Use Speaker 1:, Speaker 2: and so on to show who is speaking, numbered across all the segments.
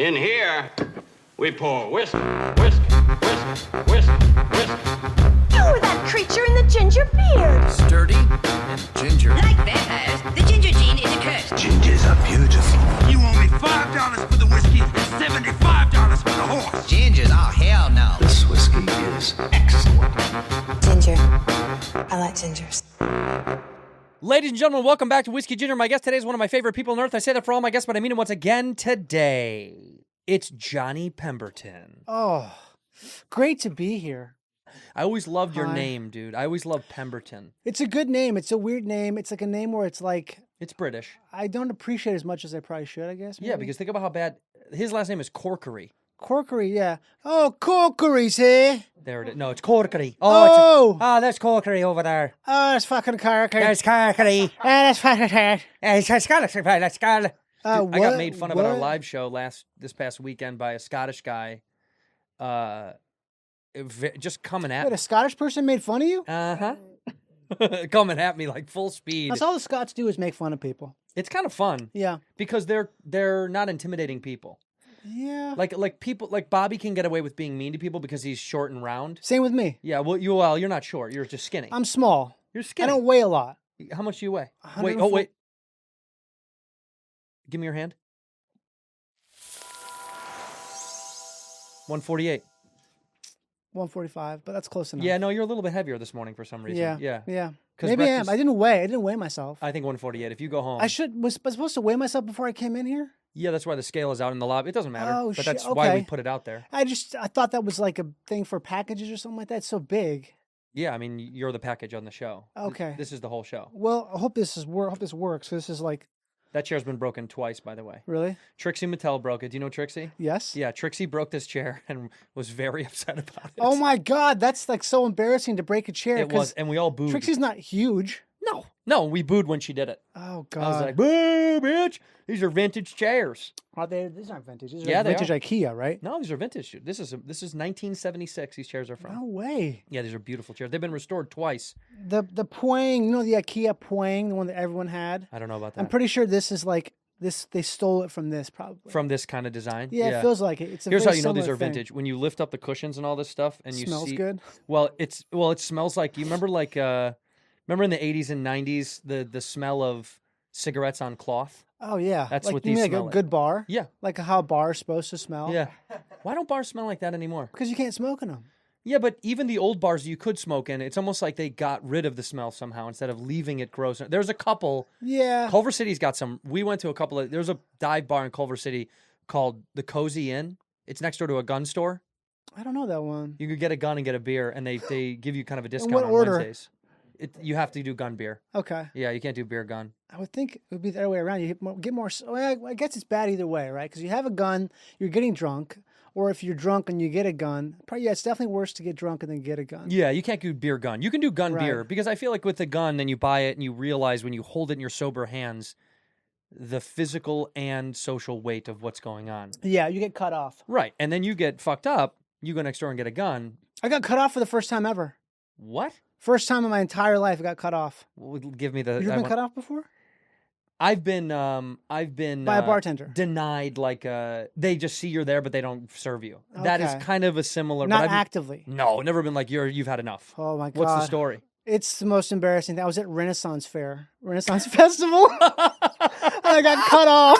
Speaker 1: In here, we pour whiskey, whiskey, whiskey, whiskey, whiskey.
Speaker 2: You were that creature in the ginger beard.
Speaker 3: Sturdy and ginger.
Speaker 4: Like vampires, the ginger gene is a curse.
Speaker 3: Gingers are beautiful.
Speaker 5: You owe me $5 for the whiskey and $75 for the horse.
Speaker 4: Gingers? Oh, hell no.
Speaker 3: This whiskey is excellent.
Speaker 2: Ginger. I like gingers.
Speaker 6: Ladies and gentlemen, welcome back to Whiskey Ginger. My guest today is one of my favorite people on earth. I say that for all my guests, but I mean it once again today. It's Johnny Pemberton.
Speaker 7: Oh, great to be here.
Speaker 6: I always loved your
Speaker 7: Hi.
Speaker 6: name, dude. I always loved Pemberton.
Speaker 7: It's a good name. It's a weird name. It's like a name where it's like,
Speaker 6: It's British.
Speaker 7: I don't appreciate as much as I probably should, I guess.
Speaker 6: Yeah,
Speaker 7: maybe.
Speaker 6: because think about how bad... His last name is Corkery.
Speaker 7: Corkery, yeah. Oh, Corkery's here.
Speaker 6: There it is. No, it's Corkery.
Speaker 7: Oh.
Speaker 6: That's Corkery over there.
Speaker 7: Oh, that's fucking Corkery.
Speaker 6: There's Corkery.
Speaker 7: That's fucking Corkery.
Speaker 6: I got made fun of at our
Speaker 7: what?
Speaker 6: live show this past weekend by a Scottish guy. Just coming at
Speaker 7: Wait,
Speaker 6: me.
Speaker 7: a Scottish person made fun of you?
Speaker 6: Uh-huh. Coming at me like full speed.
Speaker 7: That's all the Scots do is make fun of people.
Speaker 6: It's kind of fun
Speaker 7: Yeah.
Speaker 6: because they're not intimidating people.
Speaker 7: Yeah.
Speaker 6: Like people like Bobby can get away with being mean to people because he's short and round.
Speaker 7: Same with me.
Speaker 6: Yeah, well, you're not short. You're just skinny.
Speaker 7: I'm small.
Speaker 6: You're
Speaker 7: I
Speaker 6: skinny.
Speaker 7: don't weigh a lot.
Speaker 6: How much do you weigh?
Speaker 7: 104
Speaker 6: Wait. Give me your hand. 148.
Speaker 7: 145, but that's close enough.
Speaker 6: Yeah, no, you're a little bit heavier this morning for some reason.
Speaker 7: Yeah.
Speaker 6: 'Cause
Speaker 7: Maybe I am.
Speaker 6: breakfast-
Speaker 7: I didn't weigh. I didn't weigh myself.
Speaker 6: I think 148. If you go home.
Speaker 7: I was supposed to weigh myself before I came in here.
Speaker 6: Yeah, that's why the scale is out in the lobby. It doesn't matter.
Speaker 7: Oh,
Speaker 6: but
Speaker 7: shit,
Speaker 6: that's why we
Speaker 7: okay.
Speaker 6: put it out there.
Speaker 7: I thought that was like a thing for packages or something like that. It's so big.
Speaker 6: Yeah, I mean, you're the package on the show.
Speaker 7: Okay.
Speaker 6: This is the whole show.
Speaker 7: Well, I hope this works. This is like,
Speaker 6: That chair's been broken twice, by the way.
Speaker 7: really?
Speaker 6: Trixie Mattel broke it. Do you know Trixie?
Speaker 7: Yes.
Speaker 6: Yeah, Trixie broke this chair and was very upset about it.
Speaker 7: Oh my God, that's like so embarrassing to break a chair.
Speaker 6: It was,
Speaker 7: 'cause
Speaker 6: and we all booed.
Speaker 7: Trixie's not huge.
Speaker 6: No, we booed when she did it.
Speaker 7: Oh
Speaker 6: I was
Speaker 7: God.
Speaker 6: like, boo, bitch. These are vintage chairs.
Speaker 7: Are they? These aren't vintage. These
Speaker 6: Yeah,
Speaker 7: are
Speaker 6: they
Speaker 7: vintage IKEA, right?
Speaker 6: No, these are vintage. This is 1976. These chairs are from.
Speaker 7: No way.
Speaker 6: Yeah, these are beautiful chairs. They've been restored twice.
Speaker 7: The Poing, you know the IKEA Poing, the one that everyone had.
Speaker 6: I don't know about that.
Speaker 7: I'm pretty sure this is like this. They stole it from this probably.
Speaker 6: From this kind of design.
Speaker 7: Yeah, it feels like it. It's a
Speaker 6: Here's how
Speaker 7: very
Speaker 6: you know these
Speaker 7: similar
Speaker 6: are
Speaker 7: thing.
Speaker 6: vintage. When you lift up the cushions and all this stuff, and you
Speaker 7: Smells
Speaker 6: see,
Speaker 7: good.
Speaker 6: Well, it smells like you remember remember in the 80s and 90s the smell of cigarettes on cloth.
Speaker 7: Oh yeah,
Speaker 6: That's
Speaker 7: like,
Speaker 6: what
Speaker 7: you
Speaker 6: these
Speaker 7: mean like
Speaker 6: smell
Speaker 7: a
Speaker 6: like.
Speaker 7: good bar.
Speaker 6: Yeah,
Speaker 7: Like how a bar is supposed to smell.
Speaker 6: yeah. Why don't bars smell like that anymore?
Speaker 7: Because you can't smoke in them.
Speaker 6: Yeah, but even the old bars you could smoke in, it's almost like they got rid of the smell somehow instead of leaving it gross. There's a couple.
Speaker 7: Yeah.
Speaker 6: Culver City's got some. We went to a couple of. There's a dive bar in Culver City called the Cozy Inn. It's next door to a gun store.
Speaker 7: I don't know that one.
Speaker 6: You could get a gun and get a beer, and they give you kind of a discount
Speaker 7: what
Speaker 6: on
Speaker 7: order?
Speaker 6: Wednesdays. You have to do gun beer.
Speaker 7: Okay.
Speaker 6: Yeah, you can't do beer gun.
Speaker 7: I would think it would be the other way around. You get more. Well, I guess it's bad either way, right? Because you have a gun, you're getting drunk, or if you're drunk and you get a gun, probably it's definitely worse to get drunk and then get a gun.
Speaker 6: Yeah, you can't do beer gun. You can do gun
Speaker 7: Right.
Speaker 6: beer because I feel like with the gun, then you buy it and you realize when you hold it in your sober hands, the physical and social weight of what's going on.
Speaker 7: Yeah, you get cut off.
Speaker 6: Right, and then you get fucked up. You go next door and get a gun.
Speaker 7: I got cut off for the first time ever.
Speaker 6: What?
Speaker 7: First time in my entire life, I got cut off.
Speaker 6: Give me the.
Speaker 7: You've been cut off before?
Speaker 6: I've been by
Speaker 7: a bartender.
Speaker 6: Denied, like they just see you're there, but they don't serve you. That is
Speaker 7: Okay.
Speaker 6: kind of a similar.
Speaker 7: Not
Speaker 6: but I've-
Speaker 7: actively.
Speaker 6: No, never been like you've had enough.
Speaker 7: Oh my God.
Speaker 6: What's the story?
Speaker 7: It's the most embarrassing thing. I was at Renaissance Festival. And I got cut off.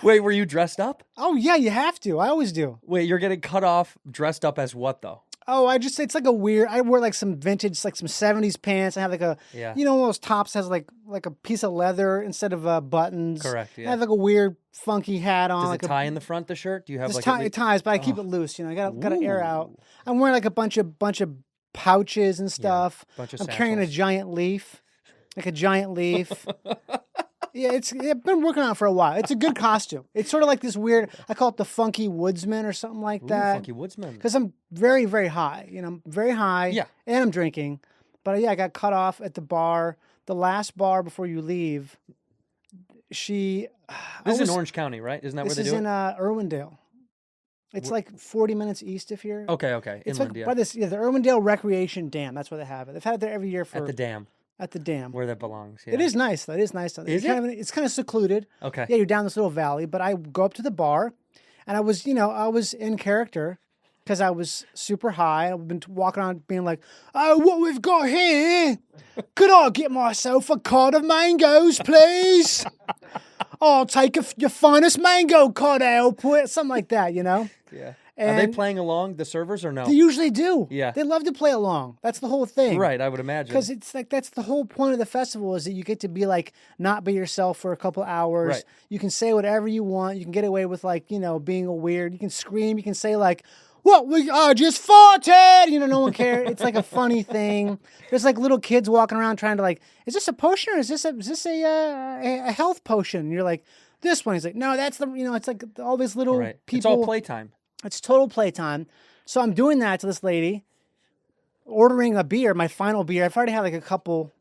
Speaker 6: Wait, were you dressed up?
Speaker 7: Oh yeah, you have to. I always do.
Speaker 6: Wait, you're getting cut off dressed up as what though?
Speaker 7: Oh, it's like a weird. I wear like some vintage, like some '70s pants. I have like a,
Speaker 6: Yeah.
Speaker 7: you know, one of those tops has like a piece of leather instead of buttons.
Speaker 6: Correct, yeah.
Speaker 7: I have like a weird, funky hat on.
Speaker 6: Does
Speaker 7: like
Speaker 6: it tie in the front the shirt? Do you have
Speaker 7: It's
Speaker 6: like
Speaker 7: it ties, but I keep it loose. You know, I gotta air out. I'm wearing like a bunch of pouches and stuff.
Speaker 6: bunch of
Speaker 7: I'm carrying a
Speaker 6: satchels.
Speaker 7: giant leaf, like a giant leaf. Yeah, I've been working on it for a while. It's a good costume. It's sort of like this weird. I call it the funky woodsman or something like that.
Speaker 6: Funky Woodsman?
Speaker 7: Because I'm very, very high. You know, I'm very high.
Speaker 6: Yeah.
Speaker 7: And I'm drinking. But yeah, I got cut off at the bar. The last bar before you leave.
Speaker 6: This is in Orange County, right? Isn't that where
Speaker 7: This
Speaker 6: they
Speaker 7: is
Speaker 6: do
Speaker 7: in
Speaker 6: it?
Speaker 7: Irwindale. It's like 40 minutes east of here.
Speaker 6: Okay.
Speaker 7: It's
Speaker 6: Inland,
Speaker 7: like
Speaker 6: yeah.
Speaker 7: by the Irwindale Recreation Dam. That's where they have it. They've had it there every year for
Speaker 6: At the dam.
Speaker 7: At the dam.
Speaker 6: Where that belongs. Yeah.
Speaker 7: It is nice though. It is nice though.
Speaker 6: Is
Speaker 7: it's kind of secluded.
Speaker 6: Okay.
Speaker 7: Yeah, you're down this little valley. But I go up to the bar, And I was, I was in character because I was super high. I've been walking around being like, oh, what we've got here? Could I get myself a cod of mangoes, please? I'll take your finest mango cod output. Something like that,
Speaker 6: Yeah.
Speaker 7: And
Speaker 6: Are they playing along, the servers, or no?
Speaker 7: they usually do.
Speaker 6: Yeah.
Speaker 7: They love to play along. That's the whole thing.
Speaker 6: Right, I would imagine.
Speaker 7: Because it's like that's the whole point of the festival is that you get to be like not be yourself for a couple hours.
Speaker 6: Right.
Speaker 7: You can say whatever you want. You can get away with like being a weird. You can scream. You can say like, "What we just farted." No one cares. It's like a funny thing. There's like little kids walking around trying to like, is this a potion or is this a health potion? And you're like, this one. He's like, no, that's the it's like all these little
Speaker 6: Right.
Speaker 7: people.
Speaker 6: It's all playtime.
Speaker 7: It's total playtime. So I'm doing that to this lady, ordering a beer, my final beer. I've already had like a couple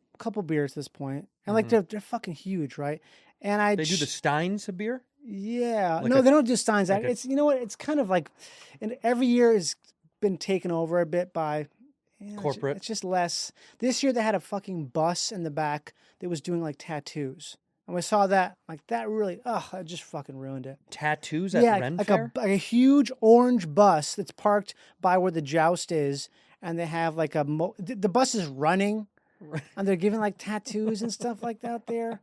Speaker 7: beers at this point. And like they're fucking huge, right? And
Speaker 6: They do the Steins of beer?
Speaker 7: Yeah.
Speaker 6: Like
Speaker 7: No,
Speaker 6: a-
Speaker 7: they don't do Steins.
Speaker 6: like a-
Speaker 7: It's what? It's kind of like and every year has been taken over a bit by
Speaker 6: Corporate.
Speaker 7: It's just less. This year they had a fucking bus in the back that was doing like tattoos. And we saw that, like that really, that just fucking ruined it.
Speaker 6: Tattoos at
Speaker 7: Yeah,
Speaker 6: Ren
Speaker 7: like
Speaker 6: Fair?
Speaker 7: a huge orange bus that's parked by where the joust is, and they have like the bus is running, and they're giving like tattoos and stuff like that there.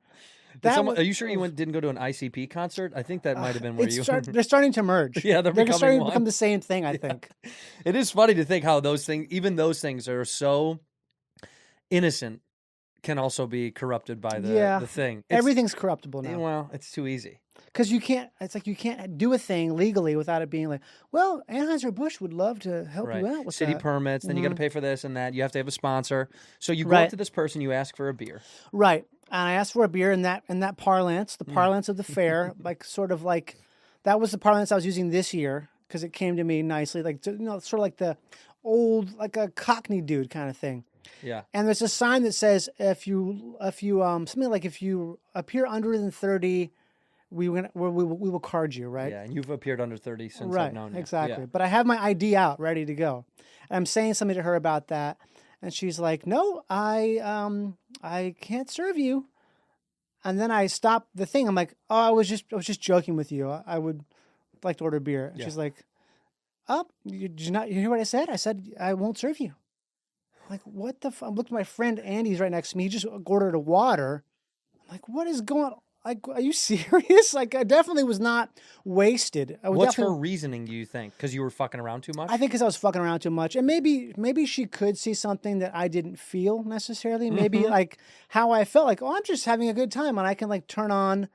Speaker 6: Are you sure you didn't go to an ICP concert? I think that might have been where you.
Speaker 7: They're starting to merge.
Speaker 6: Yeah, they're becoming
Speaker 7: starting to
Speaker 6: one.
Speaker 7: become the same thing. I think.
Speaker 6: It is funny to think how those things are so innocent, can also be corrupted by the thing.
Speaker 7: Everything's corruptible now.
Speaker 6: Well, it's too easy.
Speaker 7: Because you can't. It's like you can't do a thing legally without it being like, well, Anheuser-Busch would love to help you out with
Speaker 6: City
Speaker 7: that.
Speaker 6: permits, then you got to pay for this and that. You have to have a sponsor. So you go
Speaker 7: Right.
Speaker 6: up to this person, you ask for a beer.
Speaker 7: Right. And I asked for a beer in that parlance, the parlance of the fair, like sort of like that was the parlance I was using this year because it came to me nicely, like sort of like the old, like a Cockney dude kind of thing.
Speaker 6: Yeah.
Speaker 7: And there's a sign that says if you something like if you appear under than 30, we will card you, right?
Speaker 6: Yeah, and you've appeared under 30 since
Speaker 7: Right,
Speaker 6: I've known you.
Speaker 7: exactly.
Speaker 6: Yeah.
Speaker 7: But I have my ID out, ready to go. And I'm saying something to her about that, and she's like, "No, I can't serve you." And then I stop the thing. I'm like, "Oh, I was just joking with you. I would like to order beer." And she's like, "Oh, did you hear what I said? I said I won't serve you." I'm like, what the? I looked at my friend Andy's right next to me. He just ordered a water. I'm like, what is going on? Like, are you serious? Like, I definitely was not wasted.
Speaker 6: What's her reasoning, do you think? Because you were fucking around too much?
Speaker 7: I think because I was fucking around too much. And maybe she could see something that I didn't feel necessarily. Maybe like how I felt like, oh, I'm just having a good time. And I can like turn on,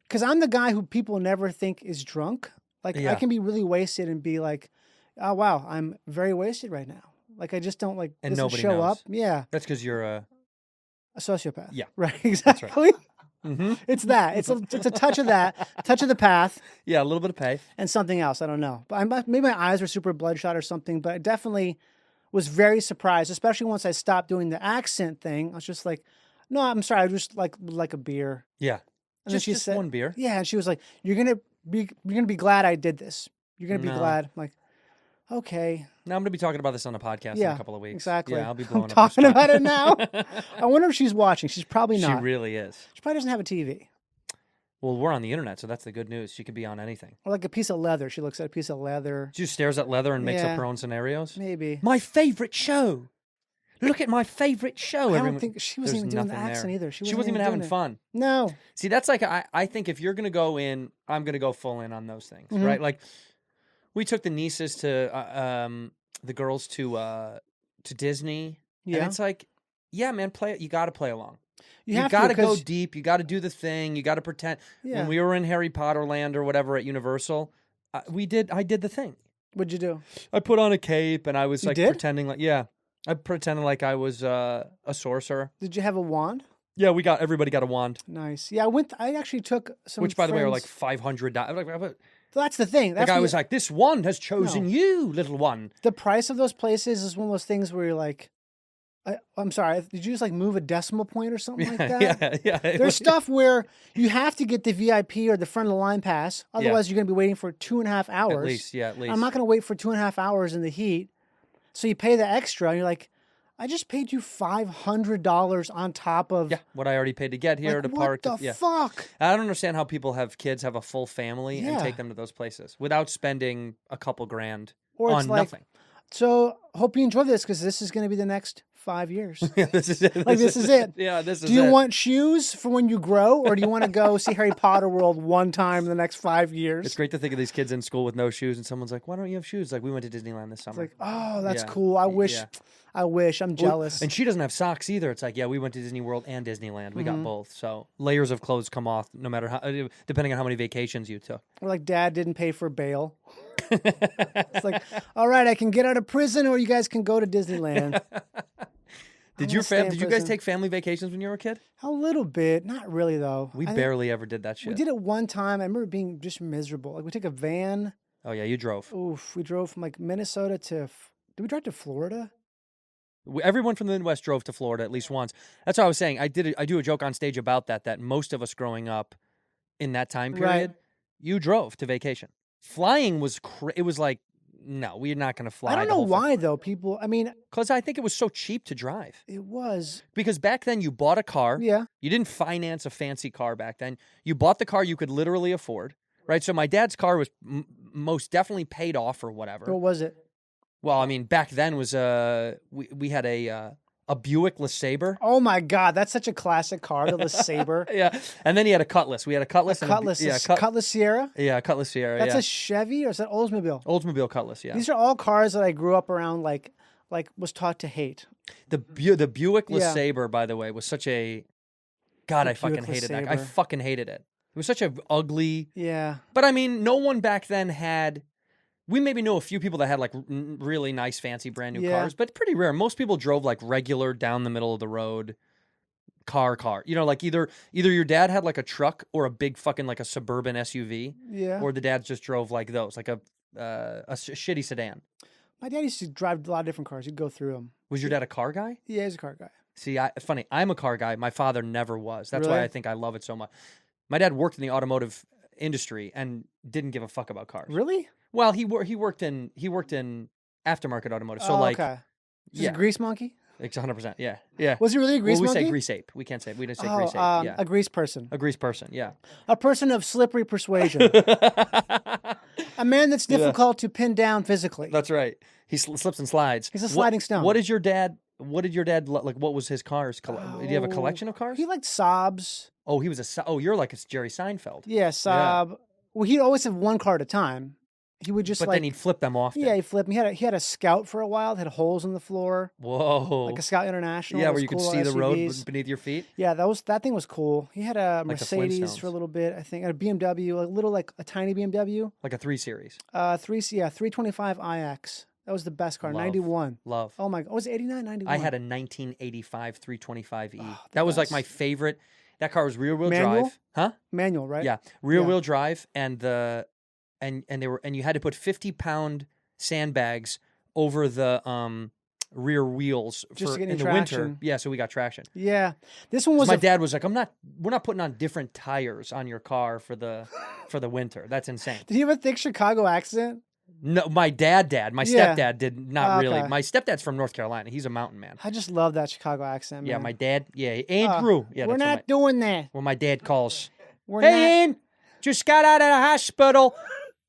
Speaker 7: because I'm the guy who people never think is drunk. Like I can be really wasted and be like, oh, wow, I'm very wasted right now. Like I just don't like
Speaker 6: And
Speaker 7: doesn't
Speaker 6: nobody
Speaker 7: show
Speaker 6: knows.
Speaker 7: up. Yeah.
Speaker 6: That's because you're a...
Speaker 7: A sociopath.
Speaker 6: Yeah.
Speaker 7: Right. Exactly.
Speaker 6: Mm-hmm.
Speaker 7: It's that. It's a touch of that, touch of the path.
Speaker 6: Yeah, a little bit of pay.
Speaker 7: And something else. I don't know. But maybe my eyes were super bloodshot or something. But I definitely was very surprised, especially once I stopped doing the accent thing. I was just like, no, I'm sorry. I just like a beer.
Speaker 6: Yeah.
Speaker 7: And then she
Speaker 6: just
Speaker 7: said,
Speaker 6: one beer.
Speaker 7: Yeah. And she was like, you're gonna be glad I did this. You're gonna be glad. I'm like, okay.
Speaker 6: Now I'm going to be talking about this on a podcast in a couple of weeks.
Speaker 7: Exactly.
Speaker 6: Yeah, I'll be blowing
Speaker 7: I'm
Speaker 6: up
Speaker 7: talking
Speaker 6: your spot.
Speaker 7: about it now. I wonder if she's watching. She's probably not.
Speaker 6: She really is.
Speaker 7: She probably doesn't have a TV.
Speaker 6: Well, we're on the internet, so that's the good news. She could be on anything.
Speaker 7: Or like a piece of leather. She looks at a piece of leather.
Speaker 6: She just stares at leather and makes
Speaker 7: Yeah.
Speaker 6: up her own scenarios.
Speaker 7: Maybe.
Speaker 6: My favorite show. Look at my favorite show.
Speaker 7: I don't think she wasn't even doing the accent either.
Speaker 6: She wasn't even having
Speaker 7: doing it.
Speaker 6: fun.
Speaker 7: No.
Speaker 6: See, that's like, I think if you're going to go in, I'm going to go full in on those things,
Speaker 7: Mm-hmm.
Speaker 6: right? Like, we took the nieces to, the girls to Disney.
Speaker 7: Yeah.
Speaker 6: And it's like, yeah, man, you got to play along.
Speaker 7: You
Speaker 6: You
Speaker 7: have
Speaker 6: got
Speaker 7: to
Speaker 6: to go
Speaker 7: 'cause-
Speaker 6: deep. You got to do the thing. You got to pretend.
Speaker 7: Yeah.
Speaker 6: When we were in Harry Potter Land or whatever at Universal, I did the thing.
Speaker 7: What'd you do?
Speaker 6: I put on a cape and I was
Speaker 7: You
Speaker 6: like
Speaker 7: did?
Speaker 6: pretending like, yeah, I pretended like I was a sorcerer.
Speaker 7: Did you have a wand?
Speaker 6: Yeah, everybody got a wand,
Speaker 7: Nice. Yeah, I actually took some.
Speaker 6: which by the way are like
Speaker 7: friends-
Speaker 6: $500.
Speaker 7: That's the thing.
Speaker 6: The
Speaker 7: That's
Speaker 6: guy
Speaker 7: what
Speaker 6: was like, "This wand has chosen
Speaker 7: No.
Speaker 6: you, little one."
Speaker 7: the price of those places is one of those things where you're like, I'm sorry, did you just like move a decimal point or something like that?
Speaker 6: Yeah.
Speaker 7: There's stuff where you have to get the VIP or the front of the line pass. Otherwise, you're going to be waiting for 2.5 hours.
Speaker 6: At least, yeah, at least.
Speaker 7: I'm not going to wait for 2.5 hours in the heat. So you pay the extra, and you're like, I just paid you $500 on top of.
Speaker 6: Yeah, what I already paid to get here
Speaker 7: Like,
Speaker 6: to
Speaker 7: what
Speaker 6: park.
Speaker 7: the
Speaker 6: Yeah.
Speaker 7: fuck?
Speaker 6: I don't understand how people have kids, have a full family, and
Speaker 7: Yeah.
Speaker 6: take them to those places without spending a couple grand
Speaker 7: Or it's
Speaker 6: on
Speaker 7: like,
Speaker 6: nothing.
Speaker 7: So hope you enjoy this because this is going to be the next 5 years.
Speaker 6: Yeah, this is it.
Speaker 7: Like, this is it.
Speaker 6: Yeah, this is
Speaker 7: Do you
Speaker 6: it.
Speaker 7: want shoes for when you grow, or do you want to go see Harry Potter World one time in the next 5 years?
Speaker 6: It's great to think of these kids in school with no shoes, and someone's like, "Why don't you have shoes?" Like, we went to Disneyland this summer.
Speaker 7: Like, oh, that's
Speaker 6: Yeah.
Speaker 7: cool. I wish.
Speaker 6: Yeah.
Speaker 7: I'm jealous.
Speaker 6: And she doesn't have socks either. It's like, yeah, we went to Disney World and Disneyland. We
Speaker 7: Mm-hmm.
Speaker 6: got both. So layers of clothes come off, no matter how, depending on how many vacations you took.
Speaker 7: Or like dad didn't pay for bail. It's like, all right, I can get out of prison, or you guys can go to Disneyland.
Speaker 6: Did
Speaker 7: I'm
Speaker 6: you
Speaker 7: gonna stay in
Speaker 6: did you guys
Speaker 7: prison.
Speaker 6: take family vacations when you were a kid?
Speaker 7: A little bit, not really though.
Speaker 6: We
Speaker 7: I think
Speaker 6: barely ever did that shit.
Speaker 7: We did it one time. I remember being just miserable. Like we took a van.
Speaker 6: Oh yeah, you drove.
Speaker 7: Oof, we drove from like Minnesota to. Did we drive to Florida?
Speaker 6: Everyone from the Midwest drove to Florida at least once. That's what I was saying. I do a joke on stage about that. That most of us growing up in that time period, you drove to vacation. Flying was it was like, no, we're not going to fly.
Speaker 7: I don't know why though. People, I mean,
Speaker 6: Because I think it was so cheap to drive.
Speaker 7: it was.
Speaker 6: Because back then you bought a car.
Speaker 7: Yeah.
Speaker 6: You didn't finance a fancy car back then. You bought the car you could literally afford, right? So my dad's car was most definitely paid off or whatever.
Speaker 7: What was it?
Speaker 6: Well, I mean, back then was we had a Buick LeSabre.
Speaker 7: Oh my God, that's such a classic car, the LeSabre.
Speaker 6: Yeah, and then he had a Cutlass. We had a Cutlass. and
Speaker 7: Cutlass,
Speaker 6: yeah,
Speaker 7: Cutlass Sierra.
Speaker 6: yeah, Cutlass Sierra.
Speaker 7: That's
Speaker 6: yeah,
Speaker 7: a Chevy, or is that Oldsmobile?
Speaker 6: Oldsmobile Cutlass. Yeah,
Speaker 7: These are all cars that I grew up around, like was taught to hate.
Speaker 6: the Buick
Speaker 7: Yeah.
Speaker 6: LeSabre, by the way, was such a God.
Speaker 7: The
Speaker 6: I fucking
Speaker 7: Buick
Speaker 6: hated that. I
Speaker 7: LeSabre.
Speaker 6: fucking hated it. It was such a ugly.
Speaker 7: Yeah.
Speaker 6: But I mean, no one back then had. We maybe know a few people that had like really nice, fancy, brand new
Speaker 7: Yeah.
Speaker 6: cars, but pretty rare. Most people drove like regular, down the middle of the road car. You know, like either your dad had like a truck or a big fucking like a suburban SUV,
Speaker 7: Yeah.
Speaker 6: or the dads just drove like those, like a shitty sedan.
Speaker 7: My dad used to drive a lot of different cars. He'd go through them.
Speaker 6: Was your dad a car guy?
Speaker 7: Yeah, he's a car guy.
Speaker 6: See, funny. I'm a car guy. My father never was. That's why
Speaker 7: Really?
Speaker 6: I think I love it so much. My dad worked in the automotive industry and didn't give a fuck about cars.
Speaker 7: Really?
Speaker 6: Well, he worked in aftermarket automotive. So
Speaker 7: Oh,
Speaker 6: like,
Speaker 7: okay. Just
Speaker 6: yeah,
Speaker 7: a grease monkey?
Speaker 6: it's 100%. Yeah, yeah.
Speaker 7: Was he really a grease
Speaker 6: Well, we
Speaker 7: monkey?
Speaker 6: say grease ape. We can't say. We didn't say
Speaker 7: Oh,
Speaker 6: grease ape. Yeah,
Speaker 7: a grease person.
Speaker 6: a grease person. Yeah.
Speaker 7: A person of slippery persuasion. A man that's difficult to pin down physically.
Speaker 6: That's right. He slips and slides.
Speaker 7: He's a sliding stone.
Speaker 6: What did your dad? What did your dad like? What was his cars? Did you have a collection of cars?
Speaker 7: He liked Saabs.
Speaker 6: Oh, he was a. Oh, you're like a Jerry Seinfeld.
Speaker 7: Yeah, Saab. Well, he'd always have one car at a time. He would just
Speaker 6: But
Speaker 7: like.
Speaker 6: then he'd flip them off.
Speaker 7: Yeah, he flipped. He had a Scout for a while. It had holes in the floor,
Speaker 6: Whoa.
Speaker 7: like a Scout International.
Speaker 6: Yeah,
Speaker 7: It
Speaker 6: where
Speaker 7: was
Speaker 6: you could
Speaker 7: cool
Speaker 6: see the road
Speaker 7: SUVs.
Speaker 6: beneath your feet.
Speaker 7: Yeah, that thing was cool. He had a
Speaker 6: Like the
Speaker 7: Mercedes for a
Speaker 6: Flintstones.
Speaker 7: little bit, I think, and a BMW, a tiny BMW.
Speaker 6: Like a 3 Series.
Speaker 7: 325 iX. That was the best car.
Speaker 6: Love.
Speaker 7: 91.
Speaker 6: Love.
Speaker 7: Oh my God, was it 89, 91?
Speaker 6: I had a 1985 325e.
Speaker 7: Oh,
Speaker 6: that was like
Speaker 7: best.
Speaker 6: my favorite. That car was rear wheel
Speaker 7: Manual?
Speaker 6: drive. Huh?
Speaker 7: manual, right?
Speaker 6: Yeah, rear
Speaker 7: Yeah.
Speaker 6: wheel drive, and you had to put 50-pound sandbags over the rear wheels
Speaker 7: Just to get
Speaker 6: in
Speaker 7: any
Speaker 6: the winter.
Speaker 7: traction.
Speaker 6: Yeah, so we got traction.
Speaker 7: Yeah. This one was
Speaker 6: My
Speaker 7: a
Speaker 6: dad was like, we're not putting on different tires on your car for the winter. That's insane.
Speaker 7: Did he have a thick Chicago accent?
Speaker 6: No, my dad. My
Speaker 7: Yeah.
Speaker 6: stepdad did not really.
Speaker 7: Okay.
Speaker 6: My stepdad's from North Carolina. He's a mountain man.
Speaker 7: I just love that Chicago accent, man.
Speaker 6: Yeah, my dad. Yeah, Andrew. Yeah,
Speaker 7: We're
Speaker 6: that's
Speaker 7: not doing that.
Speaker 6: what my dad calls.
Speaker 7: We're
Speaker 6: Hey,
Speaker 7: not.
Speaker 6: Ian, just got out of the hospital.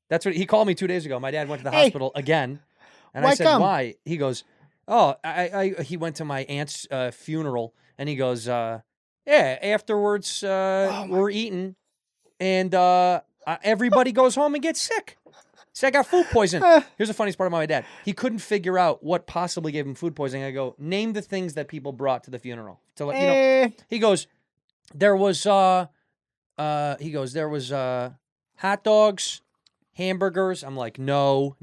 Speaker 6: That's what he called me 2 days ago. My dad went to the
Speaker 7: Hey.
Speaker 6: hospital again, and I
Speaker 7: Why
Speaker 6: said,
Speaker 7: come?
Speaker 6: "Why?" He goes, "Oh, he went to my aunt's funeral, and he goes, yeah. Afterwards, we're eating, and everybody goes home and gets sick. So I got food poisoning." Here's the funniest part about my dad: he couldn't figure out what possibly gave him food poisoning. I go, "Name the things that people brought to the funeral." To let you know,
Speaker 7: Eh,
Speaker 6: he goes, there was hot dogs, hamburgers. I'm like, no.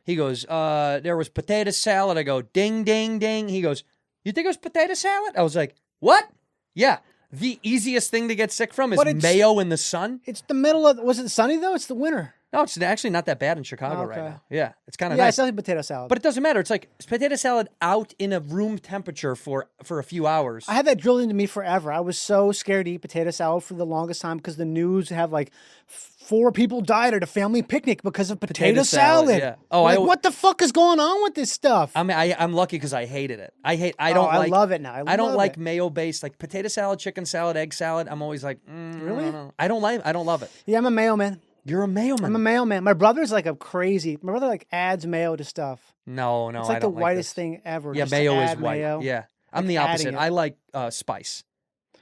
Speaker 6: He goes, there was potato salad. I go, ding, ding, ding. He goes, you think it was potato salad? I was like, what? Yeah. The easiest thing to get sick from is
Speaker 7: But it's-
Speaker 6: mayo in the sun.
Speaker 7: it's the middle of. Was it sunny though? It's the winter.
Speaker 6: No, it's actually not that bad in Chicago right
Speaker 7: Okay.
Speaker 6: now. Yeah, it's kind of
Speaker 7: Yeah,
Speaker 6: nice.
Speaker 7: it's like potato salad.
Speaker 6: But it doesn't matter. It's like potato salad out in a room temperature for a few hours.
Speaker 7: I had that drilled into me forever. I was so scared to eat potato salad for the longest time because the news have like 4 people died at a family picnic because of potato salad.
Speaker 6: Yeah. Oh,
Speaker 7: like, what the fuck is going on with this stuff?
Speaker 6: I mean, I'm lucky because I hated it. I don't
Speaker 7: I
Speaker 6: like.
Speaker 7: love it now.
Speaker 6: I don't
Speaker 7: love
Speaker 6: like
Speaker 7: it.
Speaker 6: mayo based like potato salad, chicken salad, egg salad. I'm always like,
Speaker 7: Really?
Speaker 6: I don't love it.
Speaker 7: Yeah, I'm a mayo man.
Speaker 6: You're a mayo man.
Speaker 7: I'm a mayo man. My brother's like my brother like adds mayo to stuff.
Speaker 6: No,
Speaker 7: It's
Speaker 6: I
Speaker 7: like the
Speaker 6: don't like
Speaker 7: whitest
Speaker 6: this.
Speaker 7: thing ever.
Speaker 6: Yeah,
Speaker 7: just
Speaker 6: mayo is
Speaker 7: add
Speaker 6: white.
Speaker 7: mayo.
Speaker 6: Yeah, I'm the
Speaker 7: adding
Speaker 6: opposite.
Speaker 7: it.
Speaker 6: I like spice.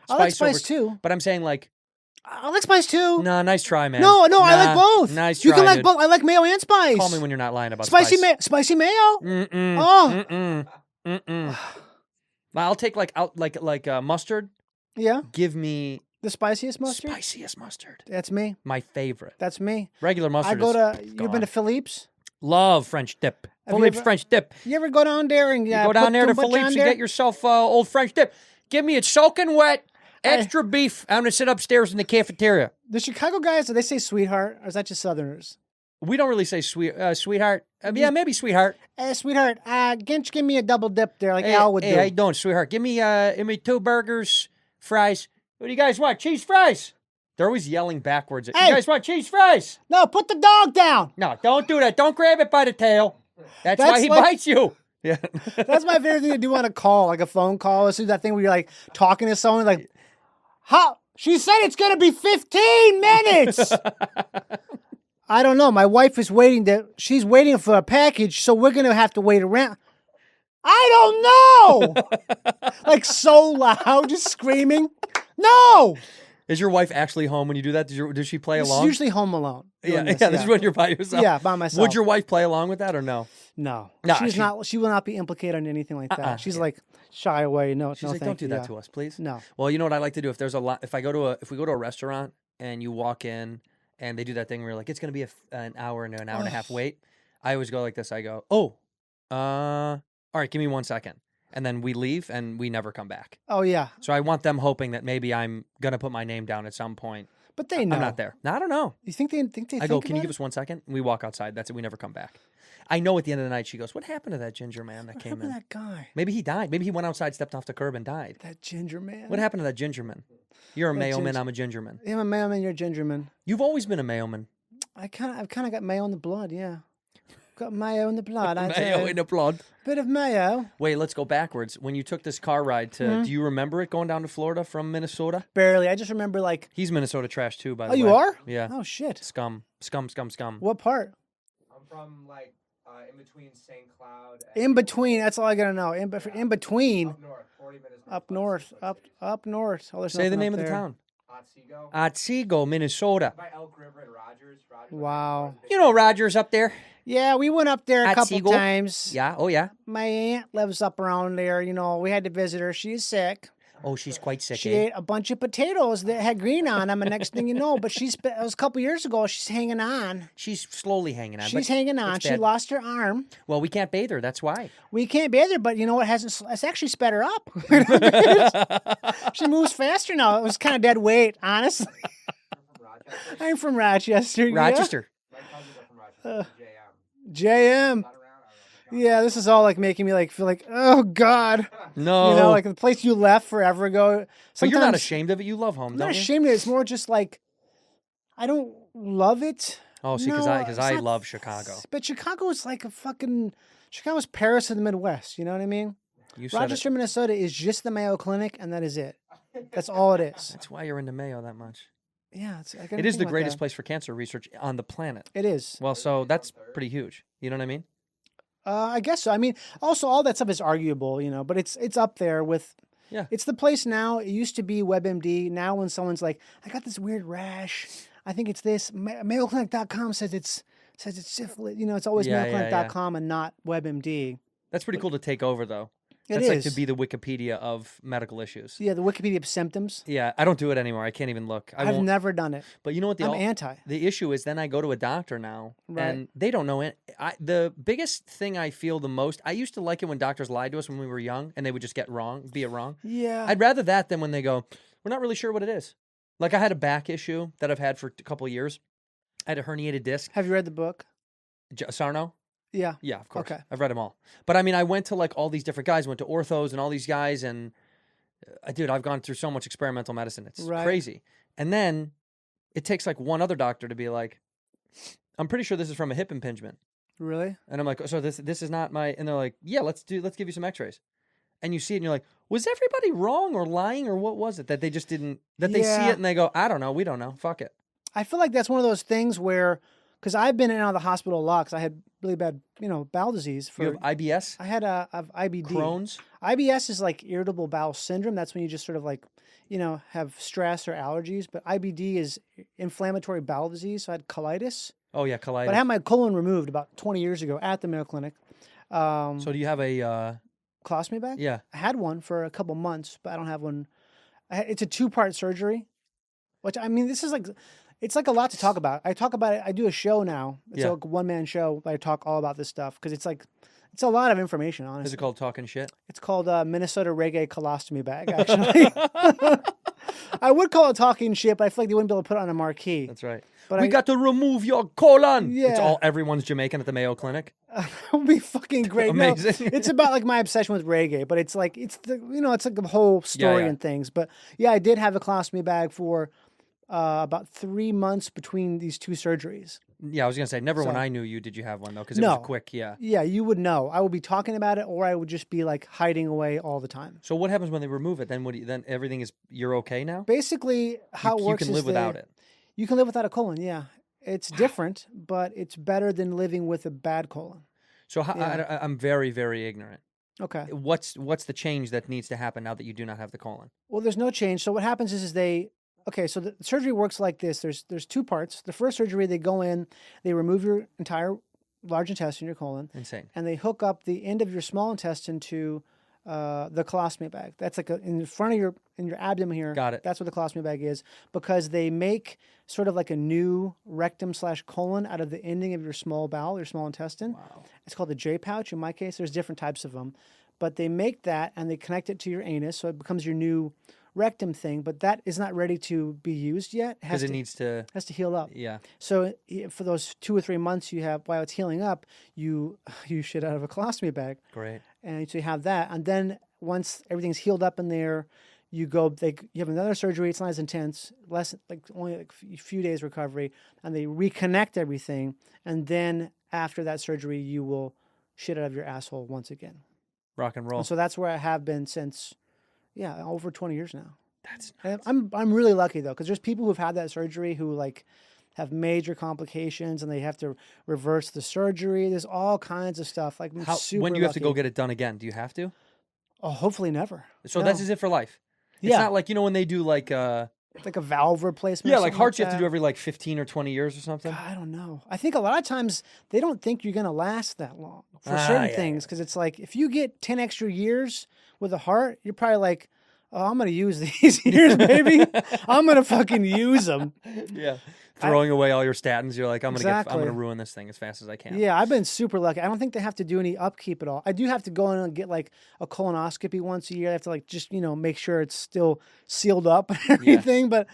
Speaker 7: I like spice
Speaker 6: over-
Speaker 7: too.
Speaker 6: But I'm saying like,
Speaker 7: I like spice too.
Speaker 6: no, nice try, man.
Speaker 7: No, I
Speaker 6: Nah,
Speaker 7: like both.
Speaker 6: Nice
Speaker 7: You
Speaker 6: try,
Speaker 7: can like
Speaker 6: dude.
Speaker 7: both. I like mayo and spice.
Speaker 6: Call me when you're not lying about
Speaker 7: Spicy
Speaker 6: spice.
Speaker 7: mayo. Spicy mayo.
Speaker 6: Mm-mm.
Speaker 7: Oh.
Speaker 6: Mm-mm. I'll take like mustard.
Speaker 7: Yeah,
Speaker 6: Give me
Speaker 7: the spiciest mustard.
Speaker 6: spiciest mustard.
Speaker 7: That's me.
Speaker 6: My favorite.
Speaker 7: That's me.
Speaker 6: Regular mustard.
Speaker 7: I go to.
Speaker 6: is
Speaker 7: You've
Speaker 6: gone.
Speaker 7: been to Philippe's?
Speaker 6: Love French dip.
Speaker 7: Have you
Speaker 6: Philippe's
Speaker 7: ever-
Speaker 6: French dip.
Speaker 7: You ever go down there and
Speaker 6: You go down there to Philippe's and get yourself old French dip. Give me it soaking wet, extra beef. I'm gonna sit upstairs in the cafeteria.
Speaker 7: The Chicago guys, do they say sweetheart, or is that just Southerners?
Speaker 6: We don't really say sweetheart. Yeah, maybe sweetheart.
Speaker 7: Hey, sweetheart, can't you give me a double dip there like
Speaker 6: Hey,
Speaker 7: Al would
Speaker 6: hey,
Speaker 7: do?
Speaker 6: how you doing, sweetheart? Give me 2 burgers, fries. What do you guys want? Cheese fries. They're always yelling backwards.
Speaker 7: Hey.
Speaker 6: You guys want cheese fries?
Speaker 7: No, put the dog down.
Speaker 6: No, don't do that. Don't grab it by the tail. That's why
Speaker 7: That's
Speaker 6: he
Speaker 7: like-
Speaker 6: bites you. Yeah.
Speaker 7: That's my favorite thing to do on a call, like a phone call. Is do that thing where you're like talking to someone, like, how? She said it's going to be 15 minutes. I don't know. My wife is she's waiting for a package, so we're going to have to wait around. I don't know. Like so loud, just screaming. No.
Speaker 6: Is your wife actually home when you do that? Does she play
Speaker 7: This is
Speaker 6: along?
Speaker 7: usually home alone.
Speaker 6: Yeah,
Speaker 7: doing this,
Speaker 6: this is when you're by yourself.
Speaker 7: Yeah, by myself.
Speaker 6: Would your wife play along with that or no?
Speaker 7: No,
Speaker 6: No,
Speaker 7: she's
Speaker 6: she-
Speaker 7: not. She will not be implicated in anything like that. She's like shy away. No,
Speaker 6: She's
Speaker 7: no,
Speaker 6: like,
Speaker 7: thank
Speaker 6: don't do
Speaker 7: you.
Speaker 6: that
Speaker 7: Yeah.
Speaker 6: to us, please.
Speaker 7: No.
Speaker 6: Well, you know what I like to do if if we go to a restaurant and you walk in and they do that thing where you're like it's gonna be an hour and an hour and a half wait. I always go like this. I go, all right, give me 1 second, and then we leave and we never come back.
Speaker 7: Oh yeah,
Speaker 6: So I want them hoping that maybe I'm gonna put my name down at some point.
Speaker 7: but they know.
Speaker 6: I'm not there. No, I don't know.
Speaker 7: You think they
Speaker 6: I go,
Speaker 7: think
Speaker 6: can you
Speaker 7: about
Speaker 6: give
Speaker 7: it?
Speaker 6: us 1 second? And we walk outside. That's it. We never come back. I know at the end of the night, she goes, what happened to that ginger man that
Speaker 7: What
Speaker 6: came
Speaker 7: happened
Speaker 6: in?
Speaker 7: to that guy?
Speaker 6: Maybe he died. Maybe he went outside, stepped off the curb, and died.
Speaker 7: That ginger man.
Speaker 6: What happened to that ginger man? You're a
Speaker 7: That
Speaker 6: mayo man.
Speaker 7: ginger-
Speaker 6: I'm a ginger man.
Speaker 7: I'm a mayo man. You're a ginger man.
Speaker 6: You've always been a mayo man.
Speaker 7: I've kind of got mayo in the blood. Yeah, got mayo in the blood. I
Speaker 6: Mayo
Speaker 7: do.
Speaker 6: in the blood.
Speaker 7: Bit of mayo.
Speaker 6: Wait, let's go backwards. When you took this car ride to,
Speaker 7: Mm-hmm.
Speaker 6: do you remember it going down to Florida from Minnesota?
Speaker 7: Barely. I just remember like.
Speaker 6: He's Minnesota trash too, by the
Speaker 7: Oh,
Speaker 6: way.
Speaker 7: you are?
Speaker 6: Yeah.
Speaker 7: Oh shit.
Speaker 6: Scum.
Speaker 7: What part?
Speaker 8: I'm from like in between St. Cloud
Speaker 7: In between. That's all I gotta know. In between.
Speaker 8: up north, 40 minutes
Speaker 7: Up north. Up north. Oh, there's
Speaker 6: Say the
Speaker 7: nothing
Speaker 6: name
Speaker 7: up
Speaker 6: of the
Speaker 7: there.
Speaker 6: town.
Speaker 8: Otsego.
Speaker 6: Otsego, Minnesota.
Speaker 8: By Elk River and Rogers.
Speaker 7: Wow.
Speaker 6: You know Rogers up there.
Speaker 7: Yeah, we went up there a couple
Speaker 6: Otsego?
Speaker 7: times.
Speaker 6: Yeah. Oh, yeah.
Speaker 7: My aunt lives up around there. You know, we had to visit her. She's sick.
Speaker 6: Oh, she's quite sick.
Speaker 7: She
Speaker 6: eh?
Speaker 7: ate a bunch of potatoes that had green on them, and next thing you know, but it was a couple years ago. She's hanging on.
Speaker 6: She's slowly hanging on.
Speaker 7: She's
Speaker 6: but
Speaker 7: hanging on.
Speaker 6: it's
Speaker 7: She
Speaker 6: bad.
Speaker 7: lost her arm.
Speaker 6: Well, we can't bathe her. That's why.
Speaker 7: We can't bathe her, but you know what? It's actually sped her up. She moves faster now. It was kind of dead weight, honestly. I'm from Rochester. yeah.
Speaker 6: Rochester.
Speaker 8: My cousins are from Rochester.
Speaker 7: JM.
Speaker 8: Not around. I don't know.
Speaker 7: Yeah, this is all like making me like feel like, oh God.
Speaker 6: No.
Speaker 7: You know, like the place you left forever ago.
Speaker 6: but you're not
Speaker 7: Sometimes-
Speaker 6: ashamed of it. You love home,
Speaker 7: I'm
Speaker 6: don't
Speaker 7: not
Speaker 6: you?
Speaker 7: ashamed of it. It's more just like I don't love it.
Speaker 6: Oh, see, because
Speaker 7: No,
Speaker 6: I
Speaker 7: it's not-
Speaker 6: love Chicago.
Speaker 7: But Chicago is like a fucking Chicago's Paris of the Midwest. You know what I mean?
Speaker 6: You said
Speaker 7: Rochester,
Speaker 6: it.
Speaker 7: Minnesota is just the Mayo Clinic, and that is it. That's all it is.
Speaker 6: That's why you're into Mayo that much.
Speaker 7: Yeah, I gotta
Speaker 6: It is
Speaker 7: think
Speaker 6: the
Speaker 7: about
Speaker 6: greatest
Speaker 7: that.
Speaker 6: place for cancer research on the planet.
Speaker 7: It is.
Speaker 6: Well, so that's pretty huge. You know what I mean?
Speaker 7: I guess so. I mean, also all that stuff is arguable, you know, but it's up there with.
Speaker 6: Yeah.
Speaker 7: It's the place now. It used to be WebMD. Now, when someone's like, "I got this weird rash," I think it's this. MayoClinic.com says it's syphilis. You know, it's always
Speaker 6: Yeah, yeah,
Speaker 7: MayoClinic.com and not WebMD.
Speaker 6: That's pretty cool to take over, though.
Speaker 7: It
Speaker 6: That's like
Speaker 7: is.
Speaker 6: to be the Wikipedia of medical issues.
Speaker 7: Yeah, the Wikipedia of symptoms.
Speaker 6: Yeah, I don't do it anymore. I can't even look. I
Speaker 7: I've
Speaker 6: won't.
Speaker 7: never done it.
Speaker 6: But you know what?
Speaker 7: I'm anti.
Speaker 6: The issue is then I go to a doctor now,
Speaker 7: Right.
Speaker 6: and they don't know it. The biggest thing I feel the most, I used to like it when doctors lied to us when we were young, and they would just be it wrong.
Speaker 7: Yeah.
Speaker 6: I'd rather that than when they go, we're not really sure what it is. Like I had a back issue that I've had for a couple of years, I had a herniated disc.
Speaker 7: Have you read the book?
Speaker 6: Sarno?
Speaker 7: Yeah.
Speaker 6: Yeah, of course.
Speaker 7: Okay.
Speaker 6: I've read them all. But I mean, I went to like all these different guys, went to orthos and all these guys, and dude, I've gone through so much experimental medicine. It's
Speaker 7: Right.
Speaker 6: crazy. And then it takes like one other doctor to be like, I'm pretty sure this is from a hip impingement.
Speaker 7: Really?
Speaker 6: And I'm like, so this is not my, and they're like, yeah, let's give you some x-rays. And you see it and you're like, was everybody wrong or lying or what was it that they just didn't, that they see
Speaker 7: Yeah.
Speaker 6: it and they go, I don't know, we don't know, fuck it.
Speaker 7: I feel like that's one of those things where, because I've been in and out of the hospital a lot because I had really bad, bowel disease.
Speaker 6: You have IBS?
Speaker 7: I had I've IBD.
Speaker 6: Crohn's?
Speaker 7: IBS is like irritable bowel syndrome. That's when you just sort of like, have stress or allergies. But IBD is inflammatory bowel disease. So I had colitis.
Speaker 6: Oh yeah, colitis.
Speaker 7: But I had my colon removed about 20 years ago at the Mayo Clinic.
Speaker 6: So do you have a,
Speaker 7: Colostomy bag?
Speaker 6: yeah.
Speaker 7: I had one for a couple months, but I don't have one. It's a 2-part surgery, which I mean, this is like, it's like a lot to talk about. I talk about it. I do a show now. It's
Speaker 6: Yeah.
Speaker 7: like a one-man show. But I talk all about this stuff because it's like, it's a lot of information, honestly.
Speaker 6: Is it called talking shit?
Speaker 7: It's called Minnesota Reggae Colostomy Bag, actually. I would call it talking shit, but I feel like they wouldn't be able to put it on a marquee.
Speaker 6: That's right.
Speaker 7: But
Speaker 6: We got to remove your colon. It's
Speaker 7: Yeah.
Speaker 6: everyone's Jamaican at the Mayo Clinic.
Speaker 7: That would be fucking great. No,
Speaker 6: Amazing.
Speaker 7: it's about like my obsession with reggae, but it's like it's like the whole story
Speaker 6: yeah.
Speaker 7: and things. But yeah, I did have a colostomy bag for about 3 months between these 2 surgeries.
Speaker 6: Yeah, I was gonna say never when
Speaker 7: So-
Speaker 6: I knew you did you have one though because it was
Speaker 7: No.
Speaker 6: quick. Yeah.
Speaker 7: Yeah, you would know. I would be talking about it, or I would just be like hiding away all the time.
Speaker 6: So what happens when they remove it? Then then everything is you're okay now.
Speaker 7: Basically, how it
Speaker 6: You
Speaker 7: works
Speaker 6: can
Speaker 7: is
Speaker 6: live without it.
Speaker 7: You can live without a colon. Yeah, it's different, but it's better than living with a bad colon.
Speaker 6: So
Speaker 7: Yeah.
Speaker 6: I'm very very ignorant.
Speaker 7: Okay.
Speaker 6: What's the change that needs to happen now that you do not have the colon?
Speaker 7: Well, there's no change. So what happens is so the surgery works like this. There's 2 parts. The first surgery, they go in, they remove your entire large intestine, your colon,
Speaker 6: Insane.
Speaker 7: and they hook up the end of your small intestine to the colostomy bag. That's like in front of in your abdomen here.
Speaker 6: Got it.
Speaker 7: That's what the colostomy bag is, because they make sort of like a new rectum/colon out of the ending of your small bowel, your small intestine.
Speaker 6: Wow.
Speaker 7: It's called the J pouch. In my case, there's different types of them, but they make that and they connect it to your anus, so it becomes your new rectum thing. But that is not ready to be used yet.
Speaker 6: Because it needs to.
Speaker 7: has to heal up.
Speaker 6: Yeah.
Speaker 7: So for those 2 or 3 months while it's healing up, you shit out of a colostomy bag,
Speaker 6: Great.
Speaker 7: and so you have that. And then once everything's healed up in there, you have another surgery. It's not as intense, only like a few days recovery, and they reconnect everything. And then after that surgery, you will shit out of your asshole once again.
Speaker 6: Rock and roll.
Speaker 7: And so that's where I have been since, over 20 years now.
Speaker 6: That's
Speaker 7: And I'm really lucky though, because there's people who've had that surgery who like have major complications and they have to reverse the surgery. There's all kinds of stuff. Like I'm super
Speaker 6: when do you have to go
Speaker 7: lucky.
Speaker 6: get it done again? Do you have to?
Speaker 7: Oh, hopefully never.
Speaker 6: So
Speaker 7: No.
Speaker 6: that's is it for life. It's
Speaker 7: Yeah.
Speaker 6: not like when they do like
Speaker 7: like a valve replacement.
Speaker 6: yeah,
Speaker 7: or
Speaker 6: like
Speaker 7: something
Speaker 6: hearts you have to
Speaker 7: that.
Speaker 6: do every like 15 or 20 years or something.
Speaker 7: I don't know. I think a lot of times they don't think you're going to last that long for
Speaker 6: Ah,
Speaker 7: certain
Speaker 6: yeah,
Speaker 7: things, because it's like if you get 10 extra years with a heart, you're probably like, oh, I'm going to use these years, baby. I'm going to fucking use them.
Speaker 6: Yeah. Throwing away all your statins, you're like, I'm
Speaker 7: Exactly.
Speaker 6: gonna ruin this thing as fast as I can.
Speaker 7: Yeah, I've been super lucky. I don't think they have to do any upkeep at all. I do have to go in and get like a colonoscopy once a year. I have to like just, make sure it's still sealed up and everything. But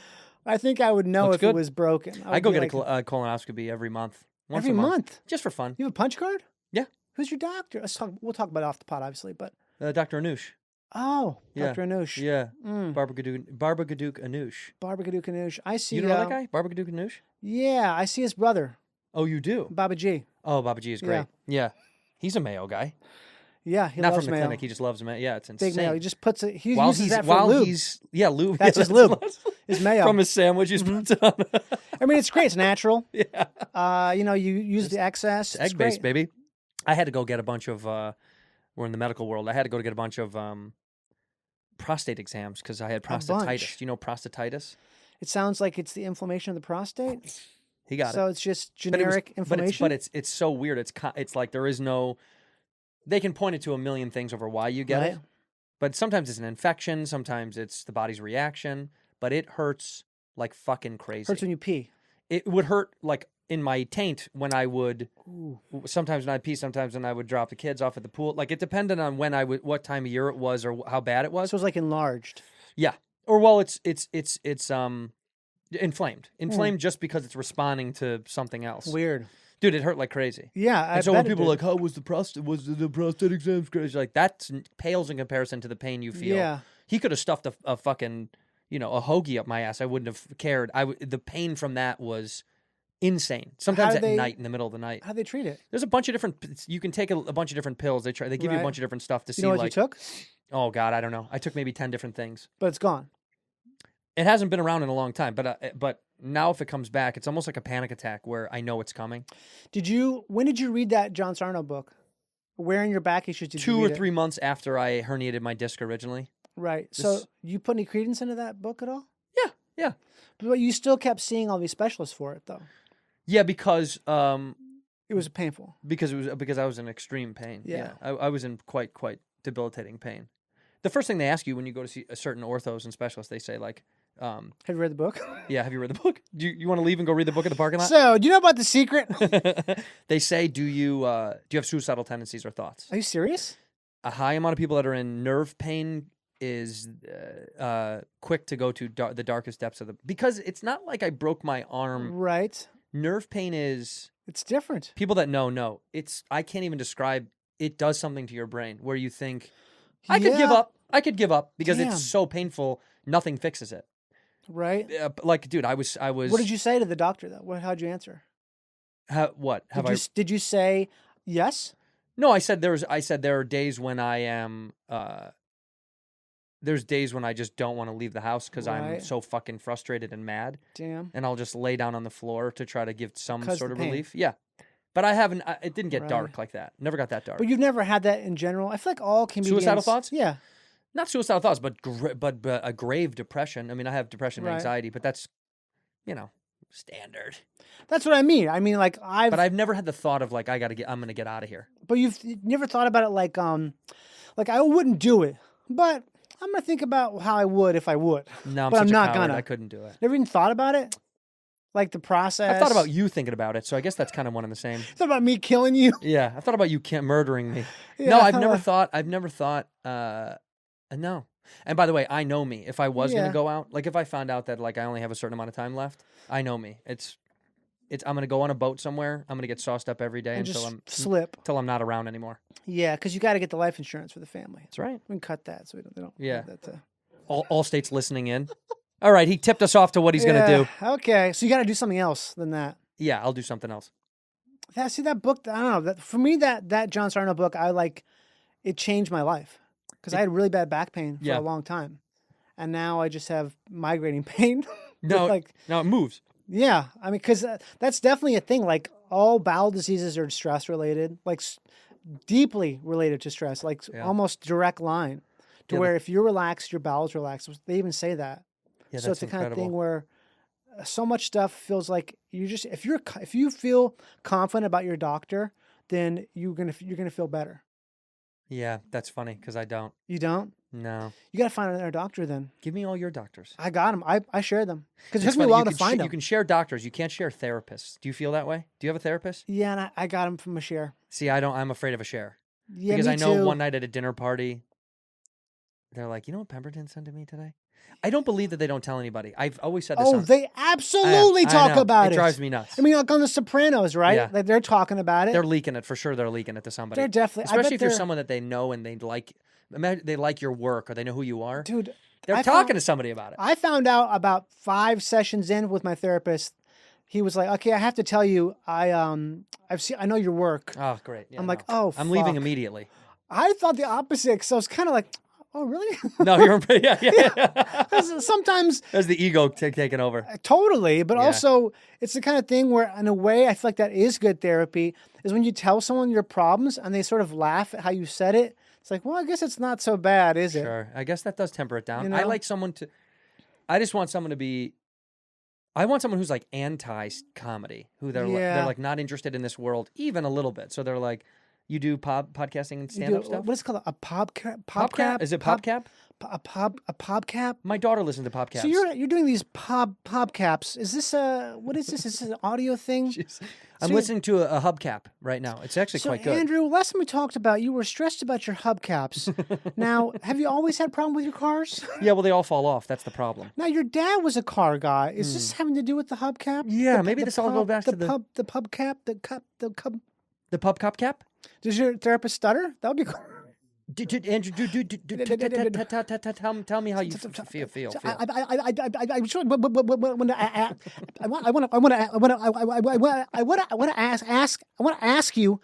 Speaker 7: I think I would know
Speaker 6: Looks
Speaker 7: if
Speaker 6: good.
Speaker 7: it was broken.
Speaker 6: I go
Speaker 7: would
Speaker 6: get
Speaker 7: be
Speaker 6: a colonoscopy every month. Once
Speaker 7: every
Speaker 6: a
Speaker 7: month.
Speaker 6: Just for fun.
Speaker 7: You have a punch card?
Speaker 6: Yeah.
Speaker 7: Who's your doctor? We'll talk about it off the pot, obviously. But
Speaker 6: Dr. Anoush.
Speaker 7: oh,
Speaker 6: Yeah.
Speaker 7: Dr. Anoush.
Speaker 6: Yeah.
Speaker 7: Mm.
Speaker 6: Barbara Gaduk Anoush.
Speaker 7: Barbara Gaduk Anoush. I see.
Speaker 6: You know that guy? Barbara Gaduk Anoush?
Speaker 7: Yeah, I see his brother,
Speaker 6: Oh, you do?
Speaker 7: Baba G.
Speaker 6: Oh, Baba G is great. Yeah. He's a Mayo guy.
Speaker 7: Yeah, he
Speaker 6: Not
Speaker 7: loves
Speaker 6: from the
Speaker 7: Mayo.
Speaker 6: clinic. He just loves Mayo. Yeah, it's insane.
Speaker 7: Big Mayo. He just puts it. He
Speaker 6: while
Speaker 7: uses
Speaker 6: he's
Speaker 7: that for
Speaker 6: while
Speaker 7: lube.
Speaker 6: he's yeah lube.
Speaker 7: That's
Speaker 6: Yeah,
Speaker 7: his lube. His Mayo.
Speaker 6: From his sandwich, he's puts it on.
Speaker 7: I mean, it's great. It's natural. Yeah. You use the excess. It's
Speaker 6: Egg based,
Speaker 7: great.
Speaker 6: baby. I had to go get a bunch of. We're in the medical world. I had to go to get a bunch of prostate exams because I had
Speaker 7: bunch.
Speaker 6: prostatitis. Do you know prostatitis?
Speaker 7: It sounds like it's the inflammation of the prostate.
Speaker 6: He got
Speaker 7: So
Speaker 6: it.
Speaker 7: it's just
Speaker 6: But it was-
Speaker 7: generic inflammation.
Speaker 6: But it's so weird. It's like there is no. They can point it to a million things over why you get it,
Speaker 7: Right.
Speaker 6: but sometimes it's an infection. Sometimes it's the body's reaction. But it hurts like fucking crazy.
Speaker 7: Hurts when you pee.
Speaker 6: It would hurt like in my taint when I would. Sometimes when I'd pee. Sometimes when I would drop the kids off at the pool. Like it depended on when I would, what time of year it was, or how bad it was.
Speaker 7: So it's like enlarged.
Speaker 6: Yeah. Or well, it's Inflamed just because it's responding to something else.
Speaker 7: Weird.
Speaker 6: Dude, it hurt like crazy.
Speaker 7: Yeah,
Speaker 6: And so when people are like, "How was the prostate? Was the prostate exam crazy?" Like that pales in comparison to the pain you feel.
Speaker 7: Yeah.
Speaker 6: He could have stuffed a fucking, a hoagie up my ass. I wouldn't have cared. The pain from that was insane. Sometimes at night, in the middle of the night.
Speaker 7: How'd they treat it?
Speaker 6: There's a bunch of different. You can take a bunch of different pills. They give you a bunch of different stuff to see.
Speaker 7: You know what
Speaker 6: like,
Speaker 7: you took?
Speaker 6: Oh God, I don't know. I took maybe 10 different things.
Speaker 7: But it's gone.
Speaker 6: It hasn't been around in a long time, but now if it comes back, it's almost like a panic attack where I know it's coming.
Speaker 7: When did you read that John Sarno book? Where in your back issues did you read
Speaker 6: 2 or 3 months after I herniated my disc originally.
Speaker 7: Right. So you put any credence into that book at all?
Speaker 6: Yeah.
Speaker 7: But you still kept seeing all these specialists for it, though.
Speaker 6: Yeah, because
Speaker 7: it was painful.
Speaker 6: Because I was in extreme pain.
Speaker 7: Yeah.
Speaker 6: I was in quite debilitating pain. The first thing they ask you when you go to see a certain orthos and specialists, they say like,
Speaker 7: have you read the book?
Speaker 6: Yeah, have you read the book? Do you want to leave and go read the book at the parking lot?
Speaker 7: So, do you know about The Secret?
Speaker 6: They say, do you have suicidal tendencies or thoughts?
Speaker 7: Are you serious?
Speaker 6: A high amount of people that are in nerve pain is quick to go to the darkest depths of because it's not like I broke my arm.
Speaker 7: Right.
Speaker 6: Nerve pain is...
Speaker 7: It's different.
Speaker 6: People that know. I can't even describe... It does something to your brain where you think, I could give up. I could give up because it's so painful, nothing fixes it.
Speaker 7: Right.
Speaker 6: Like, dude, I was.
Speaker 7: What did you say to the doctor, though? How'd you answer?
Speaker 6: What?
Speaker 7: Did you say yes?
Speaker 6: No, I said there are days when I am... there's days when I just don't want to leave the house because I'm so fucking frustrated and mad.
Speaker 7: Damn.
Speaker 6: And I'll just lay down on the floor to try to give some sort of relief. Yeah. But I haven't, it didn't get dark like that. Never got that dark.
Speaker 7: But you've never had that in general? I feel like all comedians...
Speaker 6: Suicidal thoughts?
Speaker 7: Yeah.
Speaker 6: Not suicidal thoughts, but a grave depression. I mean, I have depression and anxiety, but that's, standard.
Speaker 7: That's what I mean. I mean, like,
Speaker 6: But I've never had the thought of, like, I'm going to get out of here.
Speaker 7: But you've never thought about it like I wouldn't do it, but I'm going to think about how I would if I would.
Speaker 6: No,
Speaker 7: but
Speaker 6: I'm
Speaker 7: not
Speaker 6: a coward.
Speaker 7: gonna.
Speaker 6: I couldn't do it.
Speaker 7: Never even thought about it? Like the process?
Speaker 6: I thought about you thinking about it, so I guess that's kind of one and the same.
Speaker 7: Thought about me killing you?
Speaker 6: Yeah, I thought about you murdering me.
Speaker 7: Yeah,
Speaker 6: no, I've never thought, no. And by the way, I know me. If I was going to go out, like if I found out that like I only have a certain amount of time left, I know me. I'm going to go on a boat somewhere. I'm going to get sauced up every day until I'm not around anymore.
Speaker 7: Yeah, because you got to get the life insurance for the family.
Speaker 6: That's right.
Speaker 7: We can cut that so they don't.
Speaker 6: Yeah.
Speaker 7: Have that
Speaker 6: all states listening in. All right, he tipped us off to what he's going to do.
Speaker 7: Okay, so you got to do something else than that.
Speaker 6: Yeah, I'll do something else.
Speaker 7: See that book? I don't know. For me, that John Sarno book, it changed my life because I had really bad back pain for a long time, and now I just have migrating pain.
Speaker 6: No, it moves.
Speaker 7: Yeah, I mean, because that's definitely a thing. Like all bowel diseases are stress related, like deeply related to stress, like almost direct line to where if you're relaxed, your bowels relax. They even say that.
Speaker 6: Yeah,
Speaker 7: so it's the kind of thing where so much stuff feels like if you feel confident about your doctor, then you're gonna feel better.
Speaker 6: Yeah, that's funny because I don't.
Speaker 7: You don't?
Speaker 6: No.
Speaker 7: You got to find another doctor then.
Speaker 6: Give me all your doctors.
Speaker 7: I got them. I share them because it took me a while to find them.
Speaker 6: You can share doctors. You can't share therapists. Do you feel that way? Do you have a therapist?
Speaker 7: Yeah, and I got them from a share.
Speaker 6: See, I don't. I'm afraid of a share.
Speaker 7: Yeah,
Speaker 6: because
Speaker 7: me
Speaker 6: I know
Speaker 7: too.
Speaker 6: one night at a dinner party, they're like, you know what Pemberton sent to me today? I don't believe that they don't tell anybody. I've always said this.
Speaker 7: Oh, they absolutely talk about it.
Speaker 6: It drives me nuts.
Speaker 7: I mean, like on The Sopranos, right?
Speaker 6: Yeah.
Speaker 7: Like they're talking about it.
Speaker 6: They're leaking it for sure. They're leaking it to somebody.
Speaker 7: They're definitely,
Speaker 6: especially if you're someone that they know and they like your work or they know who you are.
Speaker 7: Dude,
Speaker 6: they're talking to somebody about it.
Speaker 7: I found out about 5 sessions in with my therapist. He was like, "Okay, I have to tell you, I know your work."
Speaker 6: Oh, great. Yeah,
Speaker 7: I'm like, "Oh,
Speaker 6: I'm leaving immediately."
Speaker 7: I thought the opposite, so I was kind of like, "Oh, really?"
Speaker 6: No, you're yeah.
Speaker 7: Sometimes
Speaker 6: there's the ego taking over.
Speaker 7: Totally, but also it's the kind of thing where, in a way, I feel like that is good therapy. Is when you tell someone your problems and they sort of laugh at how you said it. It's like, well, I guess it's not so bad, is it?
Speaker 6: Sure, I guess that does temper it down.
Speaker 7: You know?
Speaker 6: I like someone to. I just want someone to be. I want someone who's like anti-comedy, who they're like not interested in this world even a little bit. So they're like, You do podcasting and stand-up stuff?
Speaker 7: What is it called? A podcast?
Speaker 6: Popcap? Is it Popcap?
Speaker 7: A podcast?
Speaker 6: My daughter listens to Popcaps.
Speaker 7: So you're doing these podcaps. Is this what is this? Is this an audio thing?
Speaker 6: I'm listening to a hubcap right now. It's actually quite good.
Speaker 7: Andrew, last time we talked about you were stressed about your hubcaps. Now, have you always had a problem with your cars?
Speaker 6: Yeah, well, they all fall off. That's the problem.
Speaker 7: Now, your dad was a car guy. Is this having to do with the hubcap?
Speaker 6: Yeah, maybe this all goes back to the
Speaker 7: pubcap, the
Speaker 6: Pubcap cap.
Speaker 7: Does your therapist stutter? That would be cool.
Speaker 6: Andrew, tell me how you feel.
Speaker 7: I want to ask you.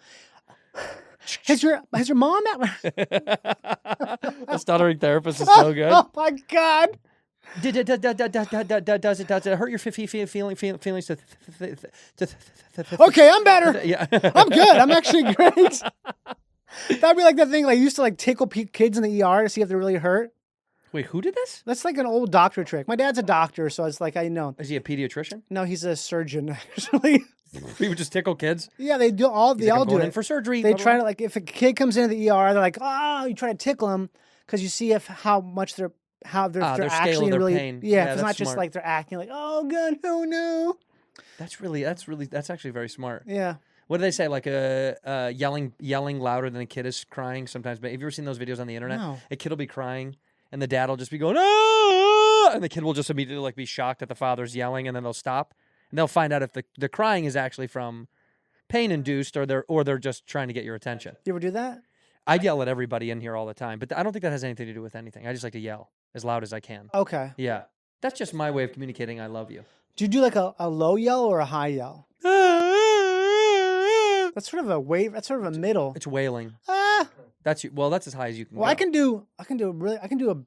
Speaker 7: Has your mom?
Speaker 6: The stuttering therapist is so good.
Speaker 7: Oh my God!
Speaker 6: Does it hurt your feelings?
Speaker 7: Okay, I'm better.
Speaker 6: Yeah,
Speaker 7: I'm good. I'm actually great. That'd be like that thing. Like used to like tickle kids in the ER to see if they're really hurt.
Speaker 6: Wait, who did this?
Speaker 7: That's like an old doctor trick. My dad's a doctor, so it's like I know.
Speaker 6: Is he a pediatrician?
Speaker 7: No, he's a surgeon. Actually,
Speaker 6: He would just tickle kids.
Speaker 7: yeah, they do all. They all do
Speaker 6: in
Speaker 7: it
Speaker 6: for surgery.
Speaker 7: They try to like if a kid comes into the ER, they're like, oh, you try to tickle them because you see how much they're
Speaker 6: their scale
Speaker 7: actually
Speaker 6: of their
Speaker 7: really
Speaker 6: pain.
Speaker 7: Yeah,
Speaker 6: Yeah,
Speaker 7: it's not
Speaker 6: that's
Speaker 7: just
Speaker 6: smart.
Speaker 7: like they're acting like, oh God, oh no.
Speaker 6: That's actually very smart.
Speaker 7: Yeah.
Speaker 6: What do they say? Like yelling louder than a kid is crying sometimes. But have you ever seen those videos on the internet?
Speaker 7: No.
Speaker 6: A kid will be crying, and the dad will just be going, ah! And the kid will just immediately like be shocked that the father's yelling, and then they'll stop, and they'll find out if the crying is actually from pain induced or they're just trying to get your attention.
Speaker 7: You ever do that?
Speaker 6: I yell at everybody in here all the time, but I don't think that has anything to do with anything. I just like to yell as loud as I can.
Speaker 7: Okay.
Speaker 6: Yeah, that's just my way of communicating I love you.
Speaker 7: Do you do like a low yell or a high yell? That's sort of a wave. That's sort of a middle.
Speaker 6: It's wailing.
Speaker 7: Ah.
Speaker 6: That's as high as you can
Speaker 7: Well,
Speaker 6: go.
Speaker 7: I can do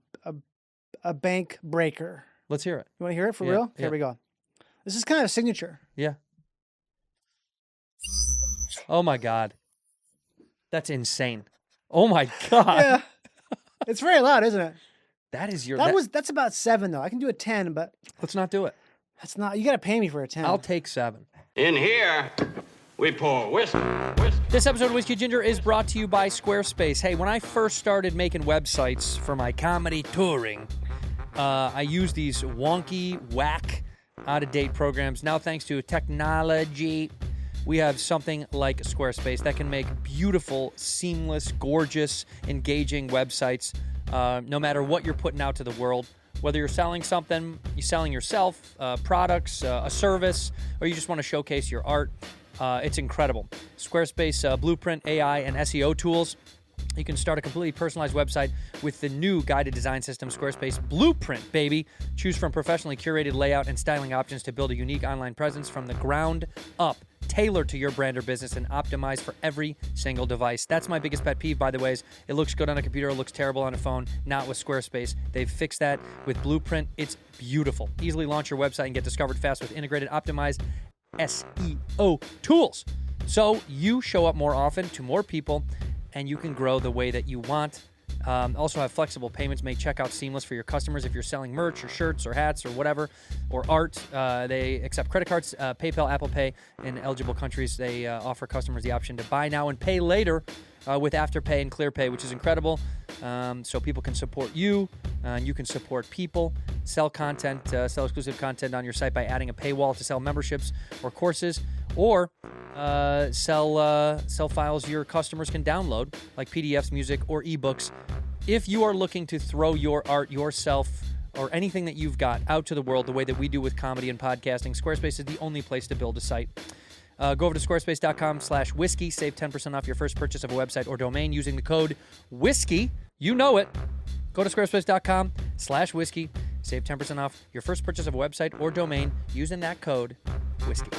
Speaker 7: a bank breaker.
Speaker 6: Let's hear it.
Speaker 7: You want to hear it for
Speaker 6: Yeah,
Speaker 7: real?
Speaker 6: yeah.
Speaker 7: Here we go. This is kind of a signature.
Speaker 6: Yeah. Oh my God. That's insane. Oh my God.
Speaker 7: Yeah. It's very loud, isn't it?
Speaker 6: That is your.
Speaker 7: That's about 7 though. I can do a 10, but
Speaker 6: Let's not do it.
Speaker 7: that's not. You got to pay me for a 10.
Speaker 6: I'll take 7.
Speaker 1: In here, we pour whiskey.
Speaker 6: This episode of Whiskey Ginger is brought to you by Squarespace. Hey, when I first started making websites for my comedy touring, I used these wonky, whack, out-of-date programs. Now, thanks to technology, we have something like Squarespace that can make beautiful, seamless, gorgeous, engaging websites, no matter what you're putting out to the world. Whether you're selling something, you're selling yourself, products, a service, or you just want to showcase your art, it's incredible. Squarespace Blueprint, AI, and SEO tools. You can start a completely personalized website with the new guided design system, Squarespace Blueprint, baby. Choose from professionally curated layout and styling options to build a unique online presence from the ground up. Tailored to your brand or business and optimized for every single device. That's my biggest pet peeve, by the way, is it looks good on a computer, it looks terrible on a phone, not with Squarespace. They've fixed that with Blueprint. It's beautiful. Easily launch your website and get discovered fast with integrated, optimized SEO tools. So you show up more often to more people and you can grow the way that you want. Also have flexible payments, make checkout seamless for your customers if you're selling merch or shirts or hats or whatever, or art. They accept credit cards, PayPal, Apple Pay. In eligible countries, they offer customers the option to buy now and pay later with Afterpay and ClearPay, which is incredible. So people can support you, and you can support people. Sell content, sell exclusive content on your site by adding a paywall to sell memberships or courses, or sell files your customers can download, like PDFs, music, or ebooks. If you are looking to throw your art, yourself, or anything that you've got out to the world the way that we do with comedy and podcasting, Squarespace is the only place to build a site. Go over to squarespace.com/whiskey. Save 10% off your first purchase of a website or domain using the code WHISKEY. You know it. Go to squarespace.com/whiskey. Save 10% off your first purchase of a website or domain using that code WHISKEY.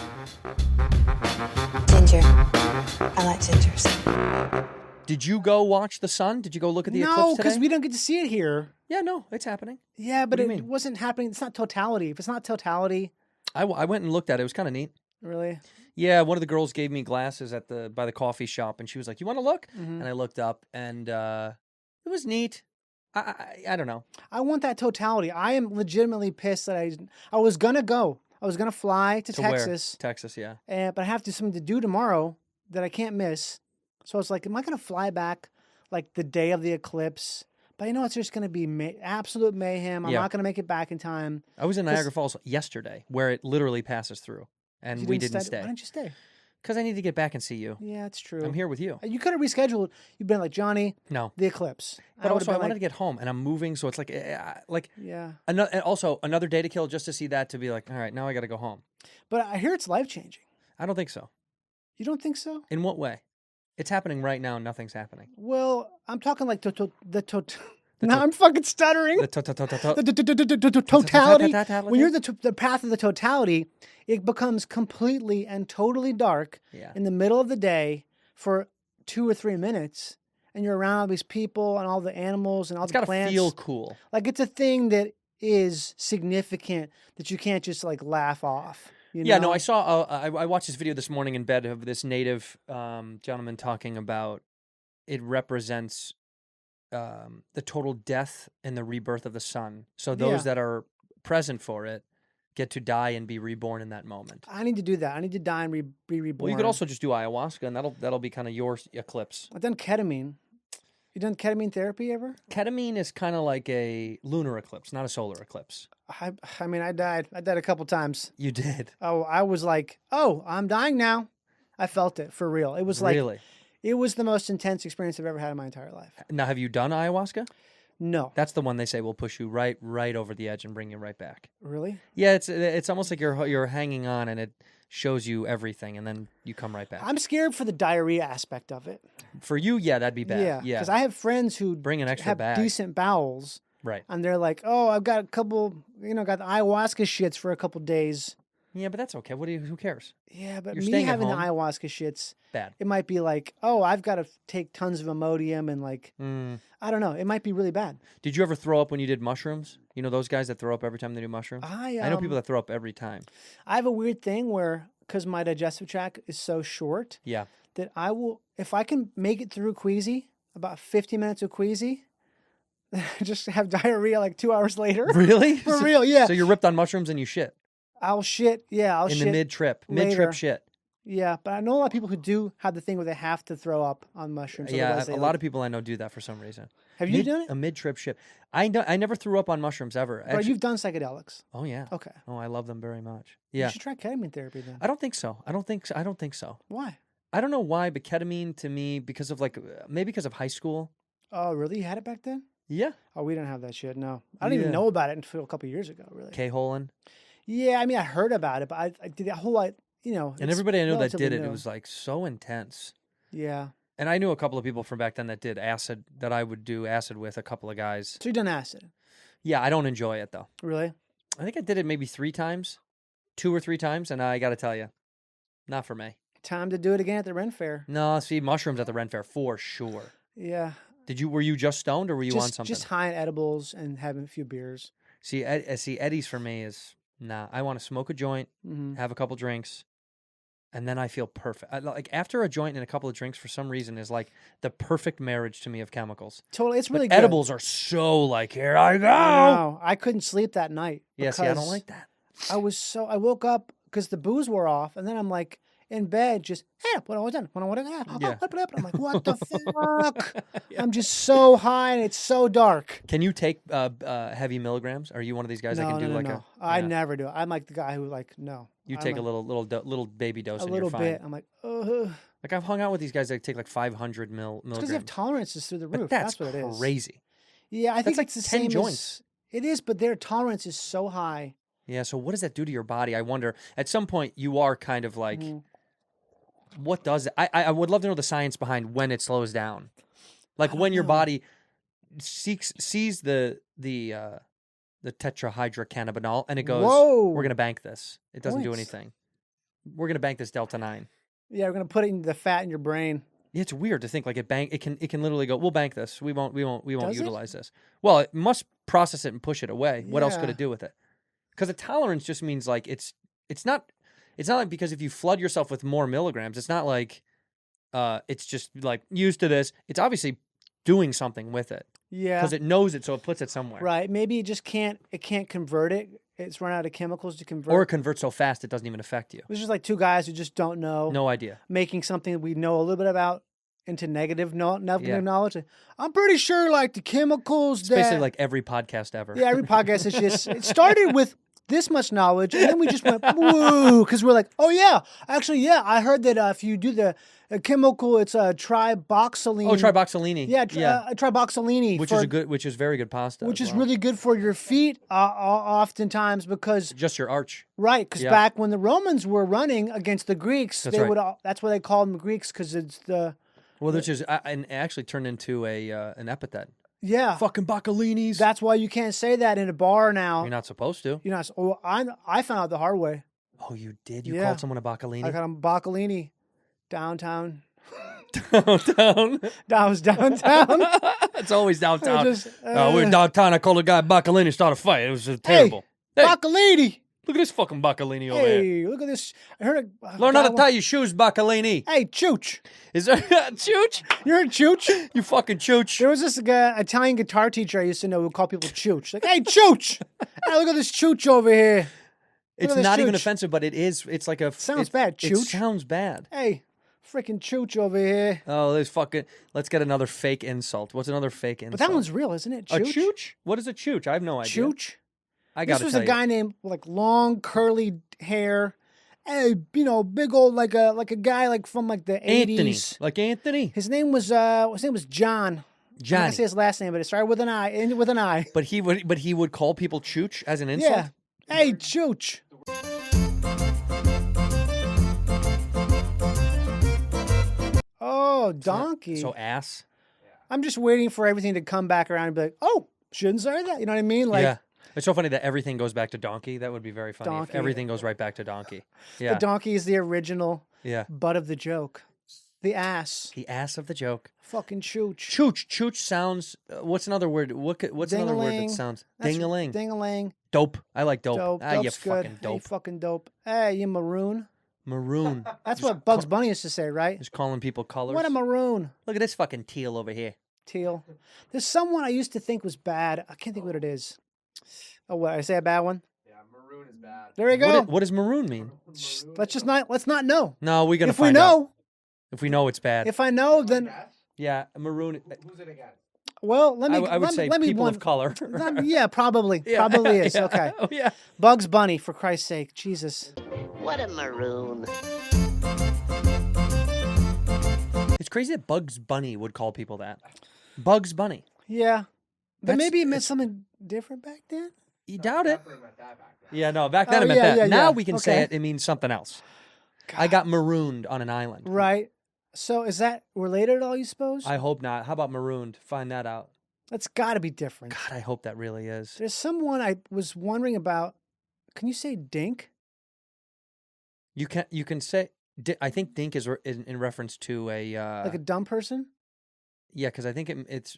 Speaker 2: Ginger. I like gingers.
Speaker 6: Did you go watch the sun? Did you go look at the eclipse
Speaker 7: No,
Speaker 6: today?
Speaker 7: because we don't get to see it here.
Speaker 6: Yeah, no, it's happening.
Speaker 7: Yeah, but
Speaker 6: What do
Speaker 7: it
Speaker 6: you mean?
Speaker 7: wasn't happening. It's not totality. If it's not totality,
Speaker 6: I went and looked at it. It was kind of neat.
Speaker 7: really.
Speaker 6: Yeah, one of the girls gave me glasses by the coffee shop, and she was like, "You want to look?"
Speaker 7: Mm-hmm.
Speaker 6: And I looked up, and it was neat. I don't know.
Speaker 7: I want that totality. I am legitimately pissed that I was gonna go. I was gonna fly to
Speaker 6: To where?
Speaker 7: Texas,
Speaker 6: Texas, yeah.
Speaker 7: but I have something to do tomorrow that I can't miss. So it's like, am I going to fly back like the day of the eclipse? But it's just going to be absolute mayhem. I'm
Speaker 6: Yeah.
Speaker 7: not going to make it back in time.
Speaker 6: I was in Niagara Falls yesterday, where it literally passes through, and we didn't
Speaker 7: Why
Speaker 6: stay
Speaker 7: didn't you stay?
Speaker 6: because I need to get back and see you.
Speaker 7: Yeah, it's true.
Speaker 6: I'm here with you.
Speaker 7: You could have rescheduled. You've been like, Johnny,
Speaker 6: No,
Speaker 7: the eclipse.
Speaker 6: but also I
Speaker 7: would've been
Speaker 6: wanted to get home, and I'm moving, so it's like
Speaker 7: yeah.
Speaker 6: and also another day to kill just to see that, to be like, all right, now I got to go home.
Speaker 7: But I hear it's life changing.
Speaker 6: I don't think so.
Speaker 7: You don't think so?
Speaker 6: In what way? It's happening right now, and nothing's happening.
Speaker 7: Well, I'm talking like now I'm fucking stuttering.
Speaker 6: The
Speaker 7: The totality. When you're the path of the totality, it becomes completely and totally dark
Speaker 6: Yeah.
Speaker 7: in the middle of the day for 2 or 3 minutes, and you're around all these people and all the animals and all
Speaker 6: It's
Speaker 7: the
Speaker 6: got to
Speaker 7: plants.
Speaker 6: feel cool.
Speaker 7: Like it's a thing that is significant that you can't just like laugh off.
Speaker 6: Yeah, no, I saw. I watched this video this morning in bed of this native gentleman talking about it represents the total death and the rebirth of the sun. So those that are present for it get to die and be reborn in that moment.
Speaker 7: I need to do that. I need to die and be reborn.
Speaker 6: Well, you could also just do ayahuasca, and that'll be kind of your eclipse.
Speaker 7: I've done ketamine. You done ketamine therapy ever?
Speaker 6: Ketamine is kind of like a lunar eclipse, not a solar eclipse.
Speaker 7: I mean, I died. I died a couple times.
Speaker 6: You did.
Speaker 7: Oh, I was like, oh, I'm dying now. I felt it for real. It was like,
Speaker 6: Really?
Speaker 7: it was the most intense experience I've ever had in my entire life.
Speaker 6: Now, have you done ayahuasca?
Speaker 7: No.
Speaker 6: That's the one they say will push you right over the edge and bring you right back.
Speaker 7: Really?
Speaker 6: Yeah, it's almost like you're hanging on, and it shows you everything, and then you come right back.
Speaker 7: I'm scared for the diarrhea aspect of it.
Speaker 6: For you, yeah, that'd be bad.
Speaker 7: Yeah.
Speaker 6: Yeah.
Speaker 7: Because I have friends who
Speaker 6: Bring an extra
Speaker 7: have
Speaker 6: bag.
Speaker 7: decent bowels,
Speaker 6: Right.
Speaker 7: and they're like, oh, I've got a couple, got the ayahuasca shits for a couple days.
Speaker 6: Yeah, but that's okay. Who cares?
Speaker 7: Yeah, but
Speaker 6: You're
Speaker 7: me
Speaker 6: staying at
Speaker 7: having the
Speaker 6: home.
Speaker 7: ayahuasca shits,
Speaker 6: Bad.
Speaker 7: it might be like, oh, I've got to take tons of Imodium and like, I don't know. It might be really bad.
Speaker 6: Did you ever throw up when you did mushrooms? You know those guys that throw up every time they do mushrooms?
Speaker 7: I
Speaker 6: know people that throw up every time.
Speaker 7: I have a weird thing where, because my digestive tract is so short,
Speaker 6: Yeah.
Speaker 7: that I will, if I can make it through queasy, about 50 minutes of queasy, just have diarrhea like 2 hours later.
Speaker 6: Really?
Speaker 7: For real, yeah.
Speaker 6: So you're ripped on mushrooms and you shit
Speaker 7: I'll shit. Yeah, I'll
Speaker 6: in
Speaker 7: shit.
Speaker 6: the mid-trip
Speaker 7: later.
Speaker 6: shit.
Speaker 7: Yeah, but I know a lot of people who do have the thing where they have to throw up on mushrooms.
Speaker 6: Yeah,
Speaker 7: otherwise
Speaker 6: a
Speaker 7: they
Speaker 6: lot of people I know do that for some reason.
Speaker 7: Have you done it?
Speaker 6: A mid-trip shit. I never threw up on mushrooms ever.
Speaker 7: But
Speaker 6: Actually,
Speaker 7: you've done psychedelics.
Speaker 6: oh yeah.
Speaker 7: Okay.
Speaker 6: Oh, I love them very much.
Speaker 7: You
Speaker 6: Yeah.
Speaker 7: should try ketamine therapy then.
Speaker 6: I don't think so. I don't think so.
Speaker 7: Why?
Speaker 6: I don't know why, but ketamine to me, because of maybe because of high school.
Speaker 7: Oh, really? You had it back then?
Speaker 6: Yeah.
Speaker 7: Oh, we didn't have that shit. No, I didn't even know about it until a couple years ago. Really?
Speaker 6: K-Holin.
Speaker 7: Yeah, I mean, I heard about it, but I did that whole like,
Speaker 6: And
Speaker 7: it's
Speaker 6: everybody I know that
Speaker 7: relatively
Speaker 6: did it,
Speaker 7: new.
Speaker 6: it was like so intense.
Speaker 7: Yeah.
Speaker 6: And I knew a couple of people from back then that did acid, that I would do acid with, a couple of guys.
Speaker 7: So you done acid?
Speaker 6: Yeah, I don't enjoy it though.
Speaker 7: Really?
Speaker 6: I think I did it maybe 3 times, 2 or 3 times, and I got to tell you, not for me.
Speaker 7: Time to do it again at the Ren Fair.
Speaker 6: No, see, mushrooms at the Ren Fair for sure.
Speaker 7: Yeah.
Speaker 6: Were you just stoned or were you on something?
Speaker 7: Just high on edibles and having a few beers.
Speaker 6: See, Eddie's for me is, nah, I want to smoke a joint, have a couple drinks, and then I feel perfect. Like after a joint and a couple of drinks, for some reason, is like the perfect marriage to me of chemicals.
Speaker 7: Totally, it's
Speaker 6: But
Speaker 7: really good.
Speaker 6: edibles are so like, here I go.
Speaker 7: I couldn't sleep that night.
Speaker 6: Yeah, see, I don't
Speaker 7: because
Speaker 6: like that.
Speaker 7: I woke up because the booze wore off, and then I'm like in bed, just hey, what I was done. I'm like, what the fuck? I'm just so high and it's so dark.
Speaker 6: Can you take heavy milligrams? Are you one of these guys that can do
Speaker 7: no.
Speaker 6: a?
Speaker 7: I
Speaker 6: yeah.
Speaker 7: never do. I'm like the guy who like no.
Speaker 6: You
Speaker 7: I'm
Speaker 6: take a
Speaker 7: like,
Speaker 6: little baby dose,
Speaker 7: a
Speaker 6: and
Speaker 7: little
Speaker 6: you're fine.
Speaker 7: bit. I'm like, ugh.
Speaker 6: Like I've hung out with these guys that take like 500 milligrams.
Speaker 7: Because they have tolerances through the roof.
Speaker 6: But that's
Speaker 7: what it is.
Speaker 6: crazy.
Speaker 7: Yeah, I think
Speaker 6: like
Speaker 7: it's the
Speaker 6: 10
Speaker 7: same
Speaker 6: joints.
Speaker 7: It is, but their tolerance is so high.
Speaker 6: Yeah. So what does that do to your body? I wonder. At some point, you are kind of like, what does it? I would love to know the science behind when it slows down, like when your body sees the tetrahydrocannabinol and it goes,
Speaker 7: Whoa.
Speaker 6: we're gonna bank this. It doesn't do
Speaker 7: Points.
Speaker 6: anything. We're gonna bank this Delta 9.
Speaker 7: Yeah, we're gonna put it in the fat in your brain.
Speaker 6: It's weird to think like it can literally go, we'll bank this. We won't
Speaker 7: Does it?
Speaker 6: utilize this. Well, it must process it and push it away. What else could
Speaker 7: Yeah.
Speaker 6: it do with it? Because a tolerance just means like it's not like, because if you flood yourself with more milligrams, it's not like it's just like used to this. It's obviously doing something with it.
Speaker 7: Yeah.
Speaker 6: Because it knows it, so it puts it somewhere.
Speaker 7: Right. Maybe it just can't convert it. It's run out of chemicals to convert.
Speaker 6: Or it converts so fast it doesn't even affect you.
Speaker 7: It's just like two guys who just don't know.
Speaker 6: No idea.
Speaker 7: Making something we know a little bit about into negative knowledge. I'm pretty sure like the chemicals
Speaker 6: It's
Speaker 7: that
Speaker 6: basically like every podcast ever.
Speaker 7: yeah, every podcast is just it started with this much knowledge, and then we just went woo because we're like, oh yeah, actually yeah, I heard that if you do the chemical, it's a triboxylene.
Speaker 6: Oh, triboxylene.
Speaker 7: Yeah, triboxylene,
Speaker 6: Which is very good pasta.
Speaker 7: which
Speaker 6: as
Speaker 7: is
Speaker 6: well.
Speaker 7: really good for your feet, oftentimes because
Speaker 6: just your arch.
Speaker 7: right, because
Speaker 6: Yeah.
Speaker 7: back when the Romans were running against the Greeks,
Speaker 6: That's
Speaker 7: they
Speaker 6: right.
Speaker 7: would that's why they called them Greeks because it's the
Speaker 6: Well, which is and it actually turned into an epithet.
Speaker 7: yeah.
Speaker 6: Fucking Boccolinis.
Speaker 7: That's why you can't say that in a bar now.
Speaker 6: You're not supposed to.
Speaker 7: You're not. Oh, I found out the hard way.
Speaker 6: Oh, you did? You
Speaker 7: Yeah.
Speaker 6: called someone a Boccolini?
Speaker 7: I got a Boccolini downtown.
Speaker 6: Downtown.
Speaker 7: That was downtown.
Speaker 6: It's always downtown.
Speaker 7: just,
Speaker 6: We're downtown. I called a guy Boccolini, start a fight. It was terrible. Hey,
Speaker 7: Boccolini.
Speaker 6: look at this fucking Boccolini over here.
Speaker 7: Hey, look at this. I heard a
Speaker 6: Learn
Speaker 7: guy
Speaker 6: how to tie your shoes, Boccolini.
Speaker 7: Hey, Chooch.
Speaker 6: Is there Chooch?
Speaker 7: You heard Chooch?
Speaker 6: You fucking Chooch.
Speaker 7: There was this guy, Italian guitar teacher I used to know who called people Chooch. Like, hey, Chooch. Hey, look at this Chooch over here.
Speaker 6: It's
Speaker 7: at this
Speaker 6: not even
Speaker 7: Chooch.
Speaker 6: offensive, but it is. It's like a.
Speaker 7: Sounds bad,
Speaker 6: It
Speaker 7: Chooch.
Speaker 6: sounds bad.
Speaker 7: Hey, freaking Chooch over here.
Speaker 6: Oh, there's fucking. Let's get another fake insult. What's another fake insult?
Speaker 7: But that one's real, isn't it?
Speaker 6: a
Speaker 7: Chooch?
Speaker 6: chooch. What is a chooch? I have no idea.
Speaker 7: Chooch?
Speaker 6: I got
Speaker 7: This was a guy named like long curly hair, and big old like a guy like from like the
Speaker 6: Anthony,
Speaker 7: 80s.
Speaker 6: like Anthony.
Speaker 7: His name was John. I'm not
Speaker 6: Johnny.
Speaker 7: gonna say his last name, but it started with an I. Ended with an I.
Speaker 6: But he would call people chooch as an insult.
Speaker 7: Yeah. Hey, Chooch. Oh, donkey.
Speaker 6: So ass.
Speaker 7: I'm just waiting for everything to come back around and be like, oh, shouldn't say that. You know what I mean? Like
Speaker 6: yeah. It's so funny that everything goes back to donkey. That would be very funny.
Speaker 7: Donkey.
Speaker 6: If everything goes right back to donkey. Yeah.
Speaker 7: the donkey is the original
Speaker 6: Yeah.
Speaker 7: butt of the joke. The ass.
Speaker 6: The ass of the joke.
Speaker 7: Fucking Chooch.
Speaker 6: Chooch. Chooch sounds. What's another word? What's another word that
Speaker 7: Ding-a-ling.
Speaker 6: sounds?
Speaker 7: That's-
Speaker 6: Ding-a-ling.
Speaker 7: Ding-a-ling.
Speaker 6: Dope. I like dope.
Speaker 7: Dope.
Speaker 6: Ah, you
Speaker 7: Dope's good.
Speaker 6: fucking
Speaker 7: Hey,
Speaker 6: dope.
Speaker 7: fucking dope. Hey, you maroon.
Speaker 6: Maroon.
Speaker 7: That's what Bugs Bunny used to say, right?
Speaker 6: Just calling people colors.
Speaker 7: What a maroon.
Speaker 6: Look at this fucking teal over here.
Speaker 7: Teal. There's someone I used to think was bad. I can't think what it is. Oh, what? I say a bad one?
Speaker 8: Yeah, maroon is bad.
Speaker 7: There we go.
Speaker 6: What does maroon mean?
Speaker 7: Let's not know.
Speaker 6: No, we're gonna
Speaker 7: If we
Speaker 6: find out.
Speaker 7: know,
Speaker 6: If we know it's bad.
Speaker 7: if I know, then
Speaker 6: Yeah, maroon.
Speaker 8: Who's it against?
Speaker 7: well, let me.
Speaker 6: I would say people of color.
Speaker 7: Yeah, probably.
Speaker 6: Yeah,
Speaker 7: Probably is.
Speaker 6: yeah.
Speaker 7: Okay.
Speaker 6: Oh, yeah.
Speaker 7: Bugs Bunny, for Christ's sake. Jesus.
Speaker 4: What a maroon.
Speaker 6: It's crazy that Bugs Bunny would call people that. Bugs Bunny.
Speaker 7: Yeah. But
Speaker 6: That's-
Speaker 7: maybe it meant
Speaker 6: it's-
Speaker 7: something different back then?
Speaker 6: You doubt it?
Speaker 8: Definitely meant that back then.
Speaker 6: Yeah, no. Back then
Speaker 7: Oh,
Speaker 6: it meant
Speaker 7: yeah,
Speaker 6: that.
Speaker 7: yeah,
Speaker 6: Now
Speaker 7: yeah.
Speaker 6: we can say
Speaker 7: Okay.
Speaker 6: it means something else. I got marooned on an island.
Speaker 7: Right. So is that related at all, you suppose?
Speaker 6: I hope not. How about marooned? Find that out.
Speaker 7: That's got to be different.
Speaker 6: God, I hope that really is.
Speaker 7: There's someone I was wondering about. Can you say dink?
Speaker 6: You can say. I think dink is in reference to a.
Speaker 7: Like a dumb person?
Speaker 6: Yeah, because I think it's.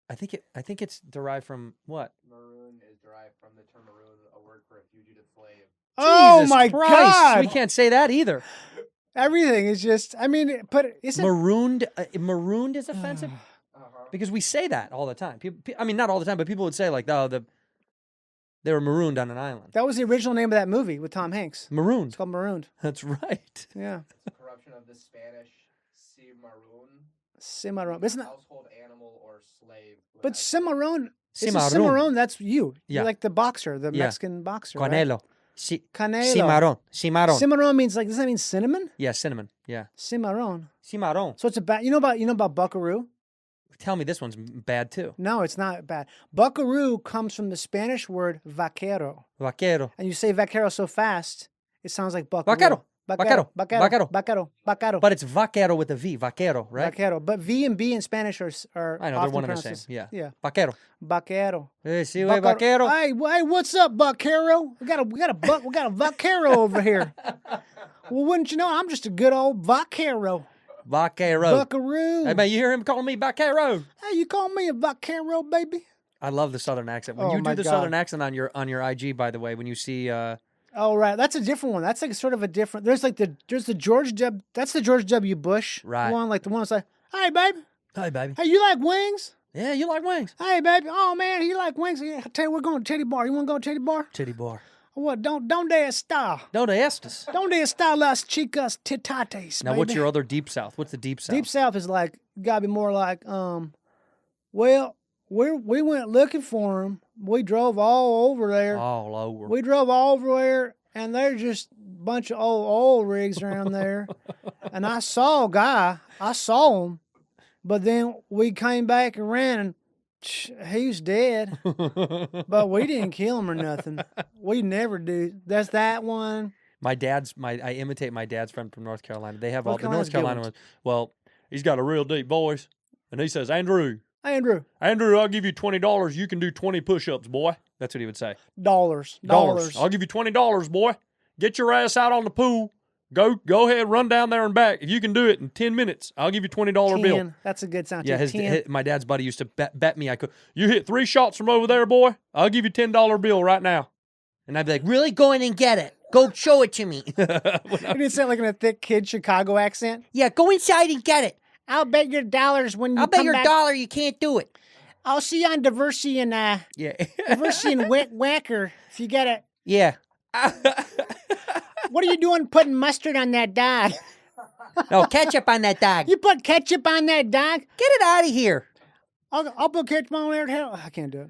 Speaker 6: I think it's derived from what?
Speaker 8: Maroon is derived from the term maroon, a word for a fugitive slave.
Speaker 7: Oh
Speaker 6: Jesus
Speaker 7: my
Speaker 6: Christ,
Speaker 7: God.
Speaker 6: we can't say that either.
Speaker 7: Everything is just, I mean, but isn't
Speaker 6: Marooned. Marooned is offensive
Speaker 8: Uh-huh.
Speaker 6: because we say that all the time. People, I mean, not all the time, but people would say like, "Oh, they were marooned on an island."
Speaker 7: that was the original name of that movie with Tom Hanks.
Speaker 6: Marooned.
Speaker 7: It's called Marooned.
Speaker 6: That's right.
Speaker 7: Yeah.
Speaker 8: It's a corruption of the Spanish cimarron,
Speaker 7: Cimarron. Isn't that,
Speaker 8: household animal or slave.
Speaker 7: but Cimarron,
Speaker 6: Cimarron.
Speaker 7: Cimarron, that's you.
Speaker 6: Yeah.
Speaker 7: You're like the boxer, the
Speaker 6: Yeah.
Speaker 7: Mexican boxer. Right?
Speaker 6: Canelo.
Speaker 7: Canelo.
Speaker 6: Cimarron. Cimarron.
Speaker 7: Cimarron means like, does that mean cinnamon?
Speaker 6: Yeah, cinnamon. Yeah.
Speaker 7: Cimarron.
Speaker 6: Cimarron.
Speaker 7: So it's about, you know about buckaroo?
Speaker 6: Tell me this one's bad too.
Speaker 7: No, it's not bad. Buckaroo comes from the Spanish word vaquero.
Speaker 6: Vaquero.
Speaker 7: And you say vaquero so fast, it sounds like buckaroo.
Speaker 6: Vaquero.
Speaker 7: Vaquero.
Speaker 6: Vaquero.
Speaker 7: Vaquero. Vaquero. Vaquero.
Speaker 6: But it's vaquero with a V. Vaquero, right?
Speaker 7: Vaquero. But V and B in Spanish are
Speaker 6: I know, they're
Speaker 7: often
Speaker 6: one and the
Speaker 7: pronounced
Speaker 6: same.
Speaker 7: as-
Speaker 6: Yeah.
Speaker 7: Yeah.
Speaker 6: Vaquero.
Speaker 7: Vaquero.
Speaker 6: Hey, see, vaquero.
Speaker 7: Hey, what's up, Vaquero? We got a Vaquero over here. Well, wouldn't you know? I'm just a good old Vaquero.
Speaker 6: Vaquero.
Speaker 7: Buckaroo.
Speaker 6: Hey, man, you hear him calling me vaquero?
Speaker 7: Hey, you call me a Vaquero, baby?
Speaker 6: I love the southern accent. When
Speaker 7: Oh,
Speaker 6: you do
Speaker 7: my
Speaker 6: the
Speaker 7: God.
Speaker 6: southern accent on your IG, by the way, when you see
Speaker 7: Oh, right. That's a different one. That's like sort of a different. There's the George W. That's the George W. Bush
Speaker 6: Right.
Speaker 7: one. Like the one that's like, hey, baby.
Speaker 6: hi, baby.
Speaker 7: Hey, you like wings?
Speaker 6: Yeah, you like wings.
Speaker 7: Hey, baby. Oh, man, you like wings? Yeah, I tell you, we're going to Teddy Bar. You want to go to Teddy Bar?
Speaker 6: Titty bar.
Speaker 7: What? Donde está?
Speaker 6: No, they asked us.
Speaker 7: Donde está las chicas titates?
Speaker 6: Now, what's
Speaker 7: baby?
Speaker 6: your other deep south? What's the deep south?
Speaker 7: Deep South is like gotta be more like well, we went looking for them. We drove all over there.
Speaker 6: All over.
Speaker 7: We drove all over there, and there's just a bunch of old oil rigs around there. And I saw a guy. I saw him, but then we came back and ran, and he was dead. But we didn't kill him or nothing. We never do. That's that one.
Speaker 6: I imitate my dad's friend from North Carolina. They have
Speaker 7: North
Speaker 6: all the
Speaker 7: Carolina's
Speaker 6: North
Speaker 7: good
Speaker 6: Carolina
Speaker 7: ones.
Speaker 6: ones. Well, he's got a real deep voice, and he says, Andrew,
Speaker 7: Andrew,
Speaker 6: I'll give you $20. You can do 20 push-ups, boy. That's what he would say.
Speaker 7: dollars.
Speaker 6: I'll give you $20, boy. Get your ass out on the pool. Go ahead, run down there and back. If you can do it in 10 minutes, I'll give you $20 bill.
Speaker 7: 10. That's a good sound.
Speaker 6: Yeah,
Speaker 7: too. 10.
Speaker 6: my dad's buddy used to bet me I could. You hit 3 shots from over there, boy. I'll give you $10 bill right now. And I'd be like, really? Go in and get it. Go show it to me.
Speaker 7: You didn't say it like in a thick kid Chicago accent.
Speaker 6: Yeah, go inside and get it.
Speaker 7: I'll bet your dollars when you
Speaker 6: I'll bet
Speaker 7: come
Speaker 6: your
Speaker 7: back.
Speaker 6: dollar you can't do it.
Speaker 7: I'll see you on Diversity and
Speaker 6: Yeah.
Speaker 7: Diversity and Whacker if you get it.
Speaker 6: Yeah.
Speaker 7: What are you doing putting mustard on that dog?
Speaker 6: No, ketchup on that dog.
Speaker 7: You put ketchup on that dog?
Speaker 6: Get it out of here.
Speaker 7: I'll put ketchup on there. Hell, I can't do it.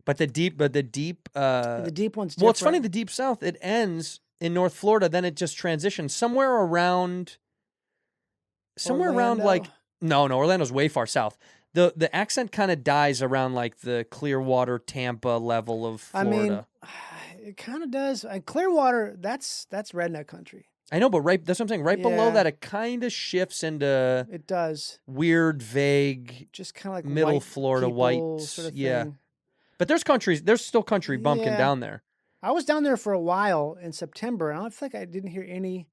Speaker 6: But the deep
Speaker 7: The deep one's different.
Speaker 6: well, it's funny, the deep south, it ends in North Florida, then it just transitions somewhere around
Speaker 7: Orlando?
Speaker 6: like no, Orlando's way far south. The accent kind of dies around like the Clearwater, Tampa level of Florida.
Speaker 7: I mean, it kind of does. Clearwater, that's redneck country.
Speaker 6: I know, but that's what I'm saying. Right below
Speaker 7: Yeah.
Speaker 6: that, it kind of shifts into
Speaker 7: It does.
Speaker 6: weird, vague.
Speaker 7: Just kind of like
Speaker 6: Middle
Speaker 7: white
Speaker 6: Florida
Speaker 7: people
Speaker 6: white,
Speaker 7: sort of
Speaker 6: yeah.
Speaker 7: thing.
Speaker 6: But there's still country bumpkin
Speaker 7: Yeah.
Speaker 6: down there.
Speaker 7: I was down there for a while in September, and I feel like I didn't hear any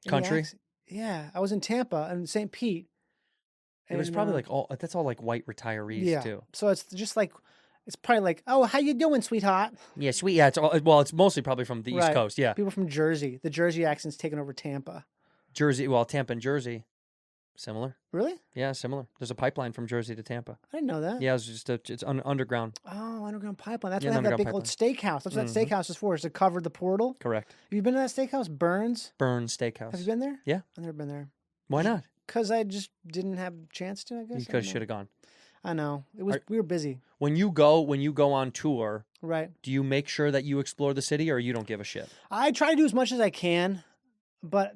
Speaker 6: Country?
Speaker 7: Yeah, I was in Tampa and St. Pete.
Speaker 6: It was
Speaker 7: and,
Speaker 6: probably like that's all like white retirees
Speaker 7: yeah.
Speaker 6: too.
Speaker 7: So it's just like it's probably like, oh, how you doing, sweetheart?
Speaker 6: Yeah, sweet. Yeah, it's mostly probably from the East
Speaker 7: Right.
Speaker 6: Coast. Yeah,
Speaker 7: People from Jersey. The Jersey accent's taken over Tampa.
Speaker 6: Jersey. Well, Tampa and Jersey, similar.
Speaker 7: Really?
Speaker 6: Yeah, similar. There's a pipeline from Jersey to Tampa.
Speaker 7: I didn't know that.
Speaker 6: Yeah, it's underground.
Speaker 7: Oh, underground pipeline. That's
Speaker 6: Yeah,
Speaker 7: why they have that
Speaker 6: underground
Speaker 7: big old steakhouse. That's what that steakhouse is for, is to cover the portal.
Speaker 6: Correct.
Speaker 7: Have you been to that steakhouse, Burns?
Speaker 6: Burn Steakhouse.
Speaker 7: Have you been there?
Speaker 6: Yeah.
Speaker 7: I've never been there.
Speaker 6: Why not?
Speaker 7: Because I just didn't have a chance to, I guess.
Speaker 6: You should have gone.
Speaker 7: I know. We were busy.
Speaker 6: When you go on tour,
Speaker 7: Right.
Speaker 6: do you make sure that you explore the city, or you don't give a shit?
Speaker 7: I try to do as much as I can, but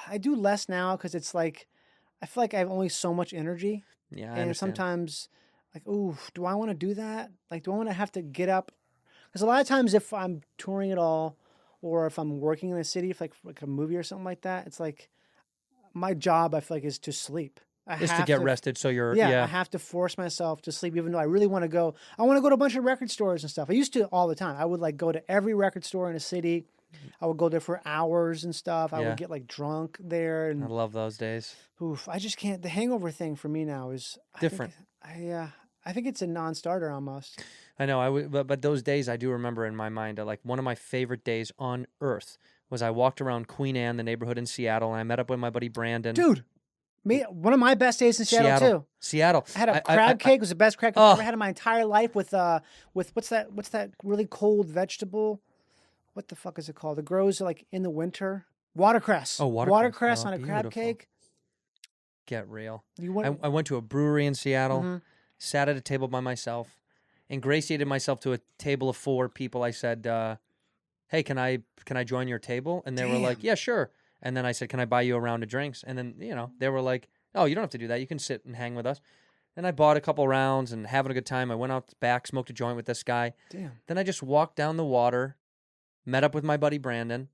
Speaker 7: I do less now because it's like I feel like I have only so much energy,
Speaker 6: Yeah, I
Speaker 7: and
Speaker 6: understand.
Speaker 7: sometimes like, ooh, do I want to do that? Like, do I want to have to get up? Because a lot of times, if I'm touring at all, or if I'm working in a city, if like a movie or something like that, it's like my job. I feel like is to sleep.
Speaker 6: Is to get rested, so you're
Speaker 7: I have to force myself to sleep, even though I really want to go. I want to go to a bunch of record stores and stuff. I used to all the time. I would like go to every record store in a city. I would go there for hours and stuff. I
Speaker 6: Yeah.
Speaker 7: would get like drunk there,
Speaker 6: I
Speaker 7: and
Speaker 6: love those days.
Speaker 7: oof, I just can't. The hangover thing for me now is
Speaker 6: Different.
Speaker 7: I think it's a non-starter almost.
Speaker 6: I know. But those days I do remember in my mind. Like one of my favorite days on earth was I walked around Queen Anne, the neighborhood in Seattle, and I met up with my buddy Brandon.
Speaker 7: Dude, one of my best days in Seattle too.
Speaker 6: Seattle.
Speaker 7: I had a crab cake. It was the best crab cake
Speaker 6: Oh.
Speaker 7: I've ever had in my entire life. With what's that really cold vegetable? What the fuck is it called? It grows like in the winter. Watercress.
Speaker 6: Oh, watercress.
Speaker 7: Watercress
Speaker 6: Oh,
Speaker 7: on a crab
Speaker 6: beautiful.
Speaker 7: cake.
Speaker 6: Get real.
Speaker 7: You want?
Speaker 6: I went to a brewery in Seattle,
Speaker 7: Mhm.
Speaker 6: sat at a table by myself, ingratiated myself to a table of 4 people. I said, "Hey, can I join your table?" And they were like, "Yeah, sure." And then I said, "Can I buy you a round of drinks?" And then they were like, "Oh, you don't have to do that. You can sit and hang with us." And I bought a couple rounds and having a good time. I went out back, smoked a joint with this guy.
Speaker 7: Damn.
Speaker 6: Then I just walked down the water, met up with my buddy Brandon,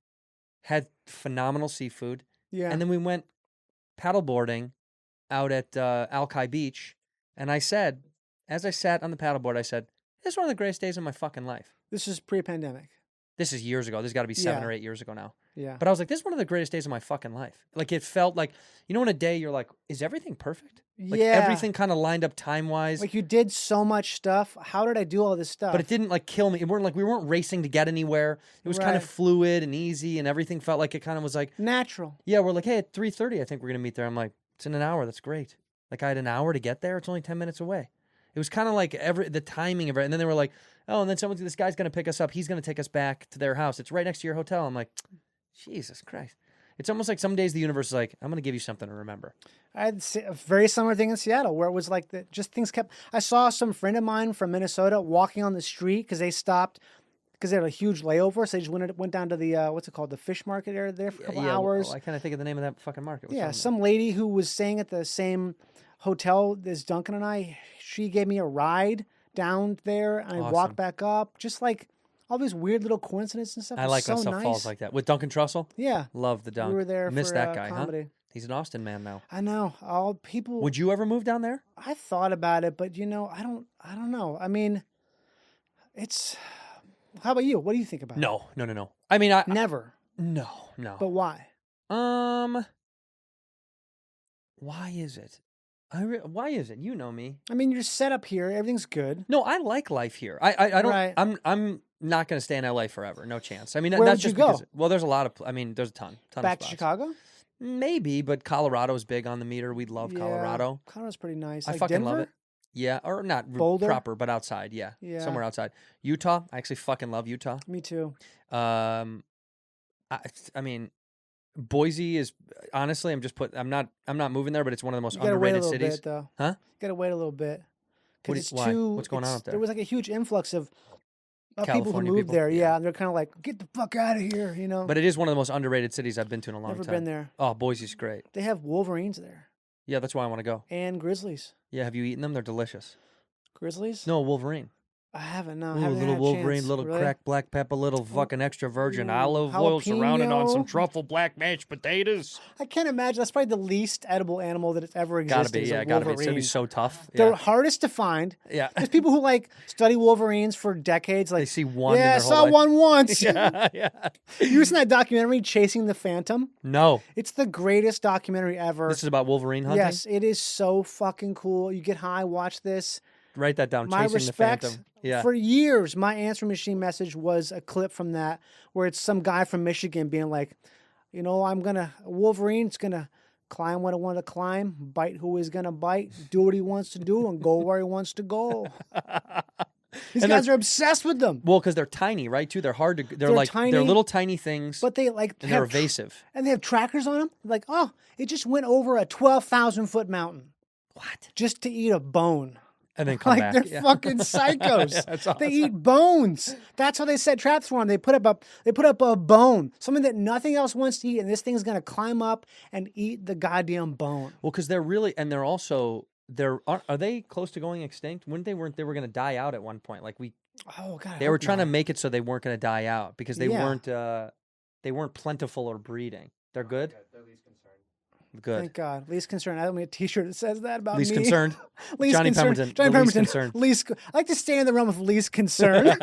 Speaker 6: had phenomenal seafood,
Speaker 7: Yeah.
Speaker 6: and then we went paddleboarding out at Alki Beach. And I said, as I sat on the paddleboard, I said, "This is one of the greatest days of my fucking life."
Speaker 7: This is pre-pandemic.
Speaker 6: This is years ago. This has got to be 7
Speaker 7: Yeah.
Speaker 6: or 8 years ago now.
Speaker 7: Yeah.
Speaker 6: But I was like, this is one of the greatest days of my fucking life. Like, it felt like, in a day you're like, is everything perfect? Like,
Speaker 7: Yeah.
Speaker 6: everything kind of lined up time-wise.
Speaker 7: Like you did so much stuff. How did I do all this stuff?
Speaker 6: But it didn't like kill me. We weren't racing to get anywhere. It was kind of
Speaker 7: Right.
Speaker 6: fluid and easy, and everything felt like it kind of was like,
Speaker 7: natural.
Speaker 6: yeah, we're like, hey, at 3:30, I think we're gonna meet there. I'm like, it's in an hour. That's great. Like I had an hour to get there. It's only 10 minutes away. It was kind of like the timing of it. And then they were like, oh, and then this guy's going to pick us up. He's going to take us back to their house. It's right next to your hotel. I'm like, Jesus Christ. It's almost like some days the universe is like, I'm going to give you something to remember.
Speaker 7: I had a very similar thing in Seattle where it was like just things kept. I saw some friend of mine from Minnesota walking on the street because they stopped because they had a huge layover. So they just went down to the what's it called, the fish market area there for a couple hours.
Speaker 6: Well, I kind of think of the name of that fucking market.
Speaker 7: Some lady who was staying at the same hotel as Duncan and I, she gave me a ride down there, and I walked back up. Just like all these weird little coincidences and stuff.
Speaker 6: I like
Speaker 7: so
Speaker 6: when stuff
Speaker 7: nice.
Speaker 6: falls like that. With Duncan Trussell?
Speaker 7: Yeah.
Speaker 6: Love the Dunk.
Speaker 7: We were there
Speaker 6: Miss
Speaker 7: for
Speaker 6: that guy,
Speaker 7: comedy.
Speaker 6: huh? He's an Austin man now.
Speaker 7: I know. All people.
Speaker 6: Would you ever move down there?
Speaker 7: I thought about it, but I don't know. I mean, it's. How about you? What do you think about it?
Speaker 6: No. I mean,
Speaker 7: Never.
Speaker 6: No.
Speaker 7: But why?
Speaker 6: Why is it? Why is it? You know me.
Speaker 7: I mean, you're set up here. Everything's good.
Speaker 6: No, I like life here. I don't.
Speaker 7: Right.
Speaker 6: I'm not going to stay in LA forever. No chance. I mean,
Speaker 7: Where
Speaker 6: that's
Speaker 7: would you
Speaker 6: just
Speaker 7: go?
Speaker 6: because. Well, there's a lot of. I mean, there's a ton
Speaker 7: Back
Speaker 6: of
Speaker 7: to
Speaker 6: spots.
Speaker 7: Chicago?
Speaker 6: Maybe, but Colorado's big on the meter. We'd love Colorado.
Speaker 7: Colorado's pretty nice.
Speaker 6: I
Speaker 7: Like
Speaker 6: fucking
Speaker 7: Denver?
Speaker 6: love it. Yeah, or not
Speaker 7: Boulder?
Speaker 6: proper, but outside. Yeah, somewhere outside. Utah, I actually fucking love Utah.
Speaker 7: Me too.
Speaker 6: I mean, Boise is honestly. I'm not moving there, but it's one of the most
Speaker 7: You gotta wait a
Speaker 6: underrated
Speaker 7: little
Speaker 6: cities.
Speaker 7: bit, though.
Speaker 6: Huh?
Speaker 7: You gotta wait a little bit.
Speaker 6: Why? What's going on up there?
Speaker 7: There was like a huge influx of people who
Speaker 6: California
Speaker 7: moved
Speaker 6: people?
Speaker 7: there.
Speaker 6: Yeah.
Speaker 7: And they're kind of like, get the fuck out of here,
Speaker 6: But it is one of the most underrated cities I've been to in a long
Speaker 7: Never
Speaker 6: time.
Speaker 7: been there.
Speaker 6: Oh, Boise's great.
Speaker 7: They have Wolverines there
Speaker 6: Yeah, that's why I want to go.
Speaker 7: and Grizzlies.
Speaker 6: Yeah, have you eaten them? They're delicious.
Speaker 7: Grizzlies?
Speaker 6: No, Wolverine.
Speaker 7: I haven't. No,
Speaker 6: Ooh,
Speaker 7: haven't
Speaker 6: little
Speaker 7: had a
Speaker 6: Wolverine,
Speaker 7: chance.
Speaker 6: little
Speaker 7: Really?
Speaker 6: cracked black pepper, little fucking extra virgin
Speaker 7: Ooh,
Speaker 6: olive oil surrounded on some
Speaker 7: jalapeno.
Speaker 6: truffle black mashed potatoes.
Speaker 7: I can't imagine. That's probably the least edible animal that has ever existed.
Speaker 6: Gotta be,
Speaker 7: is a
Speaker 6: yeah, gotta be. It's gonna be
Speaker 7: Wolverine.
Speaker 6: so tough.
Speaker 7: They're
Speaker 6: Yeah,
Speaker 7: hardest to find.
Speaker 6: yeah.
Speaker 7: There's people who like study Wolverines for decades. Like
Speaker 6: They see one. in
Speaker 7: yeah, I
Speaker 6: their whole
Speaker 7: saw
Speaker 6: life.
Speaker 7: one once.
Speaker 6: Yeah, yeah.
Speaker 7: You seen that documentary, Chasing the Phantom?
Speaker 6: No,
Speaker 7: It's the greatest documentary ever.
Speaker 6: this is about Wolverine hunting.
Speaker 7: Yes, it is so fucking cool. You get high, watch this.
Speaker 6: Write that down.
Speaker 7: My
Speaker 6: Chasing
Speaker 7: respect.
Speaker 6: the Phantom. Yeah.
Speaker 7: For years, my answering machine message was a clip from that where it's some guy from Michigan being like, Wolverine's gonna climb what I want to climb, bite who he's gonna bite, do what he wants to do, and go where he wants to go. These
Speaker 6: And
Speaker 7: guys
Speaker 6: they're-
Speaker 7: are obsessed with them.
Speaker 6: Well, because they're tiny, right? Too. They're hard to. They're
Speaker 7: They're
Speaker 6: like
Speaker 7: tiny,
Speaker 6: they're little tiny things,
Speaker 7: But they like
Speaker 6: and they're
Speaker 7: have tr-
Speaker 6: evasive.
Speaker 7: and they have trackers on them. Like, oh, it just went over a 12,000-foot mountain
Speaker 6: What?
Speaker 7: just to eat a bone.
Speaker 6: And then come
Speaker 7: Like
Speaker 6: back.
Speaker 7: they're
Speaker 6: yeah.
Speaker 7: fucking psychos.
Speaker 6: Yeah, that's
Speaker 7: They
Speaker 6: awesome.
Speaker 7: eat bones. That's how they set traps for them. They put up a bone, something that nothing else wants to eat, and this thing's gonna climb up and eat the goddamn bone.
Speaker 6: Well, because they're really, and they're also, are they close to going extinct? They were going to die out at one point. Like
Speaker 7: Oh god,
Speaker 6: they were trying to make it so they weren't going to die out because they
Speaker 7: Yeah.
Speaker 6: weren't plentiful or breeding. They're good.
Speaker 8: They're least concerned.
Speaker 6: Good.
Speaker 7: Thank God. Least concerned. I have a T-shirt that says that about
Speaker 6: Least
Speaker 7: me.
Speaker 6: concerned.
Speaker 7: Least
Speaker 6: Johnny
Speaker 7: concerned.
Speaker 6: Pemberton,
Speaker 7: Johnny
Speaker 6: the least
Speaker 7: Pemberton.
Speaker 6: concerned.
Speaker 7: I like to stay in the realm of least concern.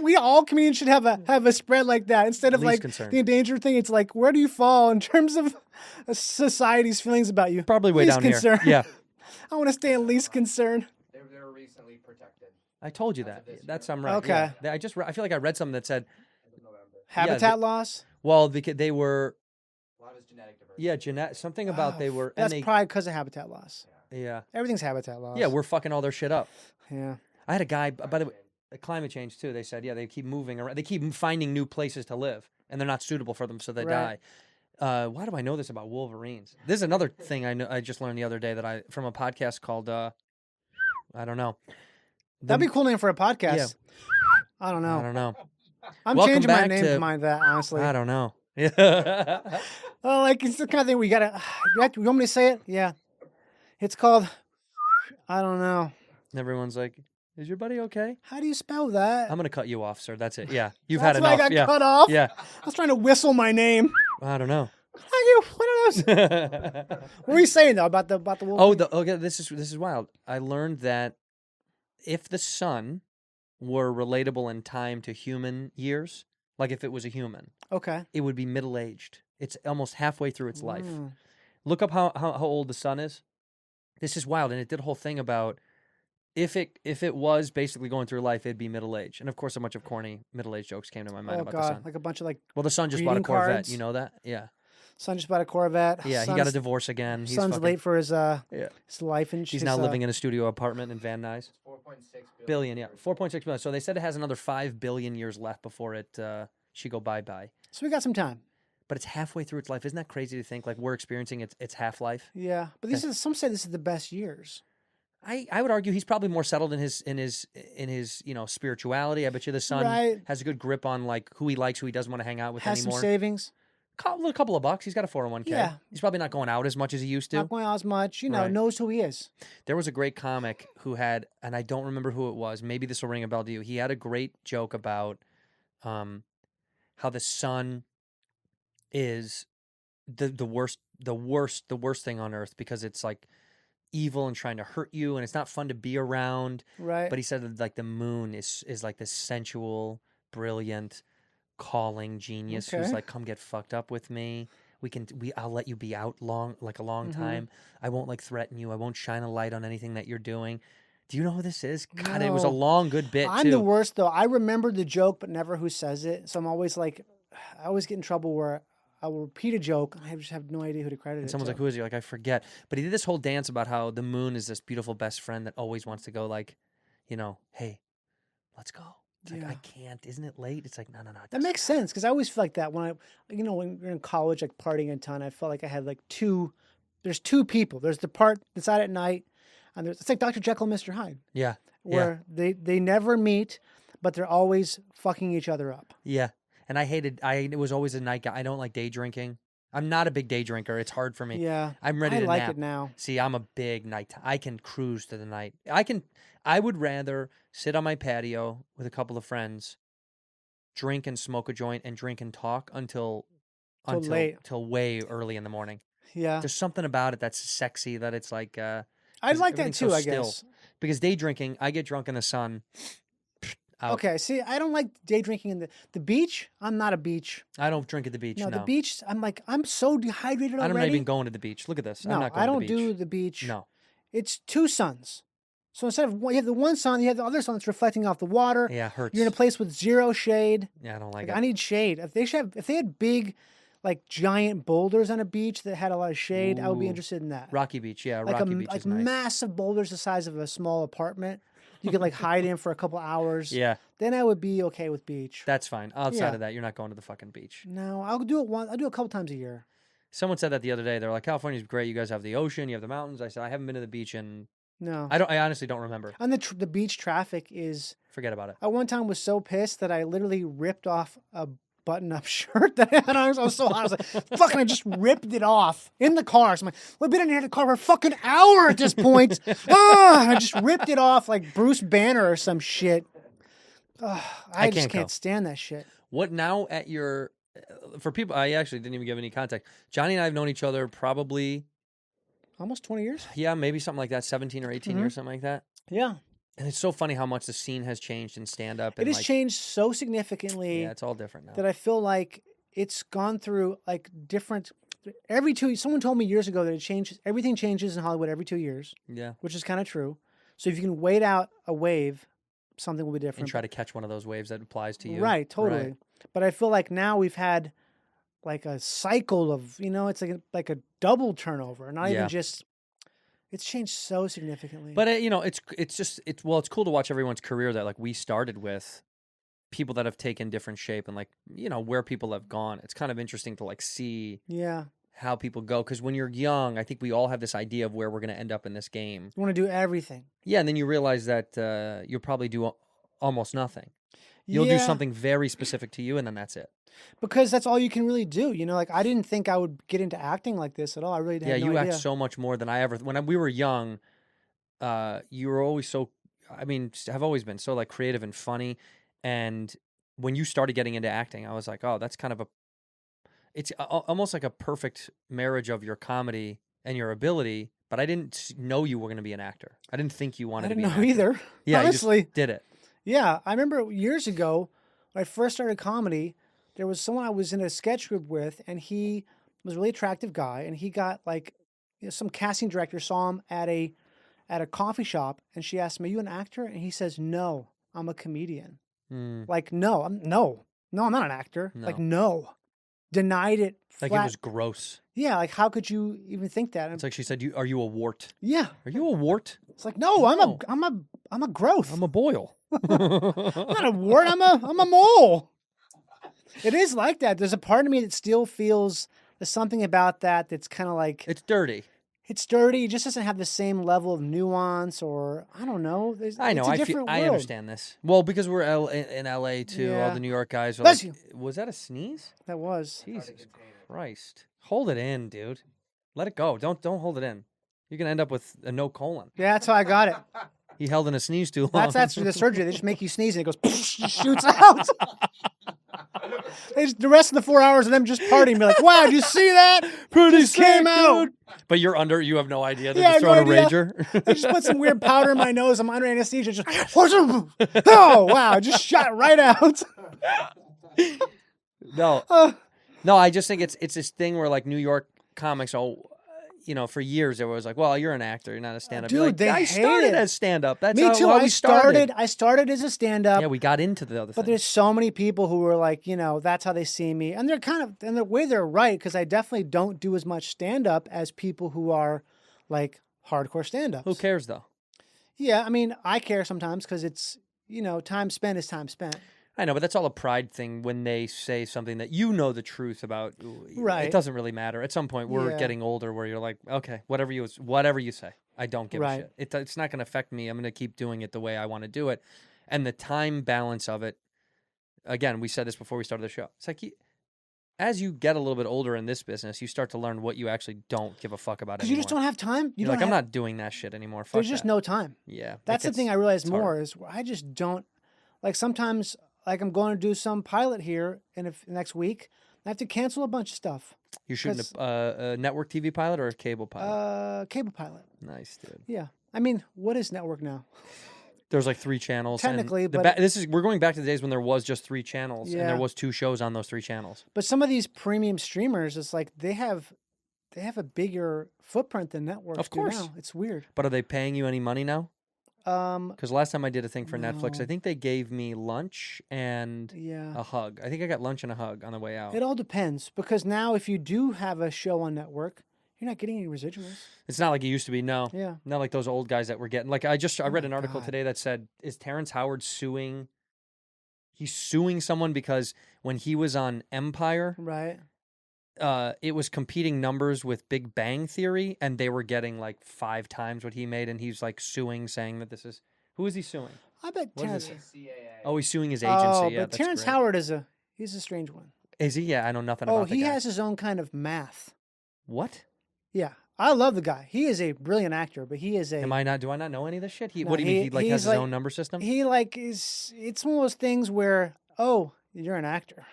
Speaker 7: We all comedians should have a spread like that instead of
Speaker 6: Least
Speaker 7: like
Speaker 6: concern.
Speaker 7: the endangered thing. It's like, where do you fall in terms of society's feelings about you?
Speaker 6: Probably way
Speaker 7: least
Speaker 6: down
Speaker 7: concern.
Speaker 6: here. Yeah.
Speaker 7: I want to stay in least concern.
Speaker 8: They were recently protected.
Speaker 6: I told you that. That's I'm right.
Speaker 7: Okay.
Speaker 6: Yeah. I feel like I read something that said,
Speaker 7: Habitat loss.
Speaker 6: well, because they were,
Speaker 8: A lot of it's genetic diversity.
Speaker 6: yeah, something about they were, and
Speaker 7: That's
Speaker 6: they,
Speaker 7: probably because of habitat loss.
Speaker 6: yeah,
Speaker 7: Everything's habitat loss.
Speaker 6: yeah, we're fucking all their shit up.
Speaker 7: Yeah.
Speaker 6: I had a guy, by the way, climate change too. They said, yeah, they keep moving around. They keep finding new places to live, and they're not suitable for them, so they
Speaker 7: Right.
Speaker 6: die. Why do I know this about Wolverines? This is another thing I just learned the other day that from a podcast called I don't know.
Speaker 7: That'd be a cool name for a podcast.
Speaker 6: Yeah.
Speaker 7: I don't know.
Speaker 6: I don't know.
Speaker 7: I'm
Speaker 6: Welcome
Speaker 7: changing my
Speaker 6: back
Speaker 7: name
Speaker 6: to-
Speaker 7: to mind that, honestly.
Speaker 6: I don't know. Yeah.
Speaker 7: Oh, like it's the kind of thing you want me to say it? Yeah. It's called, I don't know.
Speaker 6: Everyone's like, "Is your buddy okay?"
Speaker 7: How do you spell that?
Speaker 6: I'm gonna cut you off, sir. That's it. Yeah, you've
Speaker 7: That's
Speaker 6: had
Speaker 7: why
Speaker 6: enough.
Speaker 7: I got
Speaker 6: yeah.
Speaker 7: cut off?
Speaker 6: Yeah.
Speaker 7: I was trying to whistle my name.
Speaker 6: I don't know.
Speaker 7: Thank you. What are those? What were you saying though about the Wolverine?
Speaker 6: Okay. This is wild. I learned that if the sun were relatable in time to human years, like if it was a human,
Speaker 7: Okay.
Speaker 6: it would be middle aged. It's almost halfway through its life.
Speaker 7: Mm.
Speaker 6: Look up how old the sun is. This is wild, and it did a whole thing about if it was basically going through life, it'd be middle age. And of course, a bunch of corny middle age jokes came to my mind
Speaker 7: Oh
Speaker 6: about the
Speaker 7: god,
Speaker 6: sun.
Speaker 7: like a bunch of like
Speaker 6: Well, the sun just bought a
Speaker 7: greeting
Speaker 6: Corvette.
Speaker 7: cards.
Speaker 6: You know that? Yeah.
Speaker 7: Son just bought a Corvette.
Speaker 6: Yeah, he got a divorce again. He's
Speaker 7: Son's
Speaker 6: fucking,
Speaker 7: late for his life and
Speaker 6: He's now living in a studio apartment in Van Nuys.
Speaker 8: 4.6
Speaker 6: Billion, yeah, 4.6 billion. So they said it has another 5 billion years left before it should go bye.
Speaker 7: So we got some time.
Speaker 6: But it's halfway through its life. Isn't that crazy to think? Like we're experiencing its half life.
Speaker 7: Yeah, but some say this is the best years.
Speaker 6: I would argue he's probably more settled in his spirituality. I bet you the son
Speaker 7: Right.
Speaker 6: has a good grip on like who he likes, who he doesn't want to hang out with
Speaker 7: Has
Speaker 6: anymore.
Speaker 7: some savings.
Speaker 6: A couple of bucks. He's got a 401k.
Speaker 7: Yeah.
Speaker 6: He's probably not going out as much as he used to.
Speaker 7: Not going out as much.
Speaker 6: Right.
Speaker 7: Knows who he is.
Speaker 6: There was a great comic who had, and I don't remember who it was. Maybe this will ring a bell to you. He had a great joke about how the son is the worst thing on earth because it's like evil and trying to hurt you, and it's not fun to be around.
Speaker 7: Right.
Speaker 6: But he said that like the moon is like this sensual, brilliant, calling genius who's
Speaker 7: Okay.
Speaker 6: like, come get fucked up with me. I'll let you be out a long time. I won't like threaten you. I won't shine a light on anything that you're doing. Do you know who this is? God, it was a
Speaker 7: No.
Speaker 6: long, good bit
Speaker 7: I'm
Speaker 6: too.
Speaker 7: the worst though. I remember the joke, but never who says it. So I'm always like, I always get in trouble where I will repeat a joke. I just have no idea who to credit
Speaker 6: And
Speaker 7: it
Speaker 6: someone's
Speaker 7: to.
Speaker 6: like, who is he? Like, I forget. But he did this whole dance about how the moon is this beautiful best friend that always wants to go like, hey, let's go. It's like,
Speaker 7: Yeah.
Speaker 6: I can't. Isn't it late? It's like, no.
Speaker 7: That makes sense because I always feel like that when when you're in college, like partying a ton. I felt like I had like there's two people. There's the part that's out at night, and it's like Dr. Jekyll and Mr. Hyde,
Speaker 6: Yeah.
Speaker 7: where they never meet, but they're always fucking each other up.
Speaker 6: Yeah. And I was always a night guy. I don't like day drinking. I'm not a big day drinker. It's hard for me.
Speaker 7: Yeah,
Speaker 6: I'm ready
Speaker 7: I
Speaker 6: to
Speaker 7: like
Speaker 6: nap.
Speaker 7: it now.
Speaker 6: See, I'm a big night. I can cruise to the night. I would rather sit on my patio with a couple of friends, drink and smoke a joint and drink and talk until
Speaker 7: late.
Speaker 6: till way early in the morning.
Speaker 7: Yeah,
Speaker 6: There's something about it that's sexy that it's like
Speaker 7: I'd
Speaker 6: 'cause
Speaker 7: like that
Speaker 6: everything's so
Speaker 7: too. I
Speaker 6: still.
Speaker 7: guess.
Speaker 6: Because day drinking, I get drunk in the sun. Out.
Speaker 7: Okay, see, I don't like day drinking in the beach. I'm not a beach.
Speaker 6: I don't drink at the beach.
Speaker 7: No,
Speaker 6: No,
Speaker 7: the beach. I'm so dehydrated already.
Speaker 6: I'm not even going to the beach. Look at this.
Speaker 7: No,
Speaker 6: I'm not going
Speaker 7: I don't
Speaker 6: to the beach.
Speaker 7: do the beach.
Speaker 6: No.
Speaker 7: It's two suns. So instead of you have the one sun, you have the other sun that's reflecting off the water.
Speaker 6: Yeah, it hurts.
Speaker 7: You're in a place with zero shade.
Speaker 6: Yeah, I don't like
Speaker 7: Like
Speaker 6: it.
Speaker 7: I need shade. If they had big, like giant boulders on a beach that had a lot of shade, I would be
Speaker 6: Ooh.
Speaker 7: interested in that.
Speaker 6: Rocky Beach, yeah,
Speaker 7: like
Speaker 6: Rocky Beach
Speaker 7: like
Speaker 6: is nice.
Speaker 7: massive boulders the size of a small apartment. You could like hide in for a couple hours.
Speaker 6: Yeah,
Speaker 7: Then I would be okay with beach.
Speaker 6: that's fine. Outside
Speaker 7: Yeah.
Speaker 6: of that, you're not going to the fucking beach.
Speaker 7: No, I'll do it once. I'll do it a couple times a year.
Speaker 6: Someone said that the other day. They're like, California's great. You guys have the ocean, you have the mountains. I said, I haven't been to the beach and
Speaker 7: No.
Speaker 6: I honestly don't remember.
Speaker 7: And the beach traffic is.
Speaker 6: Forget about it.
Speaker 7: I one time was so pissed that I literally ripped off a button-up shirt that I had on. I was so hot. I was like, fucking, I just ripped it off in the car. So I'm like, we've been in here in the car for a fucking hour at this point. I just ripped it off like Bruce Banner or some shit. I just
Speaker 6: can't
Speaker 7: can't
Speaker 6: go.
Speaker 7: stand that shit.
Speaker 6: What now at your, for people, I actually didn't even give any context. Johnny and I have known each other probably,
Speaker 7: Almost 20 years?
Speaker 6: yeah, maybe something like that, 17 or 18 years, something like that.
Speaker 7: Yeah.
Speaker 6: And it's so funny how much the scene has changed in stand-up.
Speaker 7: It
Speaker 6: And
Speaker 7: has
Speaker 6: like,
Speaker 7: changed so significantly
Speaker 6: yeah, it's all different now.
Speaker 7: that I feel like it's gone through like different. Someone told me years ago that it changes. Everything changes in Hollywood every 2 years,
Speaker 6: Yeah.
Speaker 7: which is kind of true. So if you can wait out a wave, something will be
Speaker 6: And
Speaker 7: different.
Speaker 6: try to catch one of those waves that applies to you.
Speaker 7: Right, totally.
Speaker 6: Right.
Speaker 7: But I feel like now we've had like a cycle of, it's like a double turnover, not
Speaker 6: Yeah.
Speaker 7: even just. It's changed so significantly.
Speaker 6: But it's cool to watch everyone's career that like we started with, people that have taken different shape and like where people have gone. It's kind of interesting to like see
Speaker 7: yeah,
Speaker 6: how people go because when you're young, I think we all have this idea of where we're going to end up in this game.
Speaker 7: you want to do everything.
Speaker 6: Yeah, and then you realize that you'll probably do almost nothing. You'll do
Speaker 7: Yeah,
Speaker 6: something very specific to you, and then that's it.
Speaker 7: because that's all you can really do. Like I didn't think I would get into acting like this at all. I really had
Speaker 6: Yeah,
Speaker 7: no
Speaker 6: you
Speaker 7: idea.
Speaker 6: act so much more than I ever. When we were young, you were always so. I mean, have always been so like creative and funny. And when you started getting into acting, I was like, oh, that's kind of it's almost like a perfect marriage of your comedy and your ability. But I didn't know you were going to be an actor. I didn't think you wanted
Speaker 7: I
Speaker 6: to
Speaker 7: didn't
Speaker 6: be
Speaker 7: know
Speaker 6: an actor.
Speaker 7: either.
Speaker 6: Yeah,
Speaker 7: honestly.
Speaker 6: you just did it.
Speaker 7: Yeah, I remember years ago when I first started comedy, there was someone I was in a sketch group with, and he was a really attractive guy, and he got like some casting director saw him at a coffee shop, and she asked him, "Are you an actor?" And he says, "No, I'm a comedian."
Speaker 6: Mm.
Speaker 7: Like, no, I'm not an actor.
Speaker 6: No.
Speaker 7: Like, no. denied it.
Speaker 6: Like
Speaker 7: flat.
Speaker 6: it was gross.
Speaker 7: Yeah, like how could you even think that?
Speaker 6: It's like she said, "Are you a wart?
Speaker 7: Yeah,
Speaker 6: Are you a wart?
Speaker 7: it's like no,
Speaker 6: No.
Speaker 7: I'm a growth.
Speaker 6: I'm a boil."
Speaker 7: I'm not a wart. I'm a mole. It is like that. There's a part of me that still feels there's something about that that's kind of like
Speaker 6: It's dirty.
Speaker 7: it's dirty. It just doesn't have the same level of nuance, or I don't know.
Speaker 6: I know.
Speaker 7: It's a
Speaker 6: I
Speaker 7: different
Speaker 6: I
Speaker 7: world.
Speaker 6: understand this. Well, because we're in LA too. All
Speaker 7: Yeah.
Speaker 6: the New York guys are
Speaker 7: Bless
Speaker 6: like,
Speaker 7: you.
Speaker 6: was that a sneeze?
Speaker 7: That was.
Speaker 6: Jesus Christ. Hold it in, dude. Let it go. Don't hold it in. You're going to end up with a no colon.
Speaker 7: Yeah, that's how I got it.
Speaker 6: He held in a sneeze too long.
Speaker 7: That's the surgery. They just make you sneeze and it goes just shoots out. The rest of the 4 hours of them just partying, be like, "Wow, did you see that?
Speaker 6: Pretty
Speaker 7: Just came out."
Speaker 6: dude. But you're under, you have no idea. They're
Speaker 7: Yeah,
Speaker 6: just
Speaker 7: I have
Speaker 6: throwing
Speaker 7: no
Speaker 6: a
Speaker 7: idea.
Speaker 6: rager.
Speaker 7: They just put some weird powder in my nose. I'm under anesthesia. Just oh wow, just shot right out.
Speaker 6: No. No, I just think it's this thing where like New York comics for years they were always like, well, you're an actor, you're not a stand-up.
Speaker 7: Dude,
Speaker 6: You're like,
Speaker 7: they
Speaker 6: I
Speaker 7: hate
Speaker 6: started
Speaker 7: it.
Speaker 6: as stand-up. That's
Speaker 7: Me too.
Speaker 6: how
Speaker 7: I
Speaker 6: we started.
Speaker 7: I started as a stand-up.
Speaker 6: Yeah, we got into the other
Speaker 7: But
Speaker 6: thing.
Speaker 7: there's so many people who are like, that's how they see me. And in the way they're right, because I definitely don't do as much stand-up as people who are like hardcore stand-ups.
Speaker 6: Who cares though?
Speaker 7: Yeah, I mean, I care sometimes because it's, time spent is time spent.
Speaker 6: I know, but that's all a pride thing when they say something that you know the truth about.
Speaker 7: Right.
Speaker 6: It doesn't really matter. At some point, we're
Speaker 7: Yeah.
Speaker 6: getting older where you're like, okay, whatever you say. I don't give a
Speaker 7: Right.
Speaker 6: shit. It's not going to affect me. I'm going to keep doing it the way I want to do it. And the time balance of it, again, we said this before we started the show. It's like as you get a little bit older in this business, you start to learn what you actually don't give a fuck about
Speaker 7: Because
Speaker 6: anymore.
Speaker 7: you just don't have time.
Speaker 6: You're like, I'm not doing that shit anymore. Fuck
Speaker 7: There's just
Speaker 6: that.
Speaker 7: no time.
Speaker 6: Yeah.
Speaker 7: That's the thing I realize more is I just don't, like sometimes, like I'm going to do some pilot here next week. I have to cancel a bunch of stuff.
Speaker 6: You're shooting a network TV pilot or a cable pilot?
Speaker 7: Cable pilot.
Speaker 6: Nice, dude.
Speaker 7: Yeah. I mean, what is network now?
Speaker 6: There's like 3 channels.
Speaker 7: Technically,
Speaker 6: and
Speaker 7: but-
Speaker 6: we're going back to the days when there was just 3 channels and
Speaker 7: Yeah.
Speaker 6: there was 2 shows on those 3 channels.
Speaker 7: But some of these premium streamers, it's like they have a bigger footprint than networks
Speaker 6: Of course.
Speaker 7: do now. It's weird.
Speaker 6: But are they paying you any money now? Because last time I did a thing for Netflix,
Speaker 7: No.
Speaker 6: I think they gave me lunch and
Speaker 7: Yeah.
Speaker 6: a hug. I think I got lunch and a hug on the way out.
Speaker 7: It all depends because now if you do have a show on network, you're not getting any residuals.
Speaker 6: It's not like it used to be. No,
Speaker 7: Yeah.
Speaker 6: not like those old guys that were getting. Like I read
Speaker 7: my
Speaker 6: an article
Speaker 7: God.
Speaker 6: today that said, is Terrence Howard suing? He's suing someone because when he was on Empire,
Speaker 7: Right.
Speaker 6: it was competing numbers with Big Bang Theory, and they were getting like 5 times what he made, and he's like suing, saying that this is who is he suing?
Speaker 7: I bet
Speaker 6: What is
Speaker 7: Terrence.
Speaker 6: this? Oh, he's suing his agency.
Speaker 7: Oh,
Speaker 6: Yeah,
Speaker 7: but
Speaker 6: that's
Speaker 7: Terrence
Speaker 6: great.
Speaker 7: Howard he's a strange one.
Speaker 6: Is he? Yeah, I know nothing
Speaker 7: Oh,
Speaker 6: about the
Speaker 7: he
Speaker 6: guy.
Speaker 7: has his own kind of math.
Speaker 6: What?
Speaker 7: Yeah. I love the guy. He is a brilliant actor, but he is a
Speaker 6: Am I not? Do I not know any of this shit?
Speaker 7: No,
Speaker 6: What do you mean? He like
Speaker 7: he's
Speaker 6: has his
Speaker 7: like-
Speaker 6: own number system?
Speaker 7: he like is it's one of those things where, oh, you're an actor.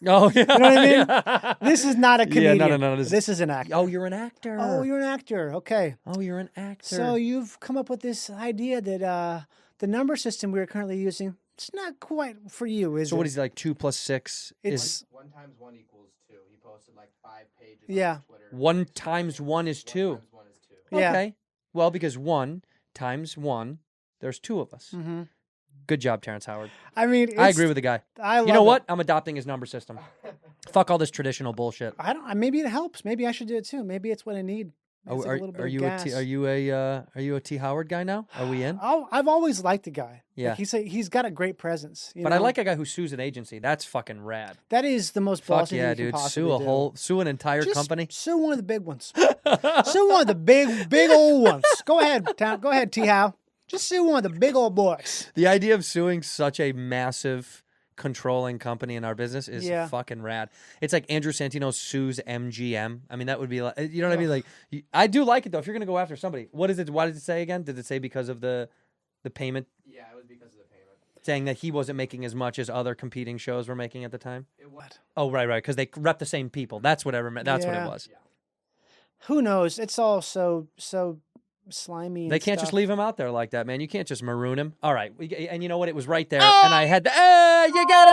Speaker 6: Oh yeah.
Speaker 7: You know what I mean?
Speaker 6: Yeah.
Speaker 7: This is not a
Speaker 6: Yeah,
Speaker 7: comedian.
Speaker 6: no.
Speaker 7: This is an actor.
Speaker 6: Oh, you're an actor.
Speaker 7: Oh, you're an actor. Okay.
Speaker 6: Oh, you're an actor.
Speaker 7: So you've come up with this idea that the number system we are currently using, it's not quite for you, is
Speaker 6: So
Speaker 7: it?
Speaker 6: what is he like? 2 + 6 is
Speaker 7: It's
Speaker 8: 1 times 1 equals 2. He posted like 5 pages
Speaker 7: Yeah.
Speaker 8: on Twitter.
Speaker 6: 1 times 1 is 2.
Speaker 8: 1 times 1 is 2.
Speaker 7: Yeah.
Speaker 6: Okay. Well, because 1 times 1, there's 2 of us.
Speaker 7: hmm
Speaker 6: Good job, Terrence Howard.
Speaker 7: I mean,
Speaker 6: I agree with the guy.
Speaker 7: I love
Speaker 6: You know
Speaker 7: it.
Speaker 6: what? I'm adopting his number system. Fuck all this traditional bullshit.
Speaker 7: I don't. Maybe it helps. Maybe I should do it too. Maybe it's what I need.
Speaker 6: Oh,
Speaker 7: It's like a little bit
Speaker 6: are
Speaker 7: of
Speaker 6: you
Speaker 7: gas.
Speaker 6: are you a T Howard guy now? Are we in?
Speaker 7: Oh, I've always liked the guy.
Speaker 6: Yeah.
Speaker 7: Like he's got a great presence. You
Speaker 6: But I
Speaker 7: know?
Speaker 6: like a guy who sues an agency. That's fucking rad.
Speaker 7: that is the most
Speaker 6: Fuck
Speaker 7: bossy
Speaker 6: yeah,
Speaker 7: thing you
Speaker 6: dude.
Speaker 7: can possibly do.
Speaker 6: Sue an entire
Speaker 7: Just
Speaker 6: company.
Speaker 7: Sue one of the big ones. Sue one of the big old ones. Go ahead, Go ahead, T. Howe. Just sue one of the big old boys.
Speaker 6: The idea of suing such a massive controlling company in our business is
Speaker 7: Yeah.
Speaker 6: fucking rad. It's like Andrew Santino sues MGM. I mean, that would be like, you know what I mean? Like, I do like it though. If you're gonna go after somebody, what is it? Why did it say again? Did it say because of the payment?
Speaker 8: Yeah, it was because of the payment.
Speaker 6: Saying that he wasn't making as much as other competing shows were making at the time.
Speaker 8: It was.
Speaker 6: Oh, right, because they rep the same people. That's what I remember. That's what
Speaker 7: Yeah.
Speaker 6: it was.
Speaker 7: Who knows? It's all so slimy. And
Speaker 6: They can't just
Speaker 7: stuff.
Speaker 6: leave him out there like that, man. You can't just maroon him. All right, and you know what? It was right there, and I had to. You got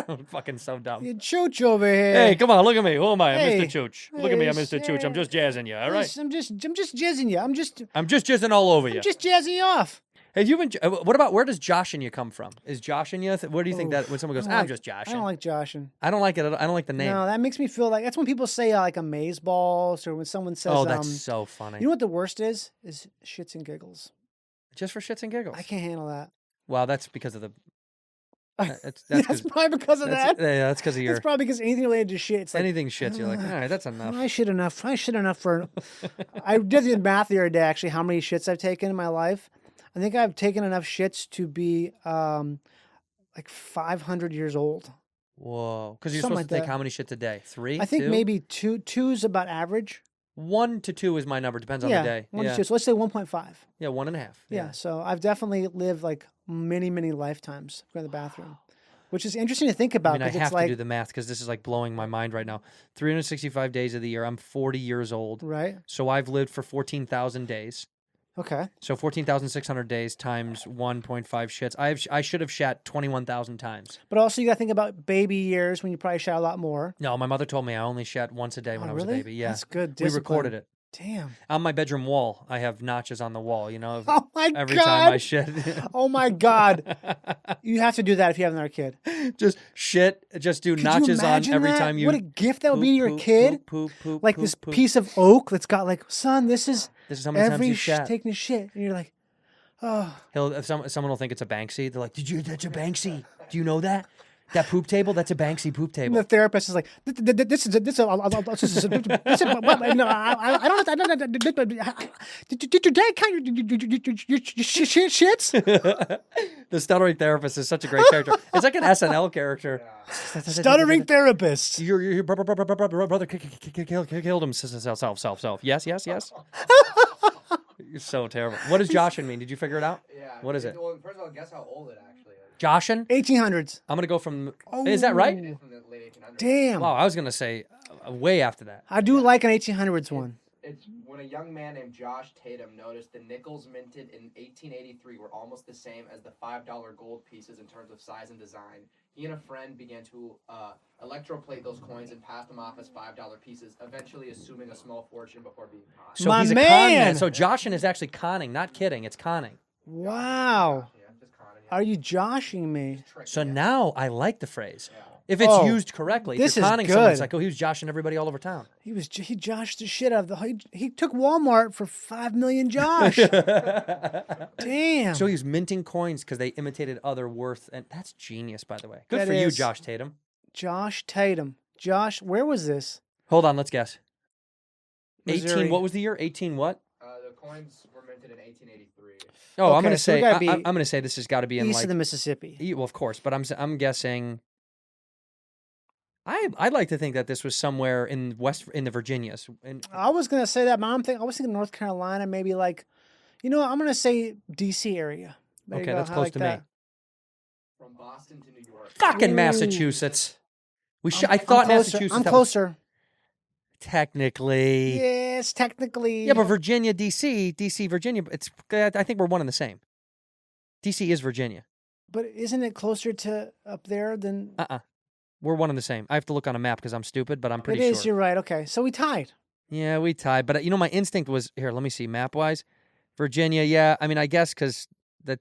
Speaker 6: it. Fucking so dumb.
Speaker 7: You chooch over here.
Speaker 6: Hey, come on, look at me. Who am I? I'm
Speaker 7: Hey.
Speaker 6: Mr. Chooch. Look at me, I'm
Speaker 7: Hey,
Speaker 6: Mr. Chooch. I'm just jazzing you. All right.
Speaker 7: I'm just jizzing you. I'm just
Speaker 6: I'm just jizzing all over you.
Speaker 7: jazzing you off.
Speaker 6: Have you been? What about where does joshing you come from? Is joshing you? Where do you think that when someone goes, I'm just joshing?
Speaker 7: I don't like joshing.
Speaker 6: I don't like it. I don't like the name.
Speaker 7: No, that makes me feel like that's when people say like amaze balls, or when someone says,
Speaker 6: Oh, that's so funny.
Speaker 7: You know what the worst is? Is shits and giggles.
Speaker 6: Just for shits and giggles.
Speaker 7: I can't handle that.
Speaker 6: Wow, that's because of the.
Speaker 7: That's probably because of that.
Speaker 6: Yeah, that's because of your.
Speaker 7: It's probably because anything related to shit. It's like,
Speaker 6: anything shits. You're like, all right, that's enough.
Speaker 7: I shit enough for. I did the math the other day. Actually, how many shits I've taken in my life? I think I've taken enough shits to be like 500 years old.
Speaker 6: Whoa, because you're
Speaker 7: Something
Speaker 6: supposed to
Speaker 7: like
Speaker 6: take
Speaker 7: that.
Speaker 6: how many shits a day? 3?
Speaker 7: I think
Speaker 6: 2?
Speaker 7: maybe two's about average.
Speaker 6: 1 to 2 is my number. Depends on the day.
Speaker 7: 1
Speaker 6: yeah.
Speaker 7: to 2. So let's say 1.5.
Speaker 6: Yeah, 1.5.
Speaker 7: Yeah. So I've definitely lived like many lifetimes going to the bathroom, which is interesting to think about.
Speaker 6: I mean, I
Speaker 7: 'cause it's
Speaker 6: have
Speaker 7: like,
Speaker 6: to do the math because this is like blowing my mind right now. 365 days of the year. I'm 40 years old.
Speaker 7: right.
Speaker 6: So I've lived for 14,000 days.
Speaker 7: Okay.
Speaker 6: So 14,600 days times 1.5 shits. I should have shat 21,000 times.
Speaker 7: But also you got to think about baby years when you probably shat a lot more.
Speaker 6: No, my mother told me I only shat once a day when I was
Speaker 7: really?
Speaker 6: a baby. Yeah.
Speaker 7: That's good
Speaker 6: We
Speaker 7: discipline.
Speaker 6: recorded it.
Speaker 7: Damn.
Speaker 6: On my bedroom wall, I have notches on the wall, you know, of
Speaker 7: Oh my
Speaker 6: every
Speaker 7: God.
Speaker 6: time I shit.
Speaker 7: Oh my God. You have to do that if you have another kid.
Speaker 6: Just shit, just do
Speaker 7: Could
Speaker 6: notches
Speaker 7: you
Speaker 6: on
Speaker 7: imagine
Speaker 6: every
Speaker 7: that?
Speaker 6: time you
Speaker 7: What a gift that would be to your
Speaker 6: poop,
Speaker 7: kid.
Speaker 6: poop,
Speaker 7: Like
Speaker 6: poop,
Speaker 7: this
Speaker 6: poop.
Speaker 7: piece of oak that's got like, son, this is
Speaker 6: This is how many times
Speaker 7: every
Speaker 6: you shat.
Speaker 7: taking a shit. And you're like, oh.
Speaker 6: Someone will think it's a Banksy. They're like, that's a Banksy. Do you know that? That poop table? That's a Banksy poop
Speaker 7: And
Speaker 6: table.
Speaker 7: the therapist is like, this is no, I don't. Did your dad count your shits?
Speaker 6: The stuttering therapist is such a great character. It's like an SNL character.
Speaker 7: Stuttering therapist.
Speaker 6: Your brother killed himself. Yes. You're so terrible. What does Joshin mean? Did you figure it out?
Speaker 8: Yeah.
Speaker 6: What is it?
Speaker 8: Well, first of all, guess how old it actually is.
Speaker 6: Joshin?
Speaker 7: 1800s.
Speaker 6: I'm gonna go from. Is that right?
Speaker 8: It is from the late 1800s.
Speaker 7: Damn.
Speaker 6: Wow, I was gonna say way after that.
Speaker 7: I do like an 1800s one.
Speaker 8: It's when a young man named Josh Tatum noticed the nickels minted in 1883 were almost the same as the $5 gold pieces in terms of size and design. He and a friend began to electroplate those coins and pass them off as $5 pieces, eventually assuming a small fortune before being caught.
Speaker 6: So
Speaker 7: My
Speaker 6: he's a con
Speaker 7: man!
Speaker 6: man. So Joshin is actually conning, not kidding. It's conning.
Speaker 7: Wow.
Speaker 8: Yeah, just conning it.
Speaker 7: Are you joshing me?
Speaker 8: Trick,
Speaker 6: So
Speaker 8: yeah.
Speaker 6: now I like the phrase. If it's
Speaker 7: Oh,
Speaker 6: used correctly.
Speaker 7: this
Speaker 6: If you're
Speaker 7: is
Speaker 6: conning someone, it's
Speaker 7: good.
Speaker 6: like, oh, he was joshing everybody all over town.
Speaker 7: He joshed the shit out of the. He took Walmart for $5 million. Josh. Damn.
Speaker 6: So he was minting coins because they imitated other worth, and that's genius, by the way. Good
Speaker 7: That
Speaker 6: for you,
Speaker 7: is.
Speaker 6: Josh Tatum.
Speaker 7: Josh Tatum. Josh, where was this?
Speaker 6: Hold on, let's guess.
Speaker 7: Missouri.
Speaker 6: 18. What was the year? 18 what?
Speaker 8: The coins were minted in 1883.
Speaker 6: Oh, I'm
Speaker 7: Okay,
Speaker 6: gonna
Speaker 7: so we
Speaker 6: say.
Speaker 7: gotta be
Speaker 6: I'm gonna say this has got to be in
Speaker 7: East
Speaker 6: like.
Speaker 7: of the Mississippi.
Speaker 6: Well, of course, but I'm guessing. I'd like to think that this was somewhere in the Virginias.
Speaker 7: I was gonna say that, but I was thinking North Carolina, maybe like, I'm gonna say D.C. area. There you
Speaker 6: Okay,
Speaker 7: go.
Speaker 6: that's
Speaker 7: I
Speaker 6: close
Speaker 7: like
Speaker 6: to
Speaker 7: that.
Speaker 6: me.
Speaker 8: From Boston to New York.
Speaker 6: Fucking
Speaker 7: Ooh.
Speaker 6: Massachusetts. I
Speaker 7: I'm
Speaker 6: thought
Speaker 7: closer.
Speaker 6: Massachusetts.
Speaker 7: I'm
Speaker 6: that was-
Speaker 7: closer.
Speaker 6: Technically.
Speaker 7: Yes, technically.
Speaker 6: Yeah, but Virginia, DC, Virginia. I think we're one and the same. DC is Virginia.
Speaker 7: But isn't it closer to up there than?
Speaker 6: We're one and the same. I have to look on a map because I'm stupid, but I'm pretty
Speaker 7: It is.
Speaker 6: sure.
Speaker 7: You're right. Okay, so we tied.
Speaker 6: Yeah, we tied. But my instinct was here. Let me see map wise. Virginia. Yeah, I mean, I guess because that.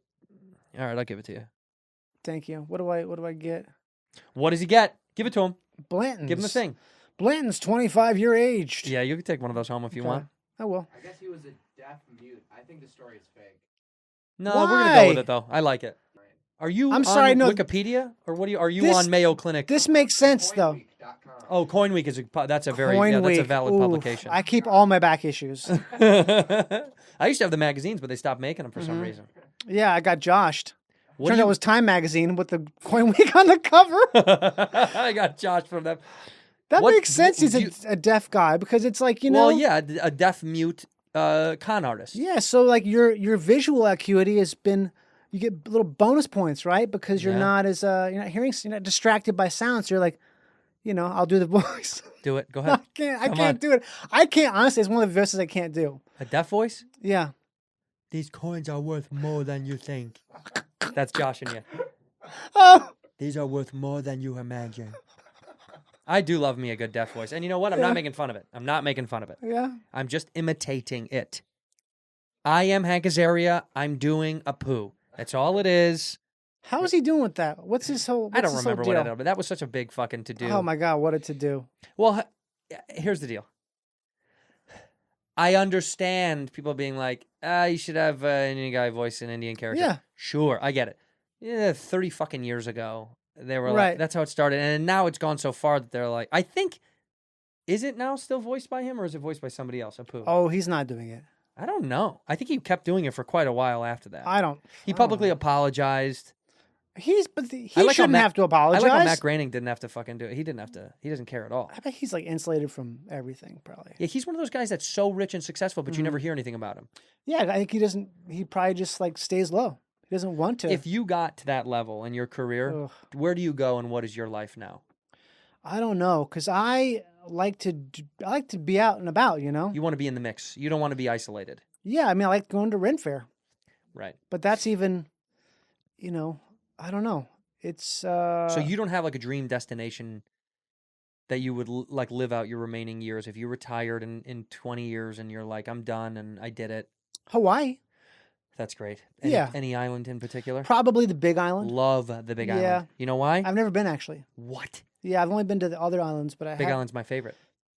Speaker 6: All right, I'll give it to you.
Speaker 7: Thank you. What do I get?
Speaker 6: What does he get? Give it to him.
Speaker 7: Blanton's.
Speaker 6: Give him the thing.
Speaker 7: Blanton's 25-year aged.
Speaker 6: Yeah, you can take one of those home if you
Speaker 7: Okay.
Speaker 6: want.
Speaker 7: I will.
Speaker 8: I guess he was a deaf mute. I think the story is fake.
Speaker 6: No, we're gonna go with
Speaker 7: Why?
Speaker 6: it though. I like it. Are you
Speaker 7: I'm
Speaker 6: on
Speaker 7: sorry, no,
Speaker 6: Wikipedia or what? Are you
Speaker 7: this-
Speaker 6: on Mayo Clinic?
Speaker 7: This makes sense though.
Speaker 8: Coinweek.com.
Speaker 6: Oh, Coin Week is that's a very
Speaker 7: Coin
Speaker 6: that's a
Speaker 7: Week.
Speaker 6: valid
Speaker 7: Oof.
Speaker 6: publication.
Speaker 7: I keep all my back issues.
Speaker 6: I used to have the magazines, but they stopped making them for some reason.
Speaker 7: Yeah, I got joshed.
Speaker 6: What
Speaker 7: Turned
Speaker 6: do
Speaker 7: out it was Time Magazine with the Coin Week on the cover.
Speaker 6: I got Josh from them.
Speaker 7: That
Speaker 6: What-
Speaker 7: makes sense. He's
Speaker 6: you-
Speaker 7: a deaf guy because it's like
Speaker 6: Well, yeah, a deaf mute con artist.
Speaker 7: Yeah, so like your visual acuity has been, you get little bonus points, right? Because you're
Speaker 6: Yeah.
Speaker 7: not as you're not hearing, you're not distracted by sounds. So you're like, I'll do the voice.
Speaker 6: Do it. Go
Speaker 7: I
Speaker 6: ahead.
Speaker 7: can't
Speaker 6: Come on.
Speaker 7: do it. I can't honestly. It's one of the voices I can't do.
Speaker 6: A deaf voice?
Speaker 7: Yeah.
Speaker 6: These coins are worth more than you think. That's Josh and you.
Speaker 7: Oh,
Speaker 6: These are worth more than you imagine. I do love me a good deaf voice. And you know what? I'm not making fun of it. I'm not making fun of it.
Speaker 7: yeah.
Speaker 6: I'm just imitating it. I am Hank Azaria. I'm doing a poo. That's all it is.
Speaker 7: How is he doing with that? What's his whole?
Speaker 6: I don't
Speaker 7: what's his
Speaker 6: remember
Speaker 7: whole
Speaker 6: what I
Speaker 7: deal?
Speaker 6: did, but that was such a big fucking to do.
Speaker 7: Oh my god, what a to do.
Speaker 6: Well, here's the deal. I understand people being like, you should have an Indian guy voice an Indian character.
Speaker 7: Yeah.
Speaker 6: Sure, I get it. Yeah, 30 fucking years ago, they were
Speaker 7: Right.
Speaker 6: like, that's how it started. And now it's gone so far that they're like, I think, is it now still voiced by him or is it voiced by somebody else? Apu?
Speaker 7: Oh, he's not doing it.
Speaker 6: I don't know. I think he kept doing it for quite a while after that. He
Speaker 7: I don't
Speaker 6: publicly
Speaker 7: know.
Speaker 6: apologized.
Speaker 7: He
Speaker 6: I like how
Speaker 7: shouldn't
Speaker 6: Matt-
Speaker 7: have to
Speaker 6: I
Speaker 7: apologize.
Speaker 6: like how Matt Groening didn't have to fucking do it. He didn't have to. He doesn't care at all.
Speaker 7: I bet he's like insulated from everything, probably.
Speaker 6: Yeah, he's one of those guys that's so rich and successful, but you
Speaker 7: Mm-hmm.
Speaker 6: never hear anything about him.
Speaker 7: Yeah, I think he doesn't. He probably just like stays low. He doesn't want to.
Speaker 6: If you got to that level in your career,
Speaker 7: Ugh.
Speaker 6: where do you go and what is your life now?
Speaker 7: I don't know, because I like to be out and about. You know.
Speaker 6: You want to be in the mix. You don't want to be isolated.
Speaker 7: Yeah, I mean, I like going to Ren Fair,
Speaker 6: Right.
Speaker 7: but that's even, I don't know. It's
Speaker 6: So you don't have like a dream destination that you would like live out your remaining years. If you retired in 20 years and you're like, I'm done and I did it.
Speaker 7: Hawaii,
Speaker 6: That's great.
Speaker 7: Yeah.
Speaker 6: Any island in particular?
Speaker 7: probably the Big Island.
Speaker 6: Love the Big
Speaker 7: Yeah.
Speaker 6: Island. You know why?
Speaker 7: I've never been actually.
Speaker 6: What?
Speaker 7: Yeah, I've only been to the other islands, but
Speaker 6: Big Island's my favorite.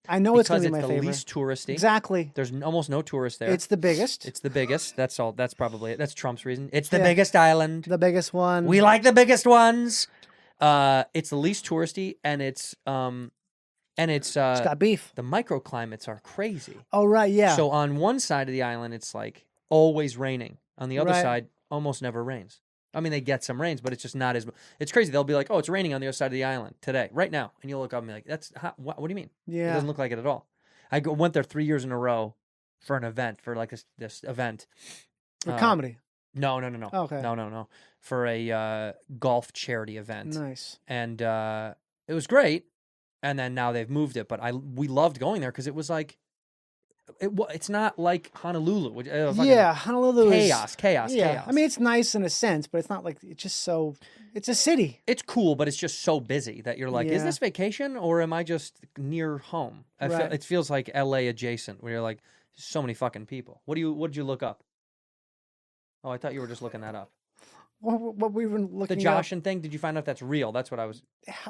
Speaker 7: I know it's
Speaker 6: Because
Speaker 7: going to be
Speaker 6: it's
Speaker 7: my
Speaker 6: the
Speaker 7: favorite.
Speaker 6: least touristy.
Speaker 7: Exactly.
Speaker 6: There's almost no tourists there.
Speaker 7: It's the biggest.
Speaker 6: It's the biggest. That's all. That's probably it. That's Trump's reason. It's the
Speaker 7: Yeah.
Speaker 6: biggest island.
Speaker 7: the biggest one.
Speaker 6: We like the biggest ones. It's the least touristy, and it's
Speaker 7: It's got beef.
Speaker 6: the microclimates are crazy.
Speaker 7: Oh right, yeah.
Speaker 6: So on one side of the island, it's like always raining. On the other
Speaker 7: Right.
Speaker 6: side, almost never rains. I mean, they get some rains, but it's just not as. It's crazy. They'll be like, "Oh, it's raining on the other side of the island today, right now," and you'll look up and be like, "That's what do you mean? It
Speaker 7: yeah.
Speaker 6: doesn't look like it at all." Went there 3 years in a row for an event, for like this event.
Speaker 7: For comedy.
Speaker 6: No.
Speaker 7: Okay.
Speaker 6: No. For a golf charity event.
Speaker 7: Nice.
Speaker 6: And it was great. And then now they've moved it, but we loved going there because it was like it's not like Honolulu. Which, fucking
Speaker 7: Yeah, Honolulu
Speaker 6: chaos.
Speaker 7: Yeah, I mean it's nice in a sense, but it's not like it's just so. It's a city.
Speaker 6: It's cool, but it's just so busy that you're like, is
Speaker 7: Yeah.
Speaker 6: this vacation or am I just near home?
Speaker 7: Right.
Speaker 6: It feels like LA adjacent, where you're like, so many fucking people. What did you look up? Oh, I thought you were just looking that up.
Speaker 7: What we've been
Speaker 6: The
Speaker 7: looking
Speaker 6: Joshin thing. Did you find out that's real? That's what I was.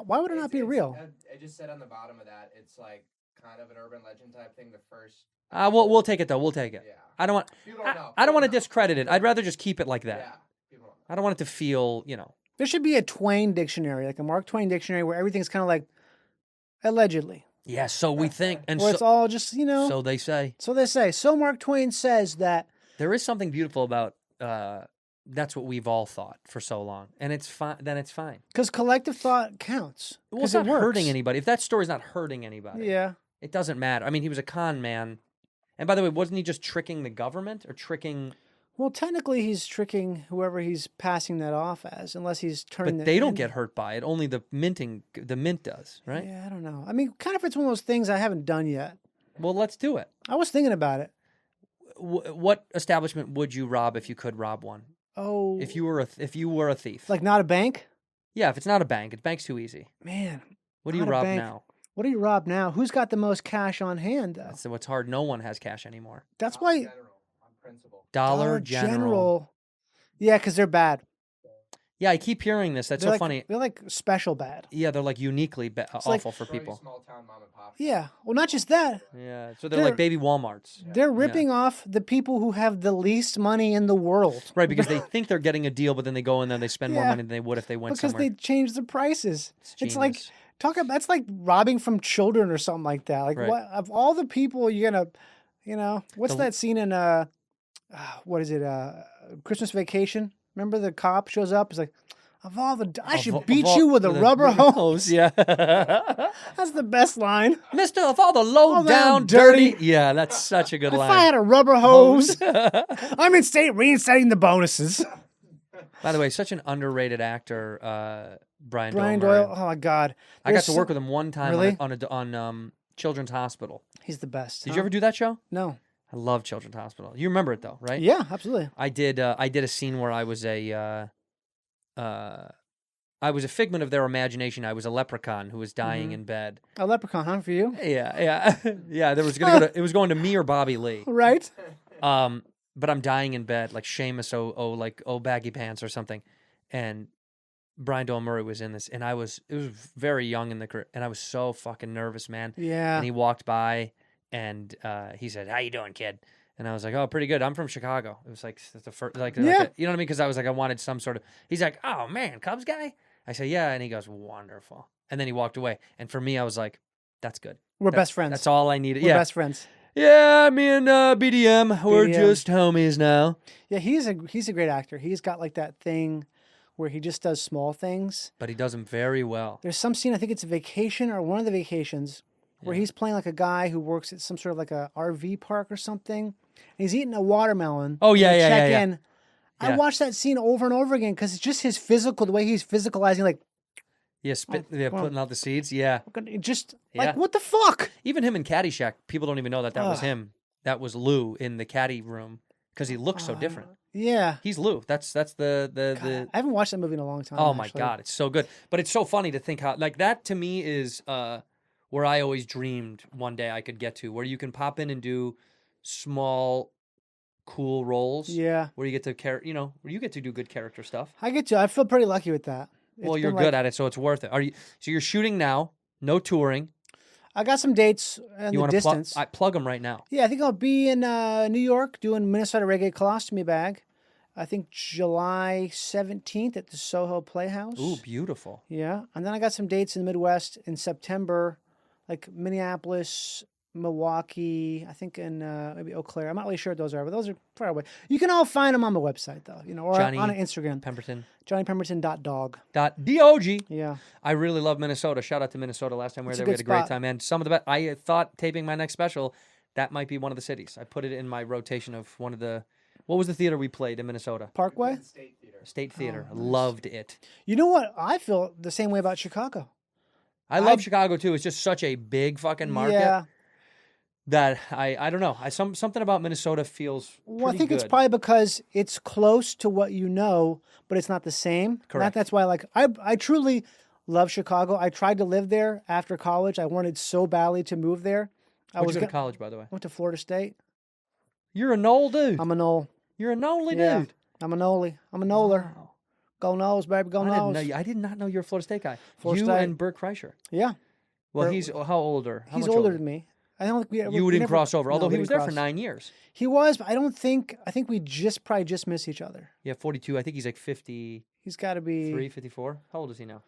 Speaker 7: Why would it not be real?
Speaker 8: I just said on the bottom of that, it's like kind of an urban legend type thing. The first.
Speaker 6: We'll take it though. We'll take it.
Speaker 8: Yeah.
Speaker 6: I don't want.
Speaker 8: People don't know.
Speaker 6: I don't want to
Speaker 8: People don't know.
Speaker 6: discredit it. I'd rather just keep it like that.
Speaker 8: Yeah. People don't know.
Speaker 6: I don't want it to feel,
Speaker 7: There should be a Twain dictionary, like a Mark Twain dictionary, where everything's kind of like allegedly,
Speaker 6: Yeah, so we think, and
Speaker 7: where it's all just
Speaker 6: so they say.
Speaker 7: So they say. So Mark Twain says that.
Speaker 6: There is something beautiful about. That's what we've all thought for so long, and it's fine. Then it's fine.
Speaker 7: Because collective thought counts.
Speaker 6: Well, it's
Speaker 7: 'Cause
Speaker 6: not
Speaker 7: it works.
Speaker 6: hurting anybody. If that story's not hurting anybody,
Speaker 7: Yeah.
Speaker 6: it doesn't matter. I mean, he was a con man, and by the way, wasn't he just tricking the government or tricking?
Speaker 7: Well, technically, he's tricking whoever he's passing that off as, unless he's turning.
Speaker 6: But
Speaker 7: it
Speaker 6: they don't
Speaker 7: in.
Speaker 6: get hurt by it. Only the mint does, right?
Speaker 7: Yeah, I don't know. I mean, kind of, it's one of those things I haven't done yet.
Speaker 6: Well, let's do it.
Speaker 7: I was thinking about it.
Speaker 6: What establishment would you rob if you could rob one?
Speaker 7: Oh,
Speaker 6: If you were a thief,
Speaker 7: like not a bank,
Speaker 6: yeah. If it's not a bank, bank's too easy.
Speaker 7: man.
Speaker 6: What do you
Speaker 7: Not a
Speaker 6: rob
Speaker 7: bank.
Speaker 6: now?
Speaker 7: What do you rob now? Who's got the most cash on hand though?
Speaker 6: That's what's hard. No one has cash anymore.
Speaker 7: That's
Speaker 8: Dollar
Speaker 7: why
Speaker 8: General on principle.
Speaker 6: Dollar General.
Speaker 7: Yeah, because they're bad.
Speaker 6: Yeah, I keep hearing this. That's
Speaker 7: They're
Speaker 6: so
Speaker 7: like,
Speaker 6: funny.
Speaker 7: They're like special bad.
Speaker 6: Yeah, they're like uniquely awful
Speaker 7: like-
Speaker 6: for
Speaker 8: Probably
Speaker 6: people.
Speaker 8: Small town mom and pop.
Speaker 7: Yeah. Well, not just that.
Speaker 6: Yeah, so they're
Speaker 7: They're-
Speaker 6: like baby Walmarts.
Speaker 7: They're ripping off the people who have the least money in the world.
Speaker 6: Right, because they think they're getting a deal, but then they go in there and they spend more
Speaker 7: Yeah.
Speaker 6: money than they would if they went
Speaker 7: Because
Speaker 6: somewhere.
Speaker 7: they changed the prices. It's like
Speaker 6: genius.
Speaker 7: that's like robbing from children or something like that. Like
Speaker 6: Right.
Speaker 7: what of all the people you're gonna, what's
Speaker 6: The-
Speaker 7: that scene in what is it? Christmas Vacation. Remember the cop shows up. He's like, of all the, I should beat you with a rubber hose.
Speaker 6: Yeah.
Speaker 7: That's the best line.
Speaker 6: Mister, of all the low
Speaker 7: All
Speaker 6: down,
Speaker 7: that
Speaker 6: dirty.
Speaker 7: dirty-
Speaker 6: Yeah, that's such a good
Speaker 7: If
Speaker 6: line.
Speaker 7: I had a rubber hose, I'm in state reinstating the bonuses.
Speaker 6: By the way, such an underrated actor, Brian
Speaker 7: Brian
Speaker 6: Doyle.
Speaker 7: Doyle. Oh my God.
Speaker 6: I got
Speaker 7: There's
Speaker 6: to work with him one time
Speaker 7: Really?
Speaker 6: on Children's Hospital.
Speaker 7: He's the best.
Speaker 6: Did you ever do that show?
Speaker 7: No.
Speaker 6: I love Children's Hospital. You remember it though, right?
Speaker 7: Yeah, absolutely.
Speaker 6: I did a scene where I was a figment of their imagination. I was a leprechaun who was dying in bed.
Speaker 7: A leprechaun, huh, for you?
Speaker 6: Yeah. It was going to me or Bobby Lee.
Speaker 7: Right?
Speaker 6: but I'm dying in bed, like Seamus like baggy pants or something, and Brian Doyle Murray was in this, and it was very young in the career, and I was so fucking nervous, man.
Speaker 7: Yeah.
Speaker 6: And he walked by, and he said, "How you doing, kid?" And I was like, "Oh, pretty good. I'm from Chicago." It was like the first, you know what I mean? Because I was like, I wanted some sort of. He's like, "Oh man, Cubs guy." I say, "Yeah," and he goes, "Wonderful." And then he walked away, and for me, I was like, "That's good.
Speaker 7: We're best friends.
Speaker 6: That's all I needed."
Speaker 7: We're best friends.
Speaker 6: Yeah, me and BDM, we're just homies now.
Speaker 7: Yeah, he's a great actor. He's got like that thing where he just does small things.
Speaker 6: But he does them very well.
Speaker 7: There's some scene, I think it's a vacation or one of the vacations, where he's playing like a guy who works at some sort of like a RV park or something. And he's eating a watermelon.
Speaker 6: Oh, yeah,
Speaker 7: When they
Speaker 6: yeah,
Speaker 7: check
Speaker 6: yeah,
Speaker 7: in.
Speaker 6: yeah.
Speaker 7: I watched that scene over and over again because it's just his the way he's physicalizing, like,
Speaker 6: Yeah, putting out the seeds. Yeah.
Speaker 7: just
Speaker 6: Yeah.
Speaker 7: like, what the fuck?
Speaker 6: Even him in Caddyshack, people don't even know that was him. That was Lou in the caddy room because he looks so different.
Speaker 7: Yeah.
Speaker 6: He's Lou. That's the.
Speaker 7: God, I haven't watched that movie in a long time.
Speaker 6: Oh my
Speaker 7: actually.
Speaker 6: God, it's so good. But it's so funny to think how like that to me is where I always dreamed one day I could get to, where you can pop in and do small, cool roles.
Speaker 7: Yeah.
Speaker 6: Where you get to where you get to do good character stuff.
Speaker 7: I feel pretty lucky with that.
Speaker 6: Well, you're good at it, so it's worth it. So you're shooting now, no touring.
Speaker 7: I got some dates in
Speaker 6: You
Speaker 7: the
Speaker 6: want
Speaker 7: distance.
Speaker 6: to plug them right now.
Speaker 7: Yeah, I think I'll be in New York doing Minnesota Reggae Colostomy Bag. I think July 17th at the Soho Playhouse.
Speaker 6: Ooh, beautiful.
Speaker 7: Yeah, and then I got some dates in the Midwest in September, like Minneapolis, Milwaukee, I think in maybe Eau Claire. I'm not really sure what those are, but those are far away. You can all find them on the website, though, or
Speaker 6: Johnny
Speaker 7: on Instagram.
Speaker 6: Pemberton.
Speaker 7: JohnnyPemberton.dog.
Speaker 6: .dog.
Speaker 7: Yeah.
Speaker 6: I really love Minnesota. Shout out to Minnesota. Last time we were
Speaker 7: It's
Speaker 6: there,
Speaker 7: a
Speaker 6: we
Speaker 7: good
Speaker 6: had a great
Speaker 7: spot.
Speaker 6: time. And some of the best. I thought taping my next special, that might be one of the cities. I put it in my rotation of one of the. What was the theater we played in Minnesota?
Speaker 7: Parkway?
Speaker 6: State Theater.
Speaker 7: Oh, nice.
Speaker 6: Loved it.
Speaker 7: You know what? I feel the same way about Chicago.
Speaker 6: I love Chicago too. It's just such a big fucking market.
Speaker 7: Yeah.
Speaker 6: That I don't know. Something about Minnesota feels.
Speaker 7: Well, I
Speaker 6: pretty
Speaker 7: think it's
Speaker 6: good.
Speaker 7: probably because it's close to what you know, but it's not the same.
Speaker 6: Correct.
Speaker 7: That's why, I truly love Chicago. I tried to live there after college. I wanted so badly to move there.
Speaker 6: Where'd you go to college, by the way?
Speaker 7: Went to Florida State.
Speaker 6: You're a Knoll dude.
Speaker 7: I'm a Knoll.
Speaker 6: You're a Knolly
Speaker 7: Yeah.
Speaker 6: dude.
Speaker 7: I'm a Knoller. I'm a Knoller.
Speaker 6: Wow.
Speaker 7: Go Knolls, baby. Go Knolls.
Speaker 6: I did not know you're a Florida State guy.
Speaker 7: Florida
Speaker 6: you
Speaker 7: State.
Speaker 6: and Bert Kreischer.
Speaker 7: Yeah.
Speaker 6: Well,
Speaker 7: Bert-
Speaker 6: he's how older? How
Speaker 7: He's
Speaker 6: much
Speaker 7: older than me. I don't think
Speaker 6: You
Speaker 7: we
Speaker 6: didn't
Speaker 7: never-
Speaker 6: cross over,
Speaker 7: no,
Speaker 6: although
Speaker 7: we
Speaker 6: he was
Speaker 7: didn't
Speaker 6: there for
Speaker 7: cross.
Speaker 6: 9 years.
Speaker 7: He was, but I think we probably just miss each other.
Speaker 6: Yeah, 42. I think he's like 53,
Speaker 7: He's got to be
Speaker 6: 54. How old is he now?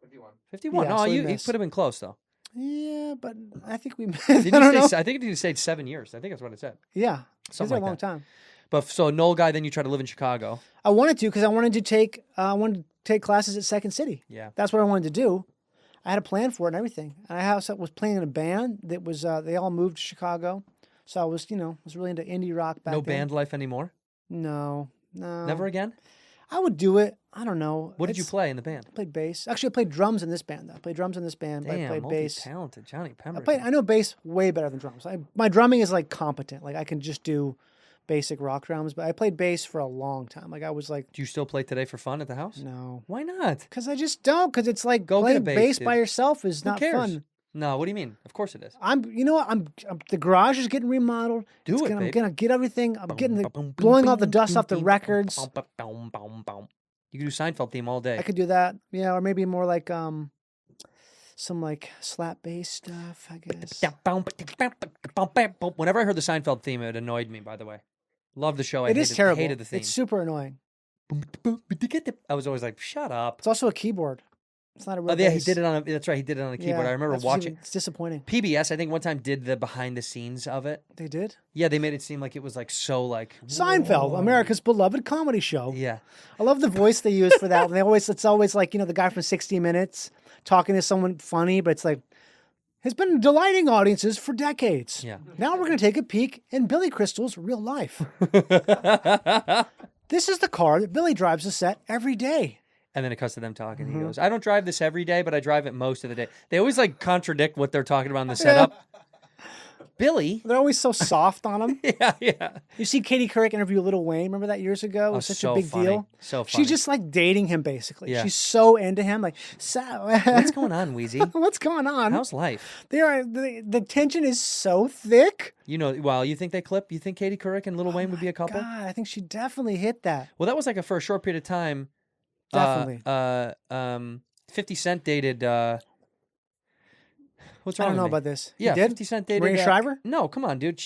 Speaker 8: 51.
Speaker 6: 51.
Speaker 7: Yeah,
Speaker 6: No,
Speaker 7: so we
Speaker 6: he
Speaker 7: missed.
Speaker 6: could have been close though.
Speaker 7: Yeah, but I think we. I
Speaker 6: Didn't
Speaker 7: don't
Speaker 6: you
Speaker 7: know.
Speaker 6: say? I think he stayed 7 years. I think that's what it said.
Speaker 7: Yeah, it's
Speaker 6: Something
Speaker 7: a
Speaker 6: like
Speaker 7: long
Speaker 6: that.
Speaker 7: time.
Speaker 6: But so Knoll guy, then you try to live in Chicago.
Speaker 7: I wanted to because I wanted to take classes at Second City.
Speaker 6: Yeah.
Speaker 7: That's what I wanted to do. I had a plan for it and everything. And I also was playing in a band that was they all moved to Chicago, so I was was really into indie rock back
Speaker 6: No
Speaker 7: then.
Speaker 6: band life anymore.
Speaker 7: No.
Speaker 6: Never again.
Speaker 7: I would do it. I don't know.
Speaker 6: What did you play in the band?
Speaker 7: I played bass. Actually, I played drums in this band. Though. I played drums in this band.
Speaker 6: Damn,
Speaker 7: I played bass.
Speaker 6: multi-talented Johnny Pemberton.
Speaker 7: I know bass way better than drums. My drumming is like competent. Like I can just do basic rock drums, but I played bass for a long time. Like I was like,
Speaker 6: Do you still play today for fun at the house?
Speaker 7: no,
Speaker 6: Why not?
Speaker 7: because I just don't. Because it's like
Speaker 6: Go get a
Speaker 7: playing
Speaker 6: bass,
Speaker 7: bass
Speaker 6: dude.
Speaker 7: by yourself is
Speaker 6: Who
Speaker 7: not
Speaker 6: cares?
Speaker 7: fun.
Speaker 6: No, what do you mean? Of course it is.
Speaker 7: You know what? I'm the garage is getting remodeled.
Speaker 6: Do it,
Speaker 7: I'm
Speaker 6: baby.
Speaker 7: gonna get everything. I'm getting blowing all the dust off the records.
Speaker 6: You can do Seinfeld theme all day.
Speaker 7: I could do that. Yeah, or maybe more like some like slap bass stuff. I guess.
Speaker 6: Whenever I heard the Seinfeld theme, it annoyed me. By the way, love the show.
Speaker 7: It is terrible.
Speaker 6: Hated the theme.
Speaker 7: It's super annoying.
Speaker 6: I was always like, "Shut up."
Speaker 7: It's also a keyboard. It's not a real
Speaker 6: Oh yeah, he
Speaker 7: bass.
Speaker 6: did it on. That's right. He did it on a keyboard.
Speaker 7: Yeah,
Speaker 6: I remember
Speaker 7: that's what's
Speaker 6: watching
Speaker 7: even- It's disappointing.
Speaker 6: PBS. I think one time did the behind the scenes of it.
Speaker 7: They did.
Speaker 6: Yeah, they made it seem like it was like so like
Speaker 7: Seinfeld,
Speaker 6: whoa.
Speaker 7: America's beloved comedy show.
Speaker 6: Yeah,
Speaker 7: I love the voice they use for that. It's always like, the guy from 60 Minutes talking to someone funny, but it's like, has been delighting audiences for decades.
Speaker 6: Yeah.
Speaker 7: Now we're going to take a peek in Billy Crystal's real life. This is the car that Billy drives to set every day.
Speaker 6: And then it cuts to them talking.
Speaker 7: Mm-hmm.
Speaker 6: He goes, "I don't drive this every day, but I drive it most of the day." They always like contradict what they're talking about in the setup. Billy.
Speaker 7: They're always so soft on him.
Speaker 6: Yeah.
Speaker 7: You see Katie Couric interview Lil Wayne. Remember that years ago? It was such
Speaker 6: so
Speaker 7: a big
Speaker 6: funny.
Speaker 7: deal.
Speaker 6: So funny.
Speaker 7: She's just like dating him, basically.
Speaker 6: Yeah.
Speaker 7: She's so into him. Like,
Speaker 6: What's going on, Wheezy?
Speaker 7: What's going on?
Speaker 6: How's life?
Speaker 7: The tension is so thick.
Speaker 6: You know, well, you think they clip? You think Katie Couric and Lil Wayne would be a couple?
Speaker 7: God, I think she definitely hit that.
Speaker 6: Well, that was like for a short period of time.
Speaker 7: Definitely.
Speaker 6: 50 Cent dated. What's
Speaker 7: I
Speaker 6: wrong
Speaker 7: don't know
Speaker 6: with me?
Speaker 7: about this.
Speaker 6: Yeah,
Speaker 7: he did?
Speaker 6: 50 Cent dated.
Speaker 7: Ray Shriver?
Speaker 6: No, come on, dude.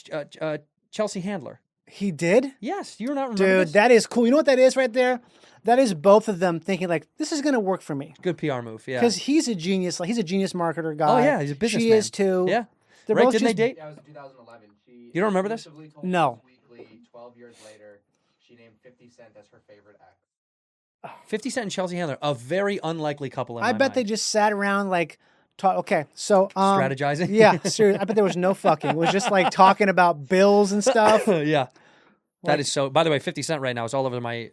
Speaker 6: Chelsea Handler.
Speaker 7: He did?
Speaker 6: Yes, you not remember
Speaker 7: Dude,
Speaker 6: this?
Speaker 7: that is cool. You know what that is right there? That is both of them thinking like, this is going to work for me.
Speaker 6: Good PR move, yeah.
Speaker 7: Because he's a genius. Like, he's a genius marketer guy.
Speaker 6: Oh, yeah, he's a businessman.
Speaker 7: She is too.
Speaker 6: Yeah.
Speaker 7: They're
Speaker 6: Right,
Speaker 7: both
Speaker 6: didn't they
Speaker 7: just-
Speaker 6: date?
Speaker 8: That was in 2011. She
Speaker 6: You don't remember this?
Speaker 8: exclusively told
Speaker 7: No.
Speaker 8: Us Weekly 12 years later, she named 50 Cent as her favorite ex.
Speaker 6: 50 Cent and Chelsea Handler, a very unlikely couple in
Speaker 7: I
Speaker 6: my
Speaker 7: bet they
Speaker 6: mind.
Speaker 7: just sat around like, okay, so.
Speaker 6: Strategizing?
Speaker 7: Yeah, seriously. I bet there was no fucking. It was just like talking about bills and stuff.
Speaker 6: Yeah. That
Speaker 7: Like-
Speaker 6: is so. By the way, 50 Cent right now is all over my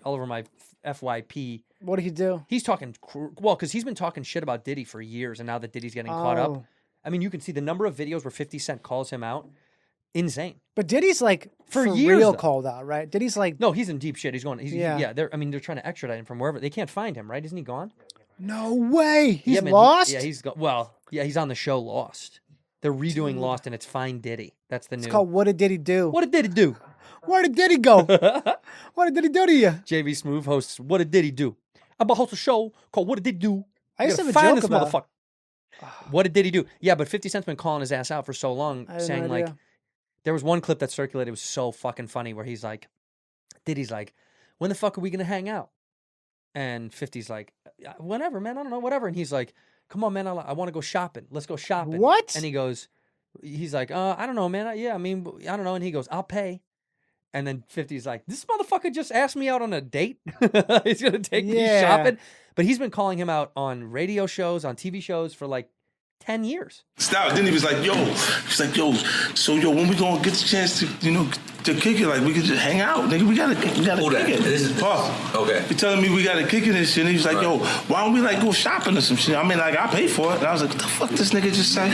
Speaker 6: FYP.
Speaker 7: What did he do?
Speaker 6: He's talking well because he's been talking shit about Diddy for years, and now that Diddy's getting caught up,
Speaker 7: Oh.
Speaker 6: I mean, you can see the number of videos where 50 Cent calls him out. Insane.
Speaker 7: But Diddy's like
Speaker 6: For
Speaker 7: for
Speaker 6: years,
Speaker 7: real
Speaker 6: though.
Speaker 7: called out, right? Diddy's like,
Speaker 6: No, he's in deep shit. He's going.
Speaker 7: Yeah.
Speaker 6: Yeah. They're trying to extradite him from wherever. They can't find him, right? Isn't he gone?
Speaker 7: no way. He's
Speaker 6: Yeah, man,
Speaker 7: lost?
Speaker 6: yeah, he's well. Yeah, he's on the show Lost. They're redoing Lost, and it's Find Diddy. That's the
Speaker 7: It's
Speaker 6: new.
Speaker 7: called What Did Diddy Do?
Speaker 6: What did Diddy do?
Speaker 7: Where did Diddy go? What did Diddy do to you?
Speaker 6: JV Smooth hosts What Did Diddy Do? I'm about to host a show called What Did Diddy Do?
Speaker 7: I used to
Speaker 6: You
Speaker 7: have
Speaker 6: gotta
Speaker 7: a
Speaker 6: find
Speaker 7: joke
Speaker 6: this
Speaker 7: about
Speaker 6: motherfucker. What did he do? Yeah, but 50 Cent's been calling his ass out for so long,
Speaker 7: I had no
Speaker 6: saying like,
Speaker 7: idea.
Speaker 6: there was one clip that circulated. It was so fucking funny where he's like, Diddy's like, when the fuck are we gonna hang out? And 50's like, whenever, man, I don't know, whatever. And he's like, come on, man, I want to go shopping. Let's go shopping.
Speaker 7: What?
Speaker 6: And he's like, I don't know, man. Yeah, I mean, I don't know. And he goes, I'll pay. And then 50's like, this motherfucker just asked me out on a date. He's gonna take me
Speaker 7: Yeah.
Speaker 6: shopping. But he's been calling him out on radio shows, on TV shows for like 10 years.
Speaker 9: Stop. Then he was like, yo, so when we gonna get the chance to, to kick it, like we could just hang out, nigga. We gotta kick it.
Speaker 3: This is
Speaker 9: Puff.
Speaker 3: Okay.
Speaker 9: He telling me we gotta kick it and shit. And he was like, yo, why don't we like go shopping or some shit? I mean, like I pay for it. And I was like, what the fuck this nigga just said?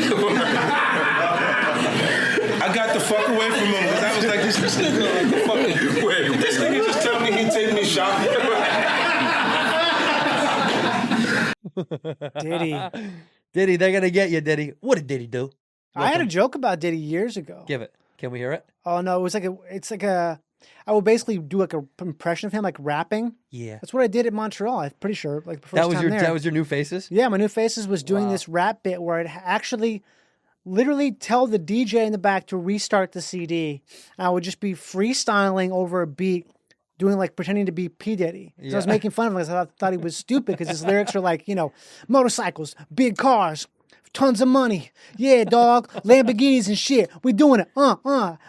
Speaker 9: I got the fuck away from him because I was like, this nigga like the fucking wait. This nigga just tell me he'd take me shopping.
Speaker 7: Diddy.
Speaker 6: They're gonna get you, Diddy. What did Diddy do?
Speaker 7: I had a joke about Diddy years ago.
Speaker 6: Give it. Can we hear it?
Speaker 7: Oh no, I would basically do like a impression of him, like rapping.
Speaker 6: Yeah.
Speaker 7: That's what I did at Montreal. I'm pretty sure, like the first time there.
Speaker 6: That was your New Faces?
Speaker 7: Yeah, my New Faces was doing this rap bit where I'd actually literally tell the DJ in the back to restart the CD. And I would just be freestyling over a beat, doing like pretending to be P. Diddy. So I was making fun of him because I thought he was stupid because his lyrics were like, motorcycles, big cars, tons of money. Yeah, dog, Lamborghinis and shit. We doing it.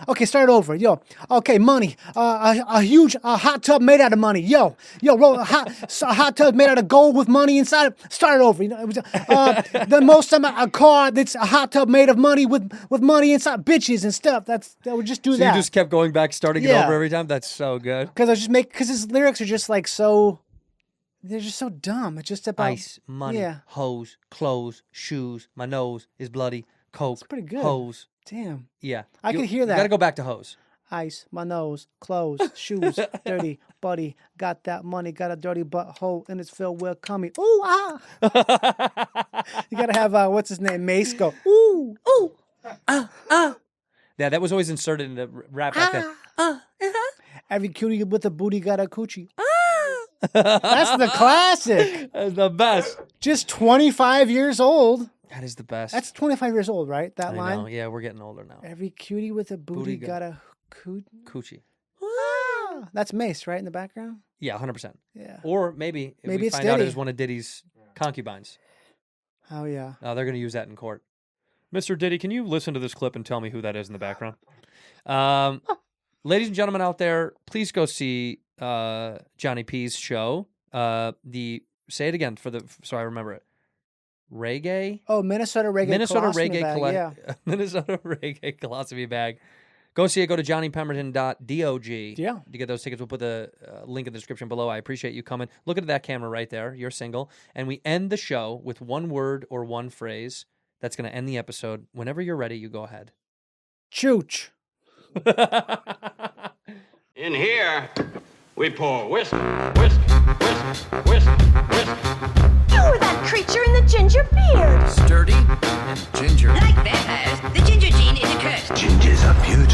Speaker 7: Okay, start over. Yo, okay, money. A huge hot tub made out of money. Yo, roll a hot tub made out of gold with money inside it. Start over. It was the most amount a car that's a hot tub made of money with money inside, bitches and stuff. That would just do
Speaker 6: So
Speaker 7: that.
Speaker 6: you just kept going back, starting it
Speaker 7: Yeah.
Speaker 6: over every time? That's so good.
Speaker 7: Because his lyrics are just like so. They're just so dumb. It's just about
Speaker 6: Ice, money,
Speaker 7: Yeah.
Speaker 6: hose, clothes, shoes, my nose is bloody, coke,
Speaker 7: It's pretty good.
Speaker 6: hose.
Speaker 7: Damn.
Speaker 6: Yeah.
Speaker 7: I could hear that.
Speaker 6: You gotta go back to hose.
Speaker 7: Ice, my nose, clothes, shoes, dirty, buddy. Got that money, got a dirty butthole, and it's filled with cummy. Ooh, ah. You gotta have what's his name, Mace go. Ooh, ooh.
Speaker 6: Yeah, that was always inserted in the rap back then.
Speaker 7: Every cutie with a booty got a coochie. That's the classic.
Speaker 6: That's the best.
Speaker 7: Just 25 years old.
Speaker 6: That is the best.
Speaker 7: That's 25 years old, right? That
Speaker 6: I
Speaker 7: line.
Speaker 6: know. Yeah, we're getting older now.
Speaker 7: Every cutie with a booty
Speaker 6: Booty
Speaker 7: got a coochie.
Speaker 6: Coochie.
Speaker 7: That's Mace, right, in the background?
Speaker 6: Yeah, 100%.
Speaker 7: Yeah.
Speaker 6: Or maybe
Speaker 7: Maybe
Speaker 6: we
Speaker 7: it's
Speaker 6: find out
Speaker 7: Diddy.
Speaker 6: it was one of Diddy's concubines.
Speaker 7: Oh, yeah.
Speaker 6: They're going to use that in court. Mr. Diddy, can you listen to this clip and tell me who that is in the background? Ladies and gentlemen out there, please go see Johnny P's show. Say it again so I remember it. Reggae?
Speaker 7: Oh, Minnesota Reggae Colostomy Bag, yeah.
Speaker 6: Minnesota Reggae Colostomy Bag. Go see it. Go to johnnypemberton.dog.
Speaker 7: Yeah.
Speaker 6: To get those tickets, we'll put the link in the description below. I appreciate you coming. Look at that camera right there. You're single. And we end the show with one word or one phrase that's going to end the episode. Whenever you're ready, you go ahead.
Speaker 7: Chooch.
Speaker 1: In here, we pour whiskey, whiskey, whiskey, whiskey, whiskey.
Speaker 10: You were that creature in the ginger beard.
Speaker 3: Sturdy and ginger.
Speaker 11: Like vampires, the ginger gene is a curse.
Speaker 3: Gingers are beautiful.